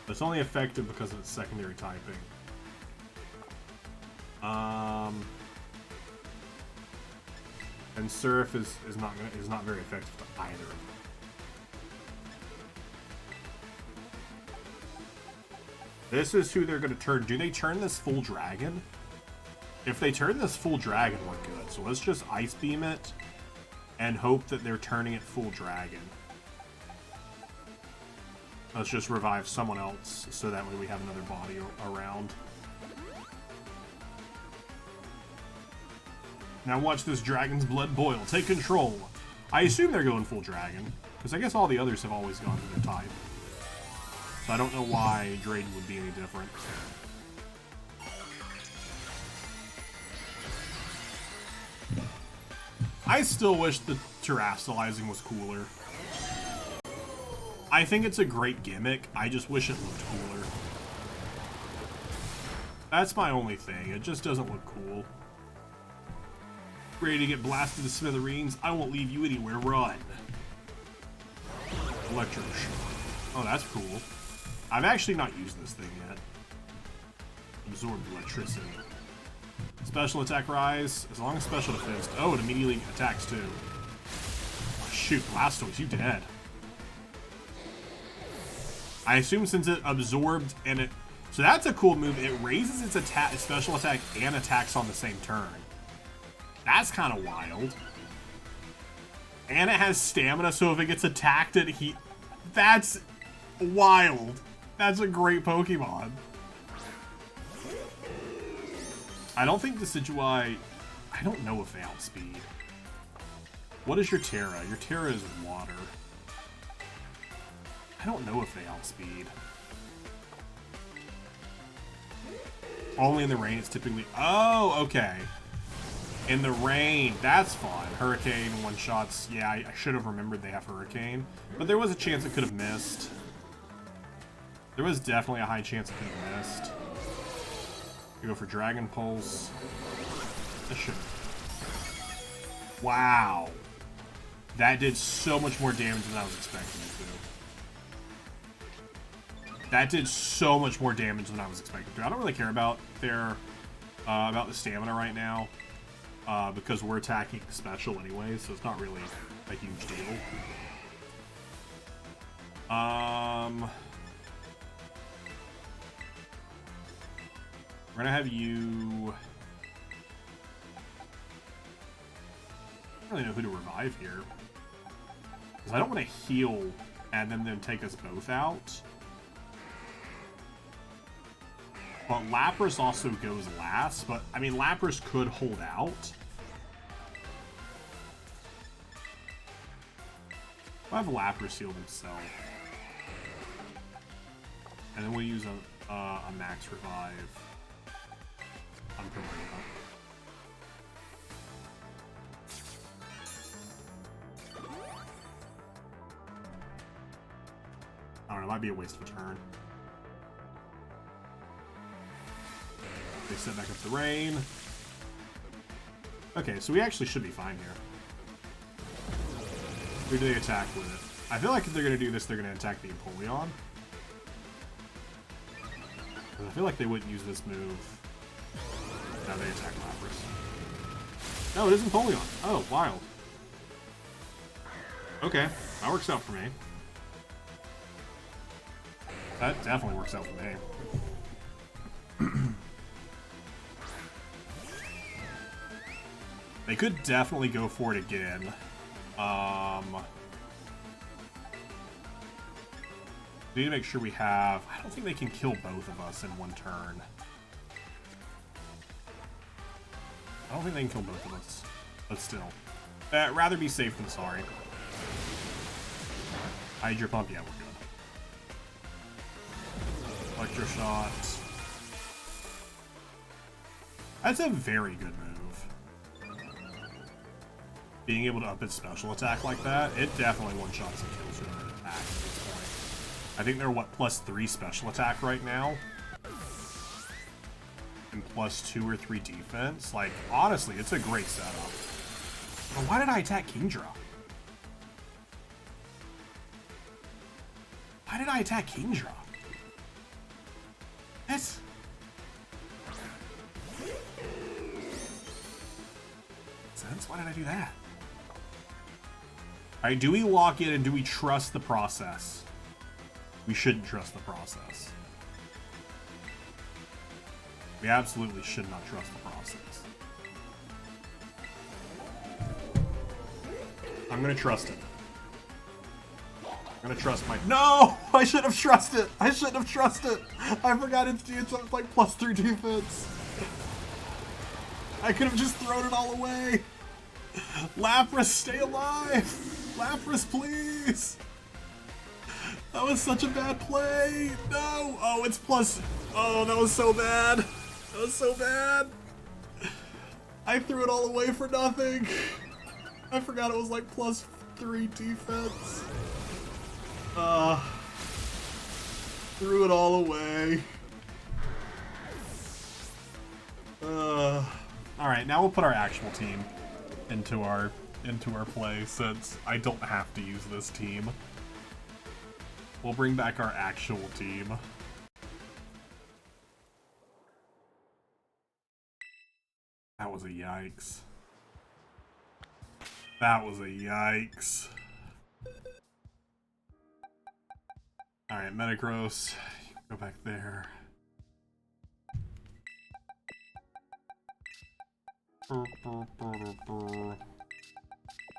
It's only effective because of its secondary typing. And Surf is not very effective to either of them. This is who they're going to turn. Do they turn this full dragon? If they turn this full dragon, we're good. So let's just Ice Beam it and hope that they're turning it full dragon. Let's just revive someone else so that way we have another body around. Now watch this dragon's blood boil. Take control. I assume they're going full dragon, because I guess all the others have always gone to their type. So I don't know why Drayden would be any different. I still wish the terastallizing was cooler. I think it's a great gimmick, I just wish it looked cooler. That's my only thing, it just doesn't look cool. Ready to get blasted to smithereens? I won't leave you anywhere, run! Electro Shock. Oh, that's cool. I've actually not used this thing yet. Absorb electricity. Special attack rise, as long as special defense. Oh, it immediately attacks too. Oh, shoot, Blastoise, you dead. I assume since it absorbed and it... So that's a cool move. It raises its attack, special attack and attacks on the same turn. That's kind of wild. And it has stamina, so if it gets attacked, that's wild. That's a great Pokemon. I don't think Decidueye... I don't know if they outspeed. What is your Terra? Your Terra is water. I don't know if they outspeed. Only in the rain, it's typically... Oh, okay. In the rain, that's fun. Hurricane, one-shots. Yeah, I should have remembered they have Hurricane. But there was a chance it could have missed. There was definitely a high chance it could have missed. You go for Dragon Pulse. This should... Wow. That did so much more damage than I was expecting it to. That did so much more damage than I was expecting to. I don't really care about their about the stamina right now because we're attacking special anyway, so it's not really a huge deal. We're gonna have you... I don't really know who to revive here. Because I don't want to heal and then take us both out. But Lapras also goes last, but I mean Lapras could hold out. I'll have Lapras heal himself. And then we'll use a max revive on Primarina. I don't know, it might be a waste of a turn. They set back up the rain. Okay, so we actually should be fine here. Who do they attack with it? I feel like if they're going to do this, they're going to attack the Empoleon. I feel like they wouldn't use this move. No, they attack Lapras. No, it is Empoleon. Oh, wild. Okay, that works out for me. That definitely works out for me. They could definitely go for it again. We need to make sure we have... I don't think they can kill both of us in one turn. I don't think they can kill both of us. But still. Rather be safe than sorry. Hydro Pump, yeah, we're good. Electro Shot. That's a very good move. Being able to up its special attack like that, it definitely one-shots and kills you with an attack at this point. I think they're, what, +3 special attack right now? And +2 or 3 defense? Like, honestly, it's a great setup. But why did I attack Kingdra? Why did I attack Kingdra? That's... sense? Why did I do that? Alright, do we lock in and do we trust the process? We shouldn't trust the process. We absolutely should not trust the process. I'm gonna trust it. I'm gonna trust my... No! I should have trusted! I shouldn't have trusted! I forgot it's like +3 defense. I could have just thrown it all away. Lapras, stay alive! Lapras, please! That was such a bad play! No! Oh, it's plus... Oh, that was so bad! That was so bad! I threw it all away for nothing! I forgot it was like +3 defense. Threw it all away. Alright, now we'll put our actual team into our play since I don't have to use this team. We'll bring back our actual team. That was a yikes. That was a yikes. Alright. Alright, Metagross. Go back there.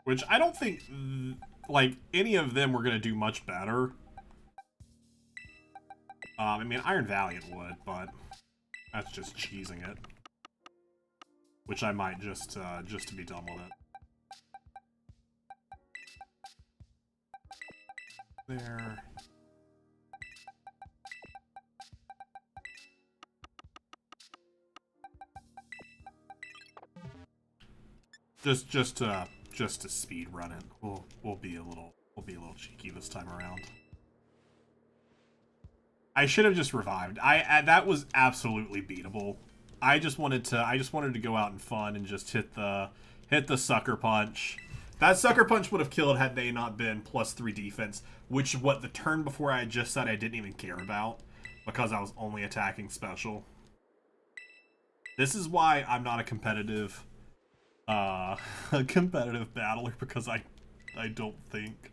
Which I don't think, like, any of them were going to do much better. I mean, Iron Valiant would, but that's just cheesing it. Which I might just to be done with it. There. Just to speed run it. We'll be a little cheeky this time around. I should have just revived. That was absolutely beatable. I just wanted to go out and fun and just hit the sucker punch. That sucker punch would have killed had they not been +3 defense, which what the turn before I just said I didn't even care about because I was only attacking special. This is why I'm not a competitive battler, because I don't think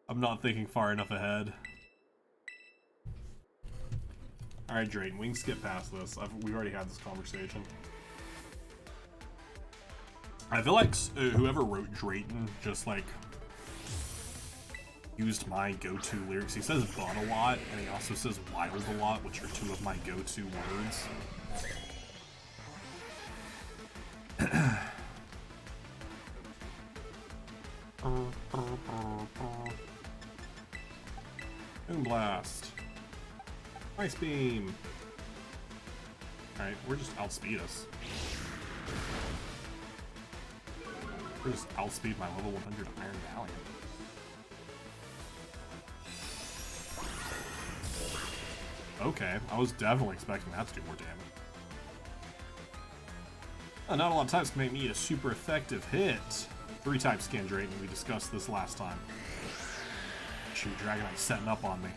I'm not thinking far enough ahead. Alright, Drayton, we can skip past this. We've already had this conversation. I feel like whoever wrote Drayton just, like, used my go-to lyrics. He says "bun" a lot, and he also says "wild" a lot, which are two of my go-to words. Moonblast. Ice Beam. Alright, we're just outspeed us. We're just outspeed my level 100 Iron Valiant. Okay, I was definitely expecting that to do more damage. Not a lot of times can make me a super effective hit. 3-type scan Drayton, we discussed this last time. Shoot, Dragonite's setting up on me.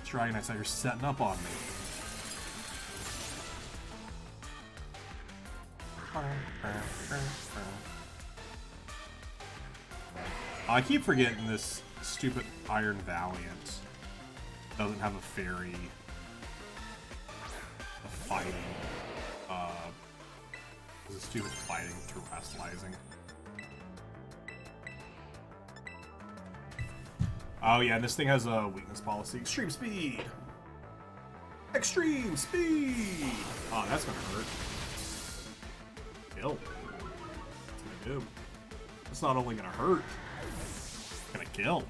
Dragonite's out here setting up on me. I keep forgetting this stupid Iron Valiant doesn't have a fairy fighting. This is stupid fighting through Westalizing. Oh yeah, this thing has a weakness policy. Extreme speed! Extreme speed! Oh, that's gonna hurt. Kill. What's it gonna do? It's not only gonna hurt, it's gonna kill.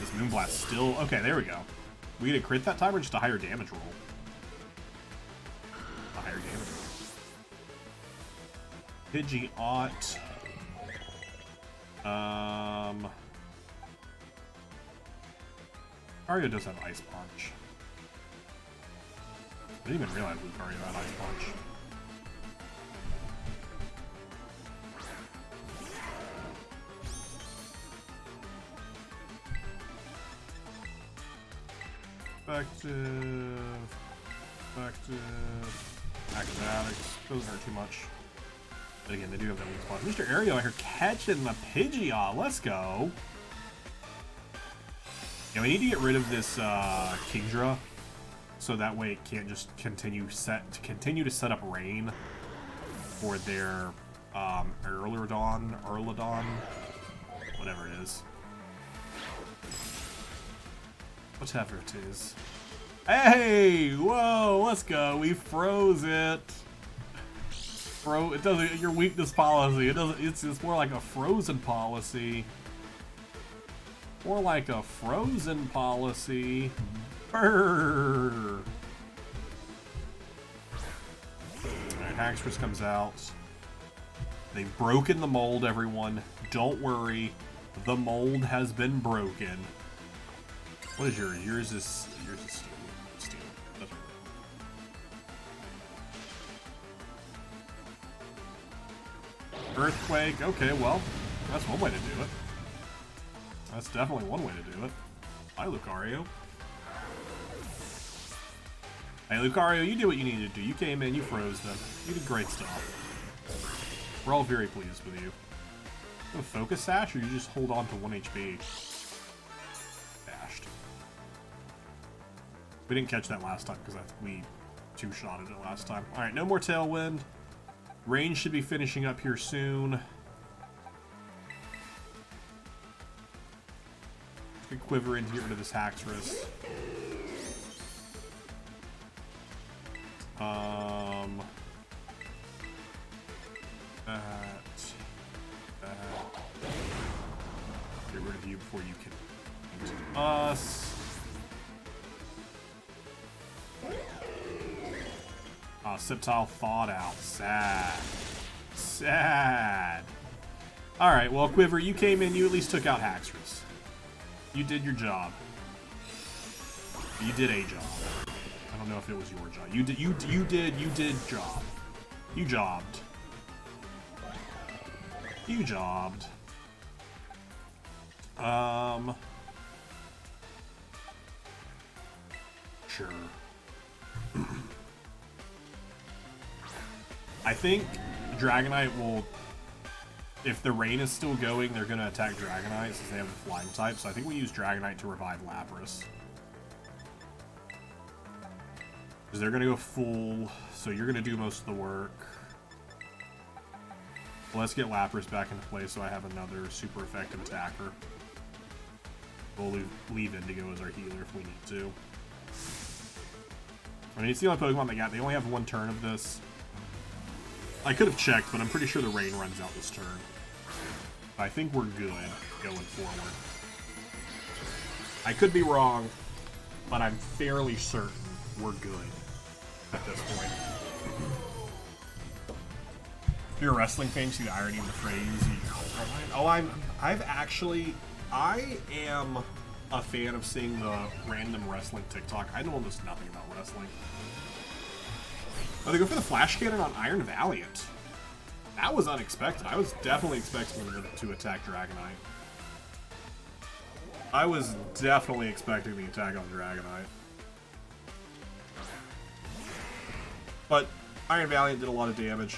This Moonblast still... Okay, there we go. We get a crit that time or just a higher damage roll? A higher damage roll. Pidgeot. Lucario does have Ice Punch. I didn't even realize Lucario had Ice Punch. Effective, acrobatics, doesn't hurt too much. But again, they do have that weak spot. Mr. Aereo out here catching the Pidgeot, let's go! Yeah, we need to get rid of this Kingdra, so that way it can't just continue to set up rain for their Erladon, whatever it is. Whatever it is. Hey! Whoa, let's go. We froze it. It doesn't, your weakness policy. It doesn't, it's more like a frozen policy. More like a frozen policy. Brrr. Alright, Haxorus comes out. They've broken the mold, everyone. Don't worry. The mold has been broken. What is yours? Yours is steel. That's right. Earthquake. Okay, well, that's one way to do it. That's definitely one way to do it. Hi, Lucario. Hey, Lucario, you did what you needed to do. You came in, you froze them. You did great stuff. We're all very pleased with you. A focus sash, or you just hold on to 1 HP? Dashed. We didn't catch that last time because we two-shotted it last time. Alright, no more Tailwind. Rain should be finishing up here soon. Good Quiver in to get rid of this Haxorus. Get rid of you before you can into us. Sceptile thawed out. Sad. Sad. Alright, well, Quiver, you came in, you at least took out Haxorus. You did your job. You did a job. I don't know if it was your job. You did job. You jobbed. You jobbed. Sure. I think Dragonite will, if the rain is still going, they're going to attack Dragonite since they have the flying type. So I think we use Dragonite to revive Lapras. Because they're going to go full, so you're going to do most of the work. Well, let's get Lapras back into play so I have another super effective attacker. We'll leave Indigo as our healer if we need to. I mean, it's the only Pokemon they got. They only have one turn of this. I could have checked, but I'm pretty sure the rain runs out this turn. I think we're good going forward. I could be wrong, but I'm fairly certain we're good at this point. If you're a wrestling fan, you see the irony in the phrase. I am a fan of seeing the random wrestling TikTok. I know almost nothing about wrestling. Oh, they go for the Flash Cannon on Iron Valiant. That was unexpected. I was definitely expecting them to attack Dragonite. I was definitely expecting the attack on Dragonite. But Iron Valiant did a lot of damage.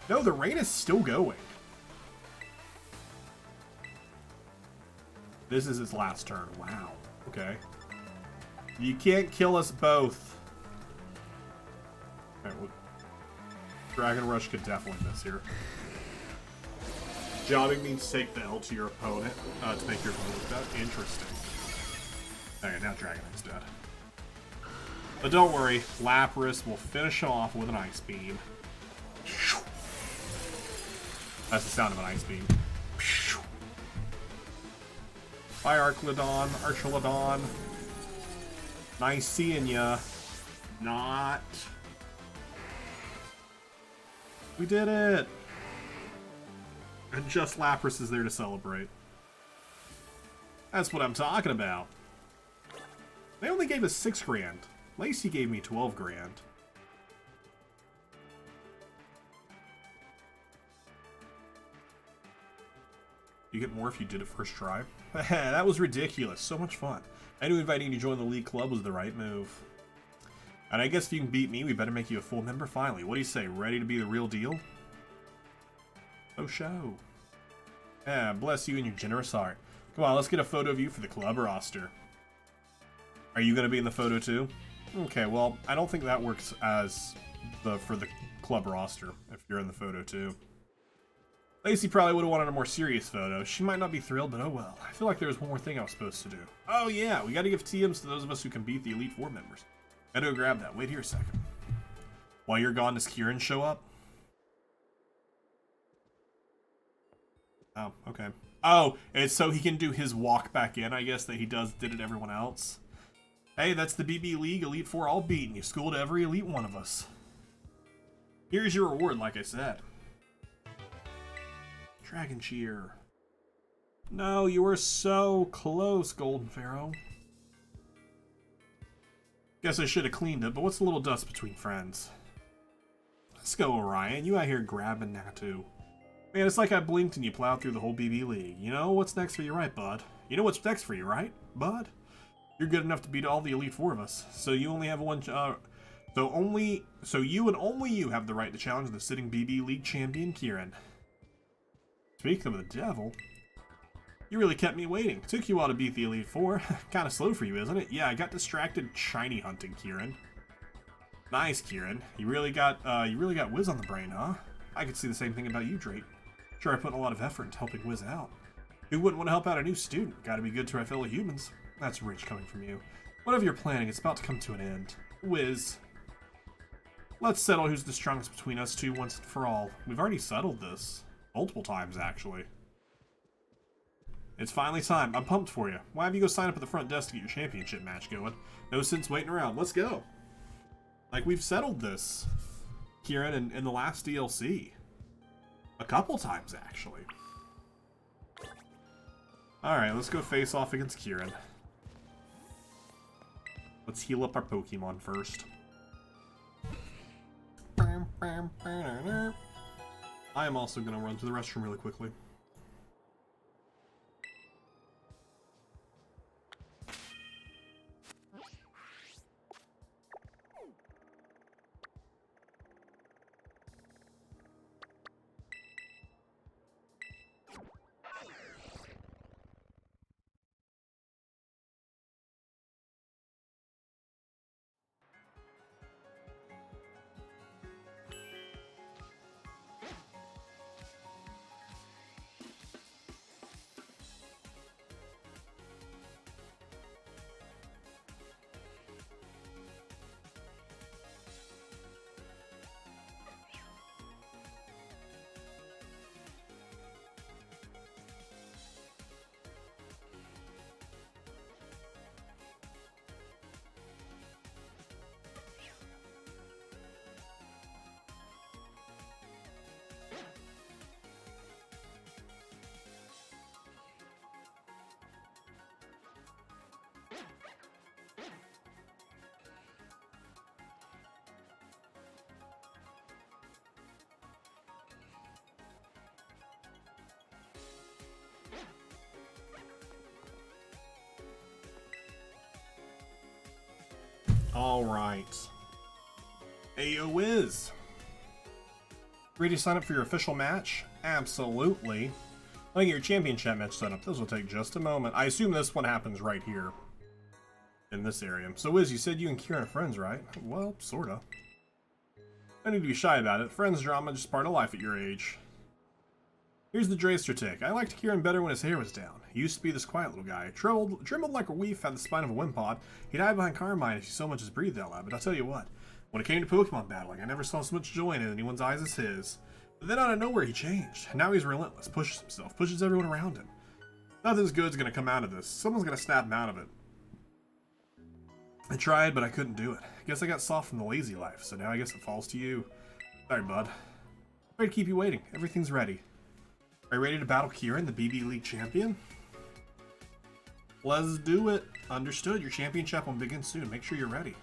No, the rain is still going. This is his last turn. Wow. Okay. You can't kill us both. Alright, well, Dragon Rush could definitely miss here. Jobbing means take the L to your opponent to make your opponent dead. Interesting. Okay, now Dragonite's dead. But don't worry, Lapras will finish off with an Ice Beam. That's the sound of an Ice Beam. Bye, Archelodon. Nice seeing ya. Not. We did it! And just Lapras is there to celebrate. That's what I'm talking about. They only gave us 6 grand. Lacey gave me 12 grand. You get more if you did it first try. That was ridiculous. So much fun. I knew inviting you to join the League Club was the right move. And I guess if you can beat me, we better make you a full member finally. What do you say? Ready to be the real deal? Oh, show. Yeah, bless you and your generous heart. Come on, let's get a photo of you for the club roster. Are you going to be in the photo too? Okay, well, I don't think that works as for the club roster if you're in the photo too. Lacey probably would have wanted a more serious photo. She might not be thrilled, but oh well. I feel like there was one more thing I was supposed to do. Oh yeah, we got to give TMs to those of us who can beat the Elite Four members. Gotta go grab that. Wait here a second. While you're gone, does Kieran show up? Oh, okay. Oh, it's so he can do his walk back in, I guess, that he did it everyone else. Hey, that's the BB League Elite Four all beaten. You schooled every Elite one of us. Here's your reward, like I said. Dragon Cheer. No, you were so close, Golden Pharaoh. Guess I should have cleaned it, but what's a little dust between friends? Let's go, Orion. You out here grabbing Natu. Man, it's like I blinked and you plowed through the whole BB League. You know what's next for you, right, bud? You know what's next for you, right, bud? You're good enough to beat all the Elite Four of us. So you only have one... so you and only you have the right to challenge the sitting BB League champion, Kieran. Speaking of the devil, you really kept me waiting. Took you a while to beat the Elite Four. Kind of slow for you, isn't it? Yeah, I got distracted shiny hunting, Kieran. Nice, Kieran. You really got Wiz on the brain, huh? I could see the same thing about you, Drake. Sure, I put in a lot of effort into helping Wiz out. Who wouldn't want to help out a new student? Gotta be good to our fellow humans. That's rich coming from you. Whatever you're planning, it's about to come to an end. Wiz. Let's settle who's the strongest between us two once and for all. We've already settled this. Multiple times, actually. It's finally time. I'm pumped for you. Why have you go sign up at the front desk to get your championship match going? No sense waiting around. Let's go. Like, we've settled this, Kieran, in the last DLC. A couple times, actually. Alright, let's go face off against Kieran. Let's heal up our Pokemon first. I am also going to run to the restroom really quickly. Alright. Ayo Wiz. Ready to sign up for your official match? Absolutely. Let me get your championship match set up. This will take just a moment. I assume this one happens right here. In this area. So Wiz, you said you and Kieran are friends, right? Well, sorta. No need to be shy about it. Friends drama just part of life at your age. Here's the Dracer tick. I liked Kieran better when his hair was down. He used to be this quiet little guy. Trembled like a leaf, had the spine of a wimpod. He'd hide behind Carmine if he so much as breathed out loud. But I'll tell you what, when it came to Pokemon battling, I never saw so much joy in anyone's eyes as his. But then out of nowhere, he changed. Now he's relentless, pushes himself, pushes everyone around him. Nothing's good's gonna come out of this. Someone's gonna snap him out of it. I tried, but I couldn't do it. Guess I got soft from the lazy life, so now I guess it falls to you. Sorry, bud. Sorry to keep you waiting. Everything's ready. Are you ready to battle Kieran, the BB League champion? Let's do it. Understood. Your championship will begin soon. Make sure you're ready.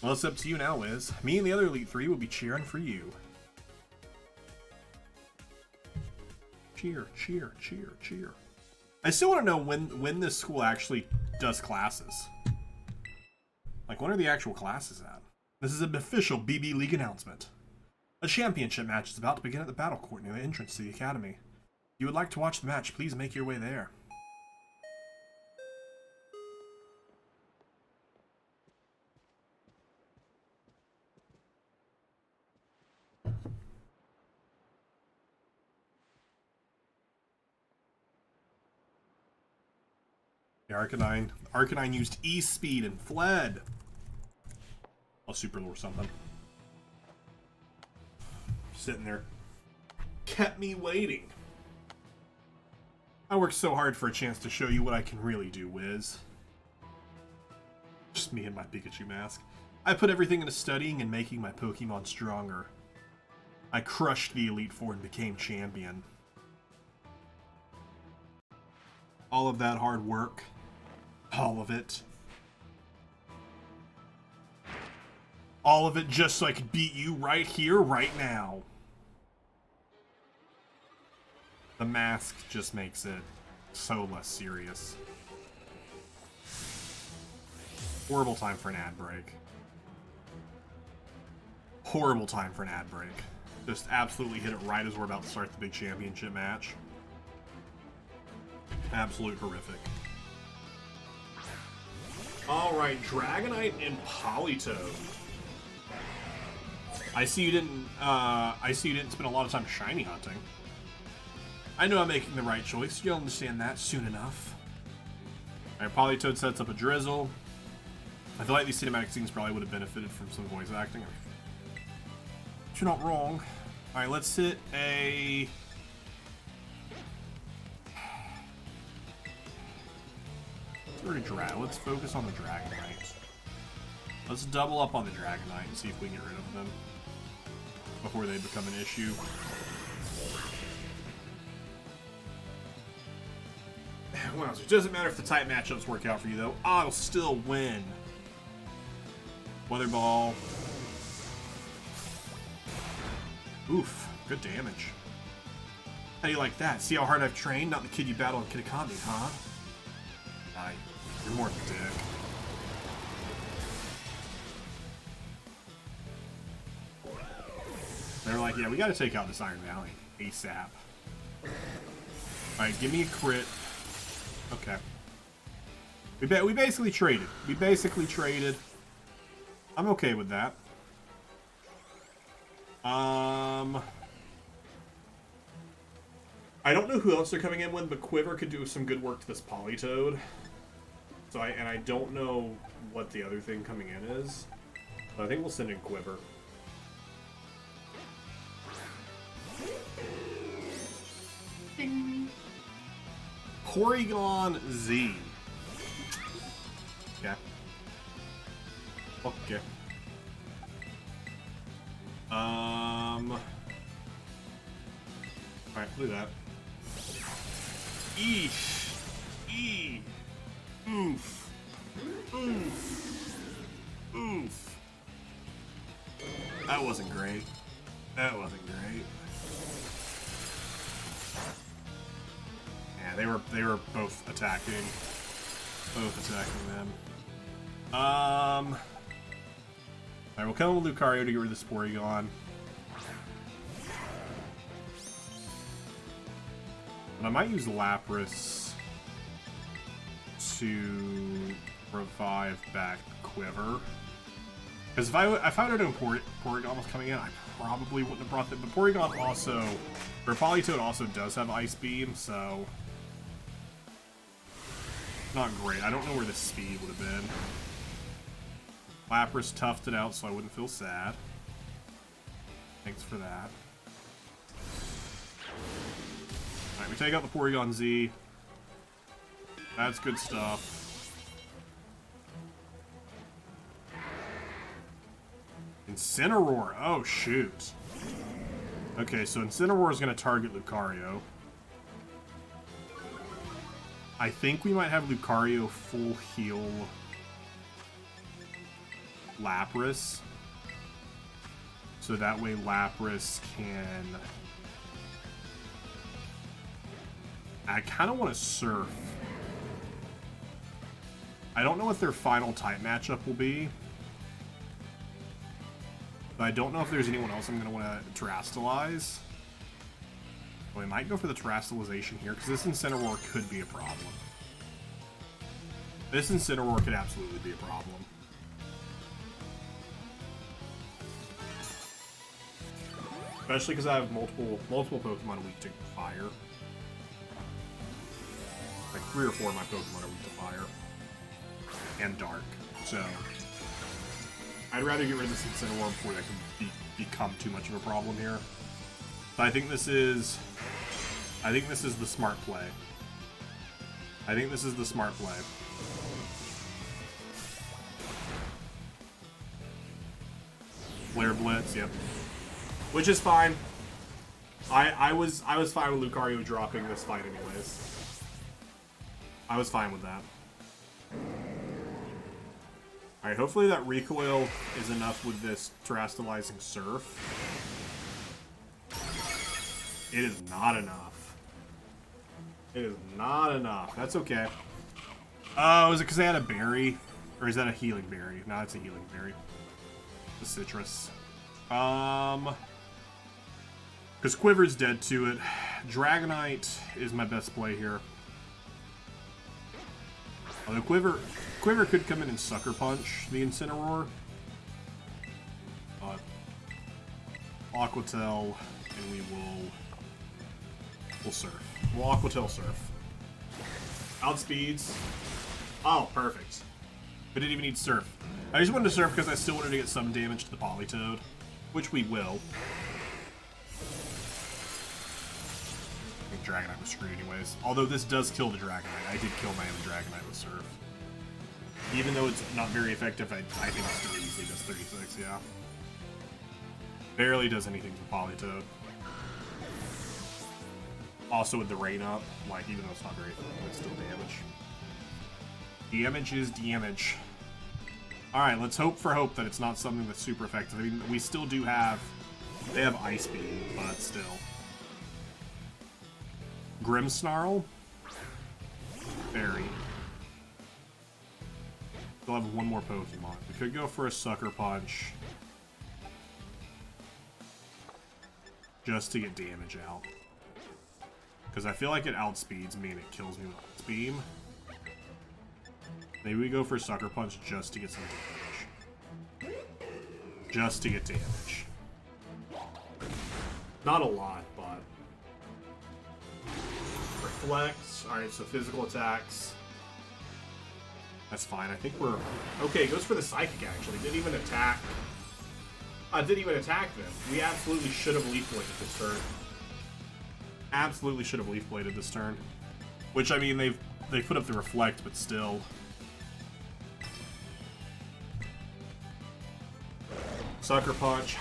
Well, it's up to you now, Wiz. Me and the other Elite Three will be cheering for you. Cheer, cheer, cheer, cheer. I still want to know when this school actually does classes. Like, when are the actual classes at? This is an official BB League announcement. A championship match is about to begin at the battle court near the entrance to the academy. If you would like to watch the match, please make your way there. The Arcanine used E-Speed and fled. I'll super lure something. Sitting there. Kept me waiting. I worked so hard for a chance to show you what I can really do, Wiz. Just me and my Pikachu mask. I put everything into studying and making my Pokemon stronger. I crushed the Elite Four and became champion. All of that hard work. All of it. All of it just so I could beat you right here, right now. The mask just makes it so less serious. Horrible time for an ad break. Horrible time for an ad break. Just absolutely hit it right as we're about to start the big championship match. Absolute horrific. Alright, Dragonite and Politoed. I see you didn't spend a lot of time shiny hunting. I know I'm making the right choice. You'll understand that soon enough. Alright, Politoed sets up a Drizzle. I feel like these cinematic scenes probably would have benefited from some voice acting. But you're not wrong. Alright, let's hit a... Let's focus on the Dragonite. Let's double up on the Dragonite and see if we can get rid of them before they become an issue. Well, it doesn't matter if the type matchups work out for you, though. I'll still win. Weather Ball. Oof, good damage. How do you like that? See how hard I've trained? Not the kid you battled in Kitakami, huh? You're more than a dick. They're like, yeah, we gotta take out this Iron Valley ASAP. Alright, give me a crit. Okay. We basically traded. I'm okay with that. I don't know who else they're coming in with, but Quiver could do some good work to this Politoed. So I don't know what the other thing coming in is, but I think we'll send in Quiver. Ding. Porygon Z. Okay. Okay. Alright, look at that. Eesh. Eee. Oof. Oof. Oof. That wasn't great. That wasn't great. Yeah, they were both attacking. Them. Alright, we'll come with Lucario to get rid of the Porygon. But I might use Lapras to revive back Quiver. Because if I would have known Porygon was coming in, I probably wouldn't have brought that. But Porygon also, or Politoed also does have Ice Beam, so not great. I don't know where the speed would have been. Lapras toughed it out so I wouldn't feel sad. Thanks for that. Alright, we take out the Porygon Z. That's good stuff. Incineroar. Oh, shoot. Okay, so Incineroar is going to target Lucario. I think we might have Lucario full heal Lapras. So that way Lapras can... I kind of want to Surf. I don't know what their final type matchup will be. But I don't know if there's anyone else I'm going to want to Terrastalize. Well, we might go for the Terrastalization here, because this Incineroar could be a problem. This Incineroar could absolutely be a problem. Especially because I have multiple Pokemon weak to fire. Like 3 or 4 of my Pokemon are weak to fire. And Dark. So I'd rather get rid of this Incineroar before that can become too much of a problem here. But I think this is the smart play. Flare Blitz, yep. Which is fine. I was fine with Lucario dropping this fight anyways. I was fine with that. Alright, hopefully that recoil is enough with this Terrastalizing Surf. It is not enough. It is not enough. That's okay. Oh, is it because they had a berry? Or is that a healing berry? No, it's a healing berry. The citrus. Because Quiver's dead to it. Dragonite is my best play here. Although Quiver could come in and Sucker Punch the Incineroar. But Aqua Tail, and we'll Surf. We'll Aqua Tail Surf. Outspeeds. Oh, perfect. We didn't even need Surf. I just wanted to Surf because I still wanted to get some damage to the Politoed, which we will. I think Dragonite was screwed anyways. Although this does kill the Dragonite. I did kill my own Dragonite with Surf. Even though it's not very effective, I think it still easily does 36, yeah. Barely does anything to Politoed. Also with the rain up, like even though it's not very effective, it's still damage. Damage is damage. Alright, let's hope for hope that it's not something that's super effective. I mean, we still do have... They have Ice Beam, but still. Grimmsnarl. Fairy. Still have one more Pokemon. We could go for a Sucker Punch. Just to get damage out. Because I feel like it outspeeds me and it kills me with its beam. Maybe we go for Sucker Punch just to get some damage. Just to get damage. Not a lot, but... Reflect. Alright, so physical attacks. That's fine. I think we're... Okay, it goes for the Psychic, actually. Didn't even attack... didn't even attack them. We absolutely should have Leaf Bladed this turn. Absolutely should have Leaf Bladed this turn. Which, I mean, they've put up the Reflect, but still... Sucker Punch.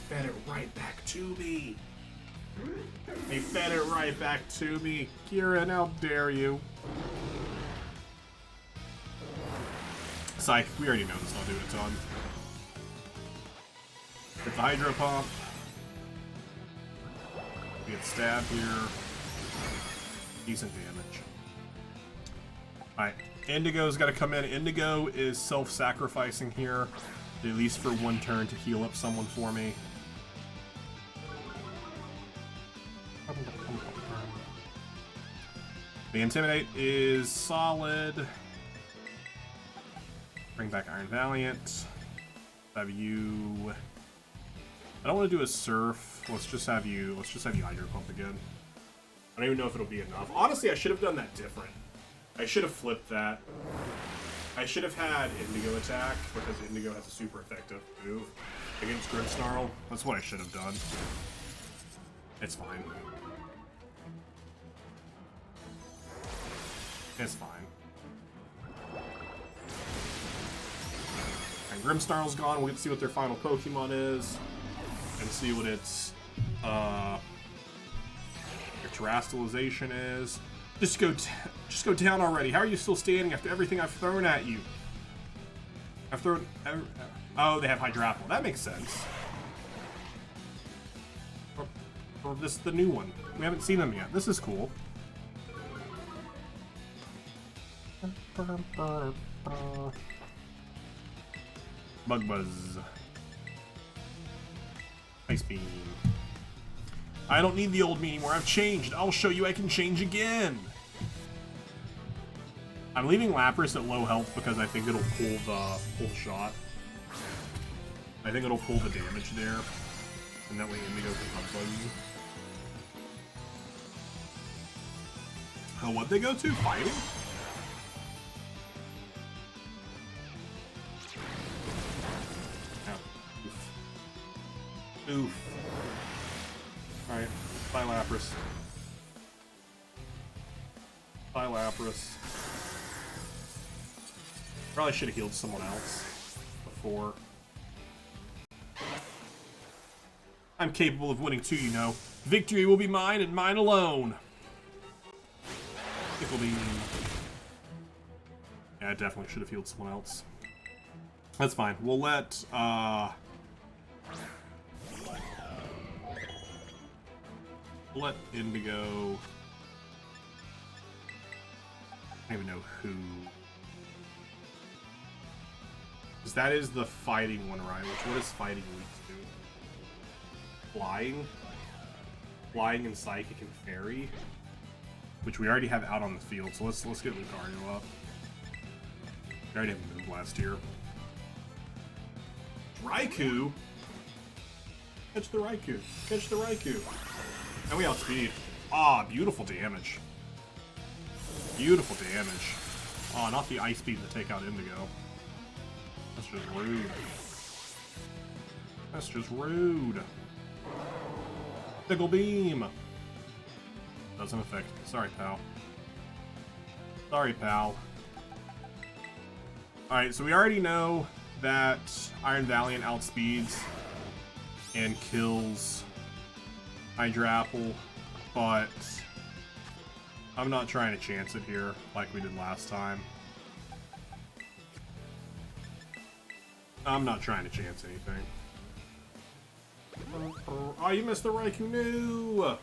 They fed it right back to me. They fed it right back to me. Kieran, how dare you? Psych, we already know this not doing a ton. Get the Hydro Pump. We get stabbed here. Decent damage. Alright, Indigo's got to come in. Indigo is self-sacrificing here. At least for one turn to heal up someone for me. The Intimidate is solid. Bring back Iron Valiant. Have you... I don't want to do a Surf. Let's just have you Hydro Pump again. I don't even know if it'll be enough. Honestly, I should have done that different. I should have flipped that. I should have had Indigo attack, because Indigo has a super effective move against Grimmsnarl. That's what I should have done. It's fine. It's fine. And Grimmsnarl's gone. We'll get to see what their final Pokemon is. And see what its their Terastallization is. Just go down already. How are you still standing after everything I've thrown at you? I've thrown... Oh, they have Hydrapple. That makes sense. Or this the new one. We haven't seen them yet. This is cool. Bug Buzz. Ice Beam. I don't need the old me anymore. I've changed. I'll show you I can change again. I'm leaving Lapras at low health because I think it'll pull the shot. I think it'll pull the damage there. And that way Indigo can Bug Buzz. Oh, what'd they go to? Fighting? Oh, oof. Alright, bye Lapras. Bye Lapras. Probably should have healed someone else before. I'm capable of winning too, you know. Victory will be mine and mine alone. Pickle Beam. Yeah, I definitely should have healed someone else. That's fine. We'll let, we'll let Indigo... I don't even know who... Because that is the fighting one, right? What is fighting weak to? Flying? Flying and Psychic and Fairy, which we already have out on the field. So let's get Lucario up. We already have a move last year. Raikou. Catch the Raikou. Catch the Raikou. And we outspeed. Ah, beautiful damage. Beautiful damage. Oh, not the Ice Beam to take out Indigo. That's just rude. That's just rude. Tickle Beam. Doesn't affect me. Sorry, pal. Sorry, pal. Alright, so we already know that Iron Valiant outspeeds and kills Hydrapple, but I'm not trying to chance it here like we did last time. I'm not trying to chance anything. Oh, you missed the Raikou. No!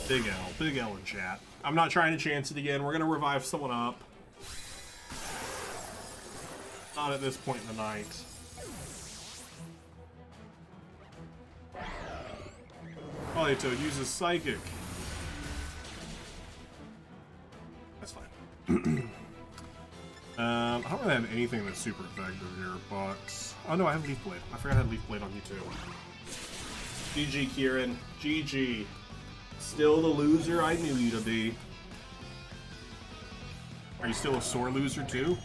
Big L in chat. I'm not trying to chance it again. We're gonna revive someone up. Not at this point in the night. Politoed uses Psychic. That's fine. I don't really have anything that's super effective here, but... Oh no, I have Leaf Blade. I forgot I had Leaf Blade on you too. GG, Kieran. GG. Still the loser I knew you to be. Are you still a sore loser too?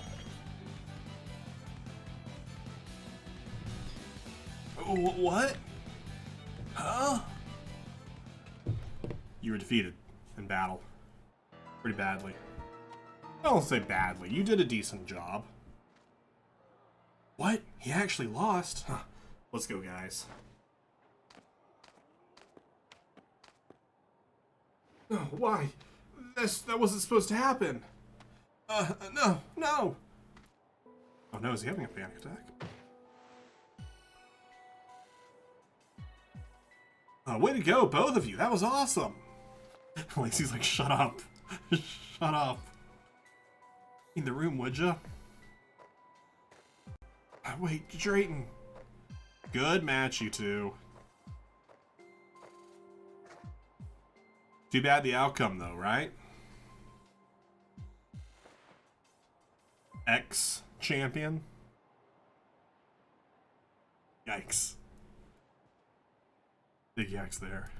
What? Huh? You were defeated in battle. Pretty badly. I don't say badly. You did a decent job. What? He actually lost? Huh. Let's go, guys. No, why? That wasn't supposed to happen. No. Oh no, is he having a panic attack? Way to go, both of you. That was awesome. Lacey's like, shut up. Shut up. In the room, would ya? Wait, Drayton. Good match, you two. Too bad the outcome, though, right? Ex-champion? Yikes. Big yikes there.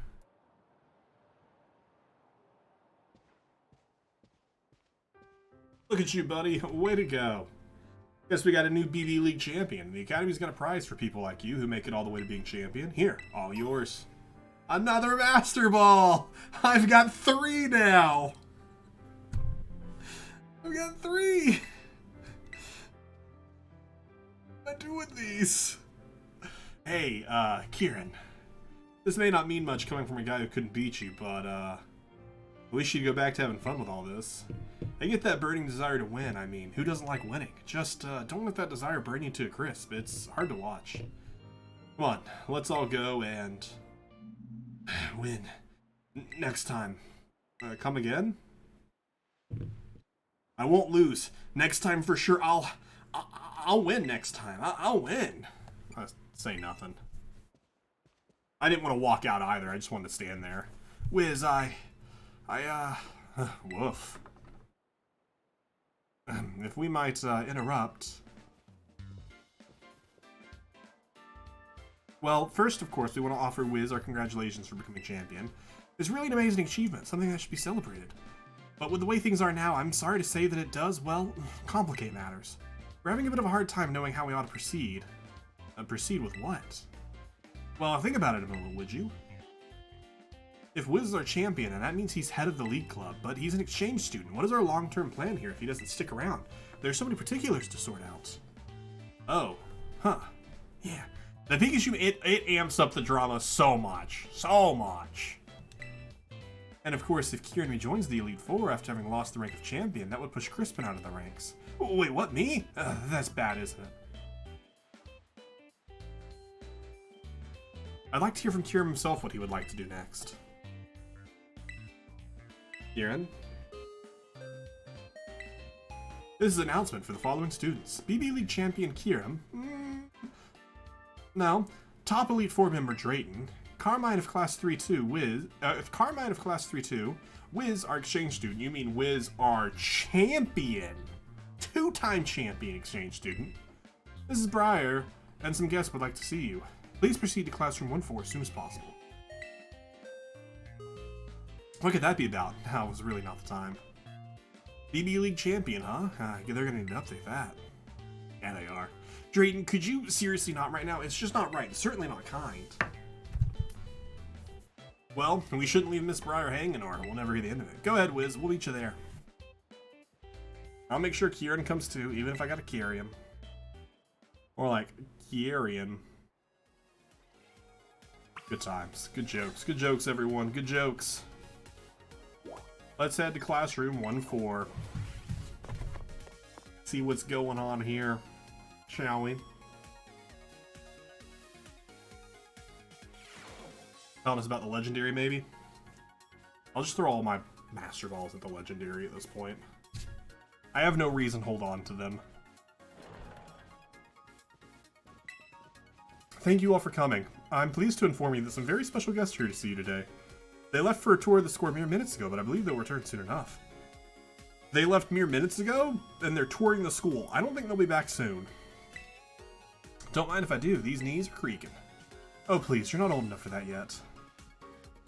Look at you, buddy. Way to go. Guess we got a new BB League champion. The Academy's got a prize for people like you who make it all the way to being champion. Here, all yours. Another Master Ball! I've got 3 now! I've got 3! What do I do with these? Hey, Kieran. This may not mean much coming from a guy who couldn't beat you, but, at least you'd go back to having fun with all this. I get that burning desire to win. I mean, who doesn't like winning? Just, don't let that desire burn you to a crisp. It's hard to watch. Come on, let's all go and win. Next time. Come again? I won't lose. Next time for sure. I'll win next time. I'll win. I say nothing. I didn't want to walk out either. I just wanted to stand there. Wiz, woof. If we might interrupt. Well, first, of course, we want to offer Wiz our congratulations for becoming champion. It's really an amazing achievement, something that should be celebrated. But with the way things are now, I'm sorry to say that it does, well, complicate matters. We're having a bit of a hard time knowing how we ought to proceed. Proceed with what? Well, think about it a minute, would you? If Wiz is our champion, and that means he's head of the league club, but he's an exchange student, what is our long-term plan here if he doesn't stick around? There's so many particulars to sort out. Oh. Huh. Yeah. The Pikachu, it amps up the drama so much. So much. And of course, if Kieran rejoins the Elite Four after having lost the rank of champion, that would push Crispin out of the ranks. Oh, wait, what, me? That's bad, isn't it? I'd like to hear from Kieran himself what he would like to do next. Kieran? This is an announcement for the following students. BB League champion Kieran. No. Top Elite 4 member Drayton. Carmine of Class 3-2, Carmine of Class 3-2. Wiz, our exchange student. You mean Wiz, our champion. 2-time champion exchange student. Mrs. Breyer and some guests would like to see you. Please proceed to classroom 1-4 as soon as possible. What could that be about? Now was really not the time. BB League champion, huh? They're gonna need to update that. Yeah, they are. Drayton, could you seriously not right now? It's just not right. It's certainly not kind. Well, we shouldn't leave Miss Breyer hanging, or we'll never get the end of it. Go ahead, Wiz. We'll meet you there. I'll make sure Kieran comes too, even if I gotta carry him. Or like, Kieran. Good times. Good jokes. Good jokes, everyone. Good jokes. Let's head to classroom 1-4. See what's going on here, shall we? Telling us about the legendary, maybe? I'll just throw all my master balls at the legendary at this point. I have no reason to hold on to them. Thank you all for coming. I'm pleased to inform you that some very special guests are here to see you today. They left for a tour of the score mere minutes ago, but I believe they'll return soon enough. They left mere minutes ago, and they're touring the school. I don't think they'll be back soon. Don't mind if I do. These knees are creaking. Oh, please, you're not old enough for that yet.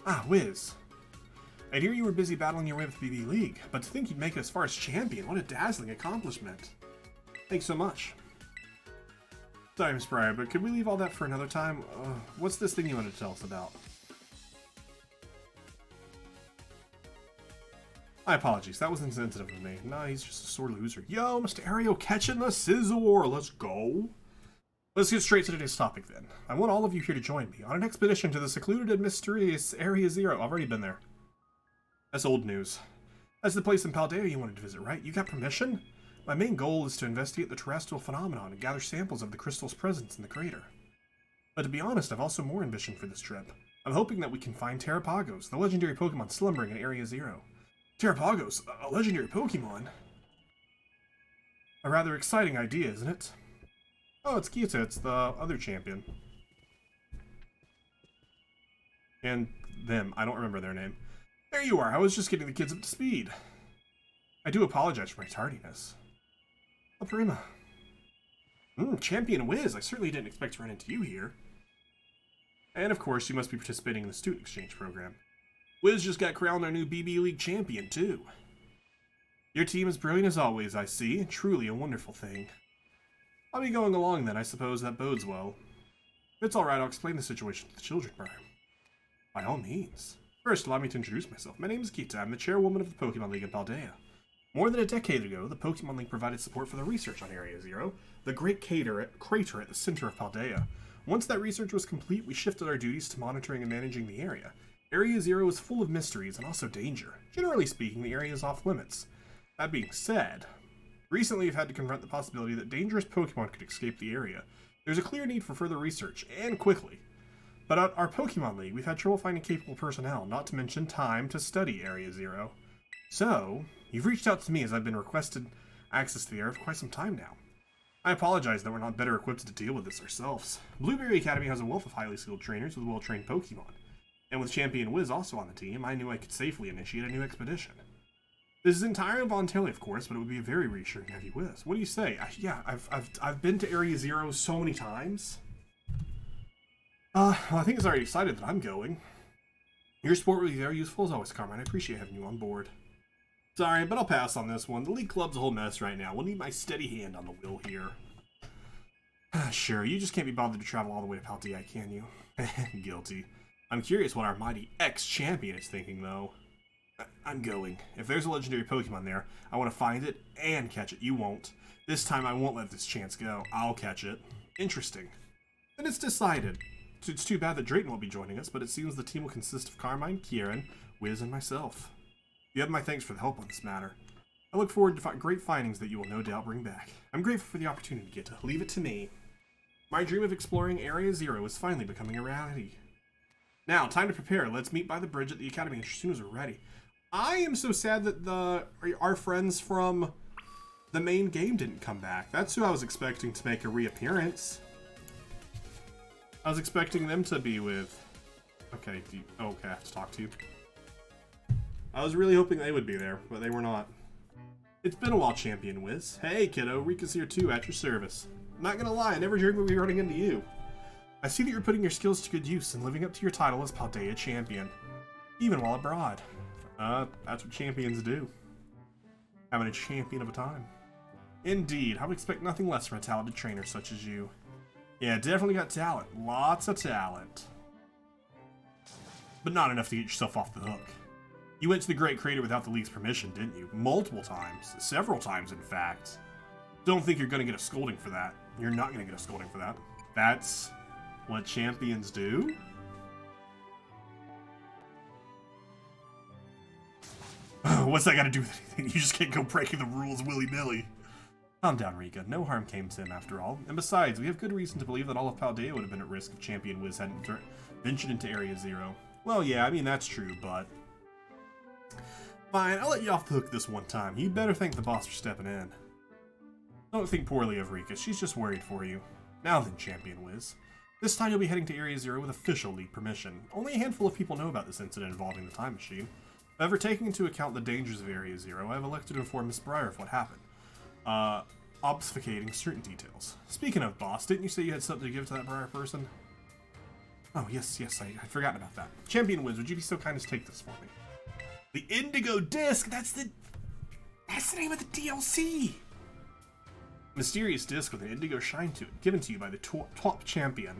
Ah, Wiz. I hear you were busy battling your way with the BB League, but to think you'd make it as far as champion, what a dazzling accomplishment. Thanks so much. Sorry, Miss Breyer, but could we leave all that for another time? What's this thing you wanted to tell us about? My apologies, that was insensitive of me. Nah, he's just a sore loser. Yo, Mr. Aereo catching the Scizor, let's go. Let's get straight to today's topic then. I want all of you here to join me on an expedition to the secluded and mysterious Area Zero. I've already been there. That's old news. That's the place in Paldea you wanted to visit, right? You got permission? My main goal is to investigate the terrestrial phenomenon and gather samples of the crystal's presence in the crater. But to be honest, I've also more ambition for this trip. I'm hoping that we can find Terrapagos, the legendary Pokemon slumbering in Area Zero. Terrapagos, a legendary Pokemon? A rather exciting idea, isn't it? Oh, it's Kita, it's the other champion. And them, I don't remember their name. There you are, I was just getting the kids up to speed. I do apologize for my tardiness. Oh, Prima. Champion Wiz, I certainly didn't expect to run into you here. And of course, you must be participating in the student exchange program. Wiz just got crowned our new BB League champion, too. Your team is brilliant as always, I see. Truly a wonderful thing. I'll be going along then, I suppose that bodes well. If it's alright, I'll explain the situation to the children, Brian. By all means. First, allow me to introduce myself. My name is Kita. I'm the chairwoman of the Pokemon League in Paldea. More than a decade ago, the Pokemon League provided support for the research on Area Zero, the great crater at the center of Paldea. Once that research was complete, we shifted our duties to monitoring and managing the area. Area Zero is full of mysteries and also danger. Generally speaking, the area is off limits. That being said, recently we've had to confront the possibility that dangerous Pokemon could escape the area. There's a clear need for further research, and quickly. But at our Pokemon League, we've had trouble finding capable personnel, not to mention time to study Area Zero. So, you've reached out to me as I've been requested access to the area for quite some time now. I apologize that we're not better equipped to deal with this ourselves. Blueberry Academy has a wealth of highly skilled trainers with well-trained Pokemon. And with Champion Wiz also on the team, I knew I could safely initiate a new expedition. This is entirely voluntarily, of course, but it would be very reassuring to have you with us. What do you say? I've been to Area Zero so many times. Well, I think it's already decided that I'm going. Your support will be very useful as always, Carmine. I appreciate having you on board. Sorry, but I'll pass on this one. The League Club's a whole mess right now. We'll need my steady hand on the wheel here. Sure, you just can't be bothered to travel all the way to Paldea, can you? Guilty. I'm curious what our mighty ex-champion is thinking, though. I'm going. If there's a legendary Pokemon there, I want to find it and catch it. You won't. This time I won't let this chance go. I'll catch it. Interesting. Then it's decided. It's too bad that Drayton won't be joining us, but it seems the team will consist of Carmine, Kieran, Wiz, and myself. You have my thanks for the help on this matter. I look forward to great findings that you will no doubt bring back. I'm grateful for the opportunity to get to leave it to me. My dream of exploring Area Zero is finally becoming a reality. Now, time to prepare. Let's meet by the bridge at the Academy as soon as we're ready. I am so sad that our friends from the main game didn't come back. That's who I was expecting to make a reappearance. I was expecting them to be with... Okay, okay, I have to talk to you. I was really hoping they would be there, but they were not. It's been a while, Champion Wiz. Hey, kiddo, Rika's here too, at your service. I'm not gonna lie, I never dreamed we'd be running into you. I see that you're putting your skills to good use and living up to your title as Paldea Champion. Even while abroad. That's what champions do. Having a champion of a time. Indeed, I would expect nothing less from a talented trainer such as you. Yeah, definitely got talent. Lots of talent. But not enough to get yourself off the hook. You went to the Great Crater without the League's permission, didn't you? Multiple times. Several times, in fact. Don't think you're gonna get a scolding for that. You're not gonna get a scolding for that. That's what champions do? What's that got to do with anything? You just can't go breaking the rules willy-nilly. Calm down, Rika. No harm came to him after all. And besides, we have good reason to believe that all of Paldea would have been at risk if Champion Wiz hadn't ventured into Area Zero. Well, yeah, I mean, that's true, but... Fine, I'll let you off the hook this one time. You better thank the boss for stepping in. Don't think poorly of Rika. She's just worried for you. Now then, Champion Wiz. This time you'll be heading to Area Zero with official League permission. Only a handful of people know about this incident involving the time machine. However, taking into account the dangers of Area Zero, I have elected to inform Miss Briar of what happened. Obfuscating certain details. Speaking of, boss, didn't you say you had something to give to that Briar person? Oh, yes, I'd forgotten about that. Champion Wiz, would you be so kind as to take this for me? The Indigo Disk! That's the name of the DLC! Mysterious disc with an indigo shine to it, given to you by the top champion.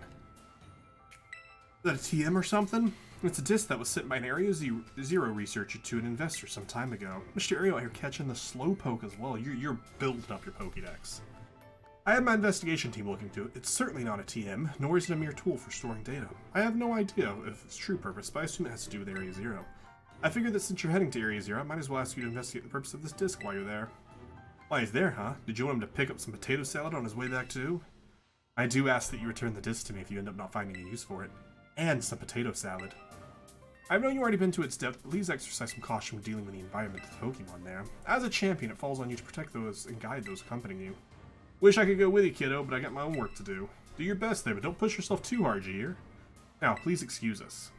Is that a TM or something? It's a disc that was sent by an Area Zero researcher to an investor some time ago. Mr. Ariel out here catching the slowpoke as well. You're building up your Pokédex. I had my investigation team looking to it. It's certainly not a TM, nor is it a mere tool for storing data. I have no idea of its true purpose, but I assume it has to do with Area Zero. I figured that since you're heading to Area Zero, I might as well ask you to investigate the purpose of this disc while you're there. Why, he's there, huh? Did you want him to pick up some potato salad on his way back too? I do ask that you return the disc to me if you end up not finding a use for it. And some potato salad. I know you've already been to its depth, but please exercise some caution when dealing with the environment of the Pokemon there. As a champion, it falls on you to protect those and guide those accompanying you. Wish I could go with you, kiddo, but I got my own work to do. Do your best there, but don't push yourself too hard, Jeer. Now, please excuse us.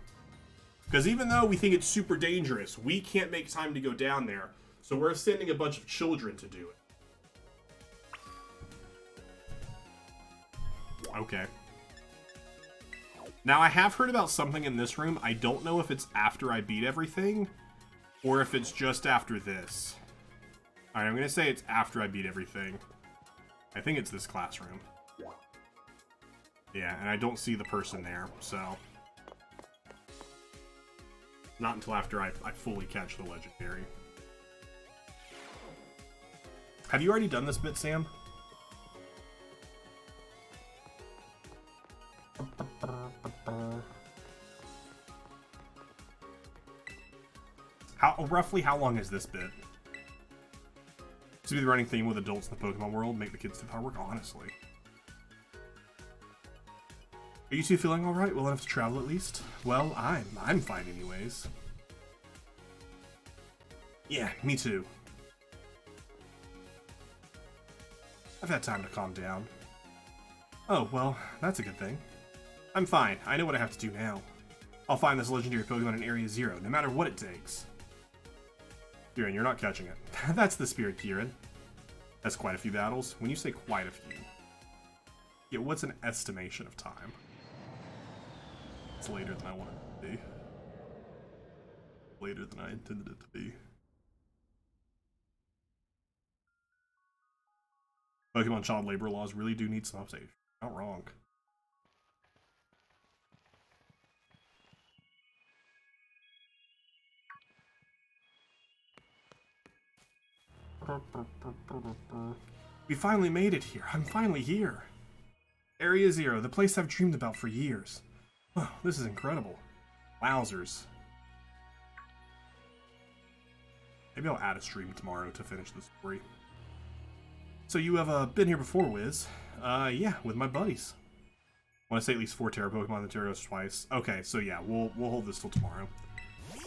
Because even though we think it's super dangerous, we can't make time to go down there, so we're sending a bunch of children to do it. Okay. Now, I have heard about something in this room. I don't know if it's after I beat everything, or if it's just after this. Alright, I'm going to say it's after I beat everything. I think it's this classroom. Yeah, and I don't see the person there, so... Not until after I fully catch the legendary. Have you already done this bit, Sam? Roughly how long is this bit? To be the running theme with adults in the Pokemon world, make the kids do the hard work, honestly. Are you two feeling alright? Well enough to travel at least? Well, I'm fine anyways. Yeah, me too. I've had time to calm down. Oh, well, that's a good thing. I'm fine. I know what I have to do now. I'll find this legendary Pokemon in Area Zero, no matter what it takes. Kieran, you're not catching it. That's the spirit, Kieran. That's quite a few battles. When you say quite a few. Yeah, what's an estimation of time? It's later than I wanted it to be. Later than I intended it to be. Pokemon child labor laws really do need some update. Not wrong. We finally made it here. I'm finally here. Area Zero, the place I've dreamed about for years. Oh, this is incredible. Wowzers. Maybe I'll add a stream tomorrow to finish the story. So you have been here before, Wiz? Yeah, with my buddies. I want to say at least 4 Terra Pokemon and Terra's twice. Okay, so yeah, we'll hold this till tomorrow.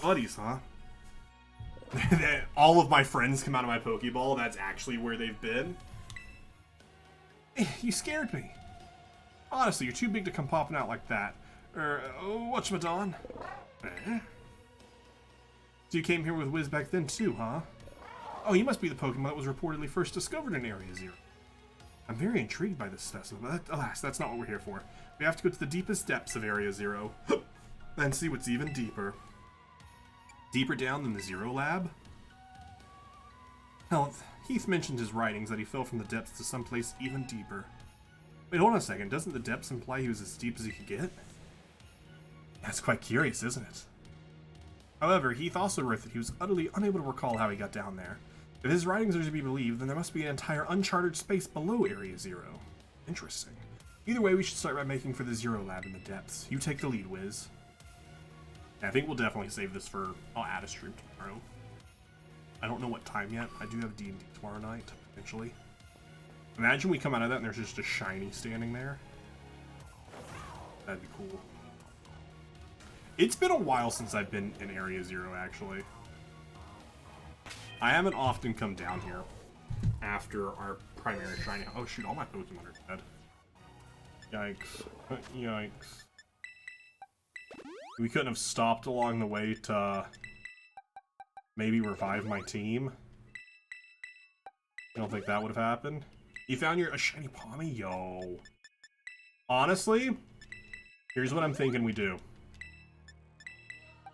Buddies, huh? All of my friends come out of my Pokeball. That's actually where they've been. You scared me. Honestly, you're too big to come popping out like that. Whatchamadon? Eh? So you came here with Wiz back then too, huh? Oh, you must be the Pokemon that was reportedly first discovered in Area Zero. I'm very intrigued by this specimen, but alas, that's not what we're here for. We have to go to the deepest depths of Area Zero, and see what's even deeper. Deeper down than the Zero Lab? Hell, Heath mentioned his writings that he fell from the depths to someplace even deeper. Wait, hold on a second. Doesn't the depths imply he was as deep as he could get? That's quite curious, isn't it? However, Heath also wrote that he was utterly unable to recall how he got down there. If his writings are to be believed, then there must be an entire uncharted space below Area Zero. Interesting. Either way, we should start by making for the Zero Lab in the depths. You take the lead, Wiz. Yeah, I think we'll definitely save this for... I'll add a stream tomorrow. I don't know what time yet. I do have D&D tomorrow night, potentially. Imagine we come out of that and there's just a shiny standing there. That'd be cool. It's been a while since I've been in Area Zero, actually. I haven't often come down here after our primary shiny. Oh shoot, all my Pokemon are dead. Yikes. Yikes. We couldn't have stopped along the way to maybe revive my team. I don't think that would have happened. You found a shiny Palmy? Yo. Honestly, here's what I'm thinking we do.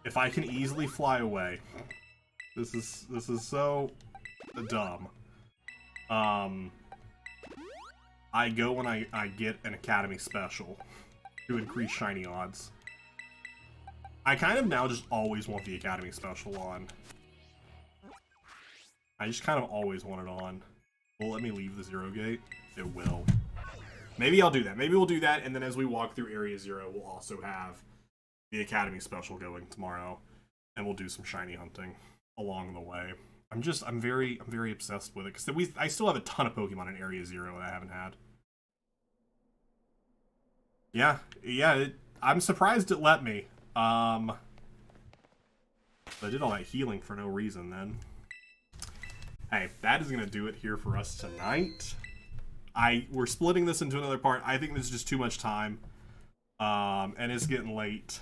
If I can easily fly away. This is so dumb. I go when I get an Academy Special to increase shiny odds. I kind of now just always want the Academy Special on. I just kind of always want it on. Will it let me leave the Zero Gate? It will. Maybe I'll do that. Maybe we'll do that, and then as we walk through Area Zero, we'll also have the Academy Special going tomorrow, and we'll do some shiny hunting along the way. I'm very obsessed with it, because I still have a ton of Pokemon in Area Zero that I haven't had. Yeah, I'm surprised it let me. I did all that healing for no reason then. Hey, that is gonna do it here for us tonight. We're splitting this into another part. I think this is just too much time. And it's getting late.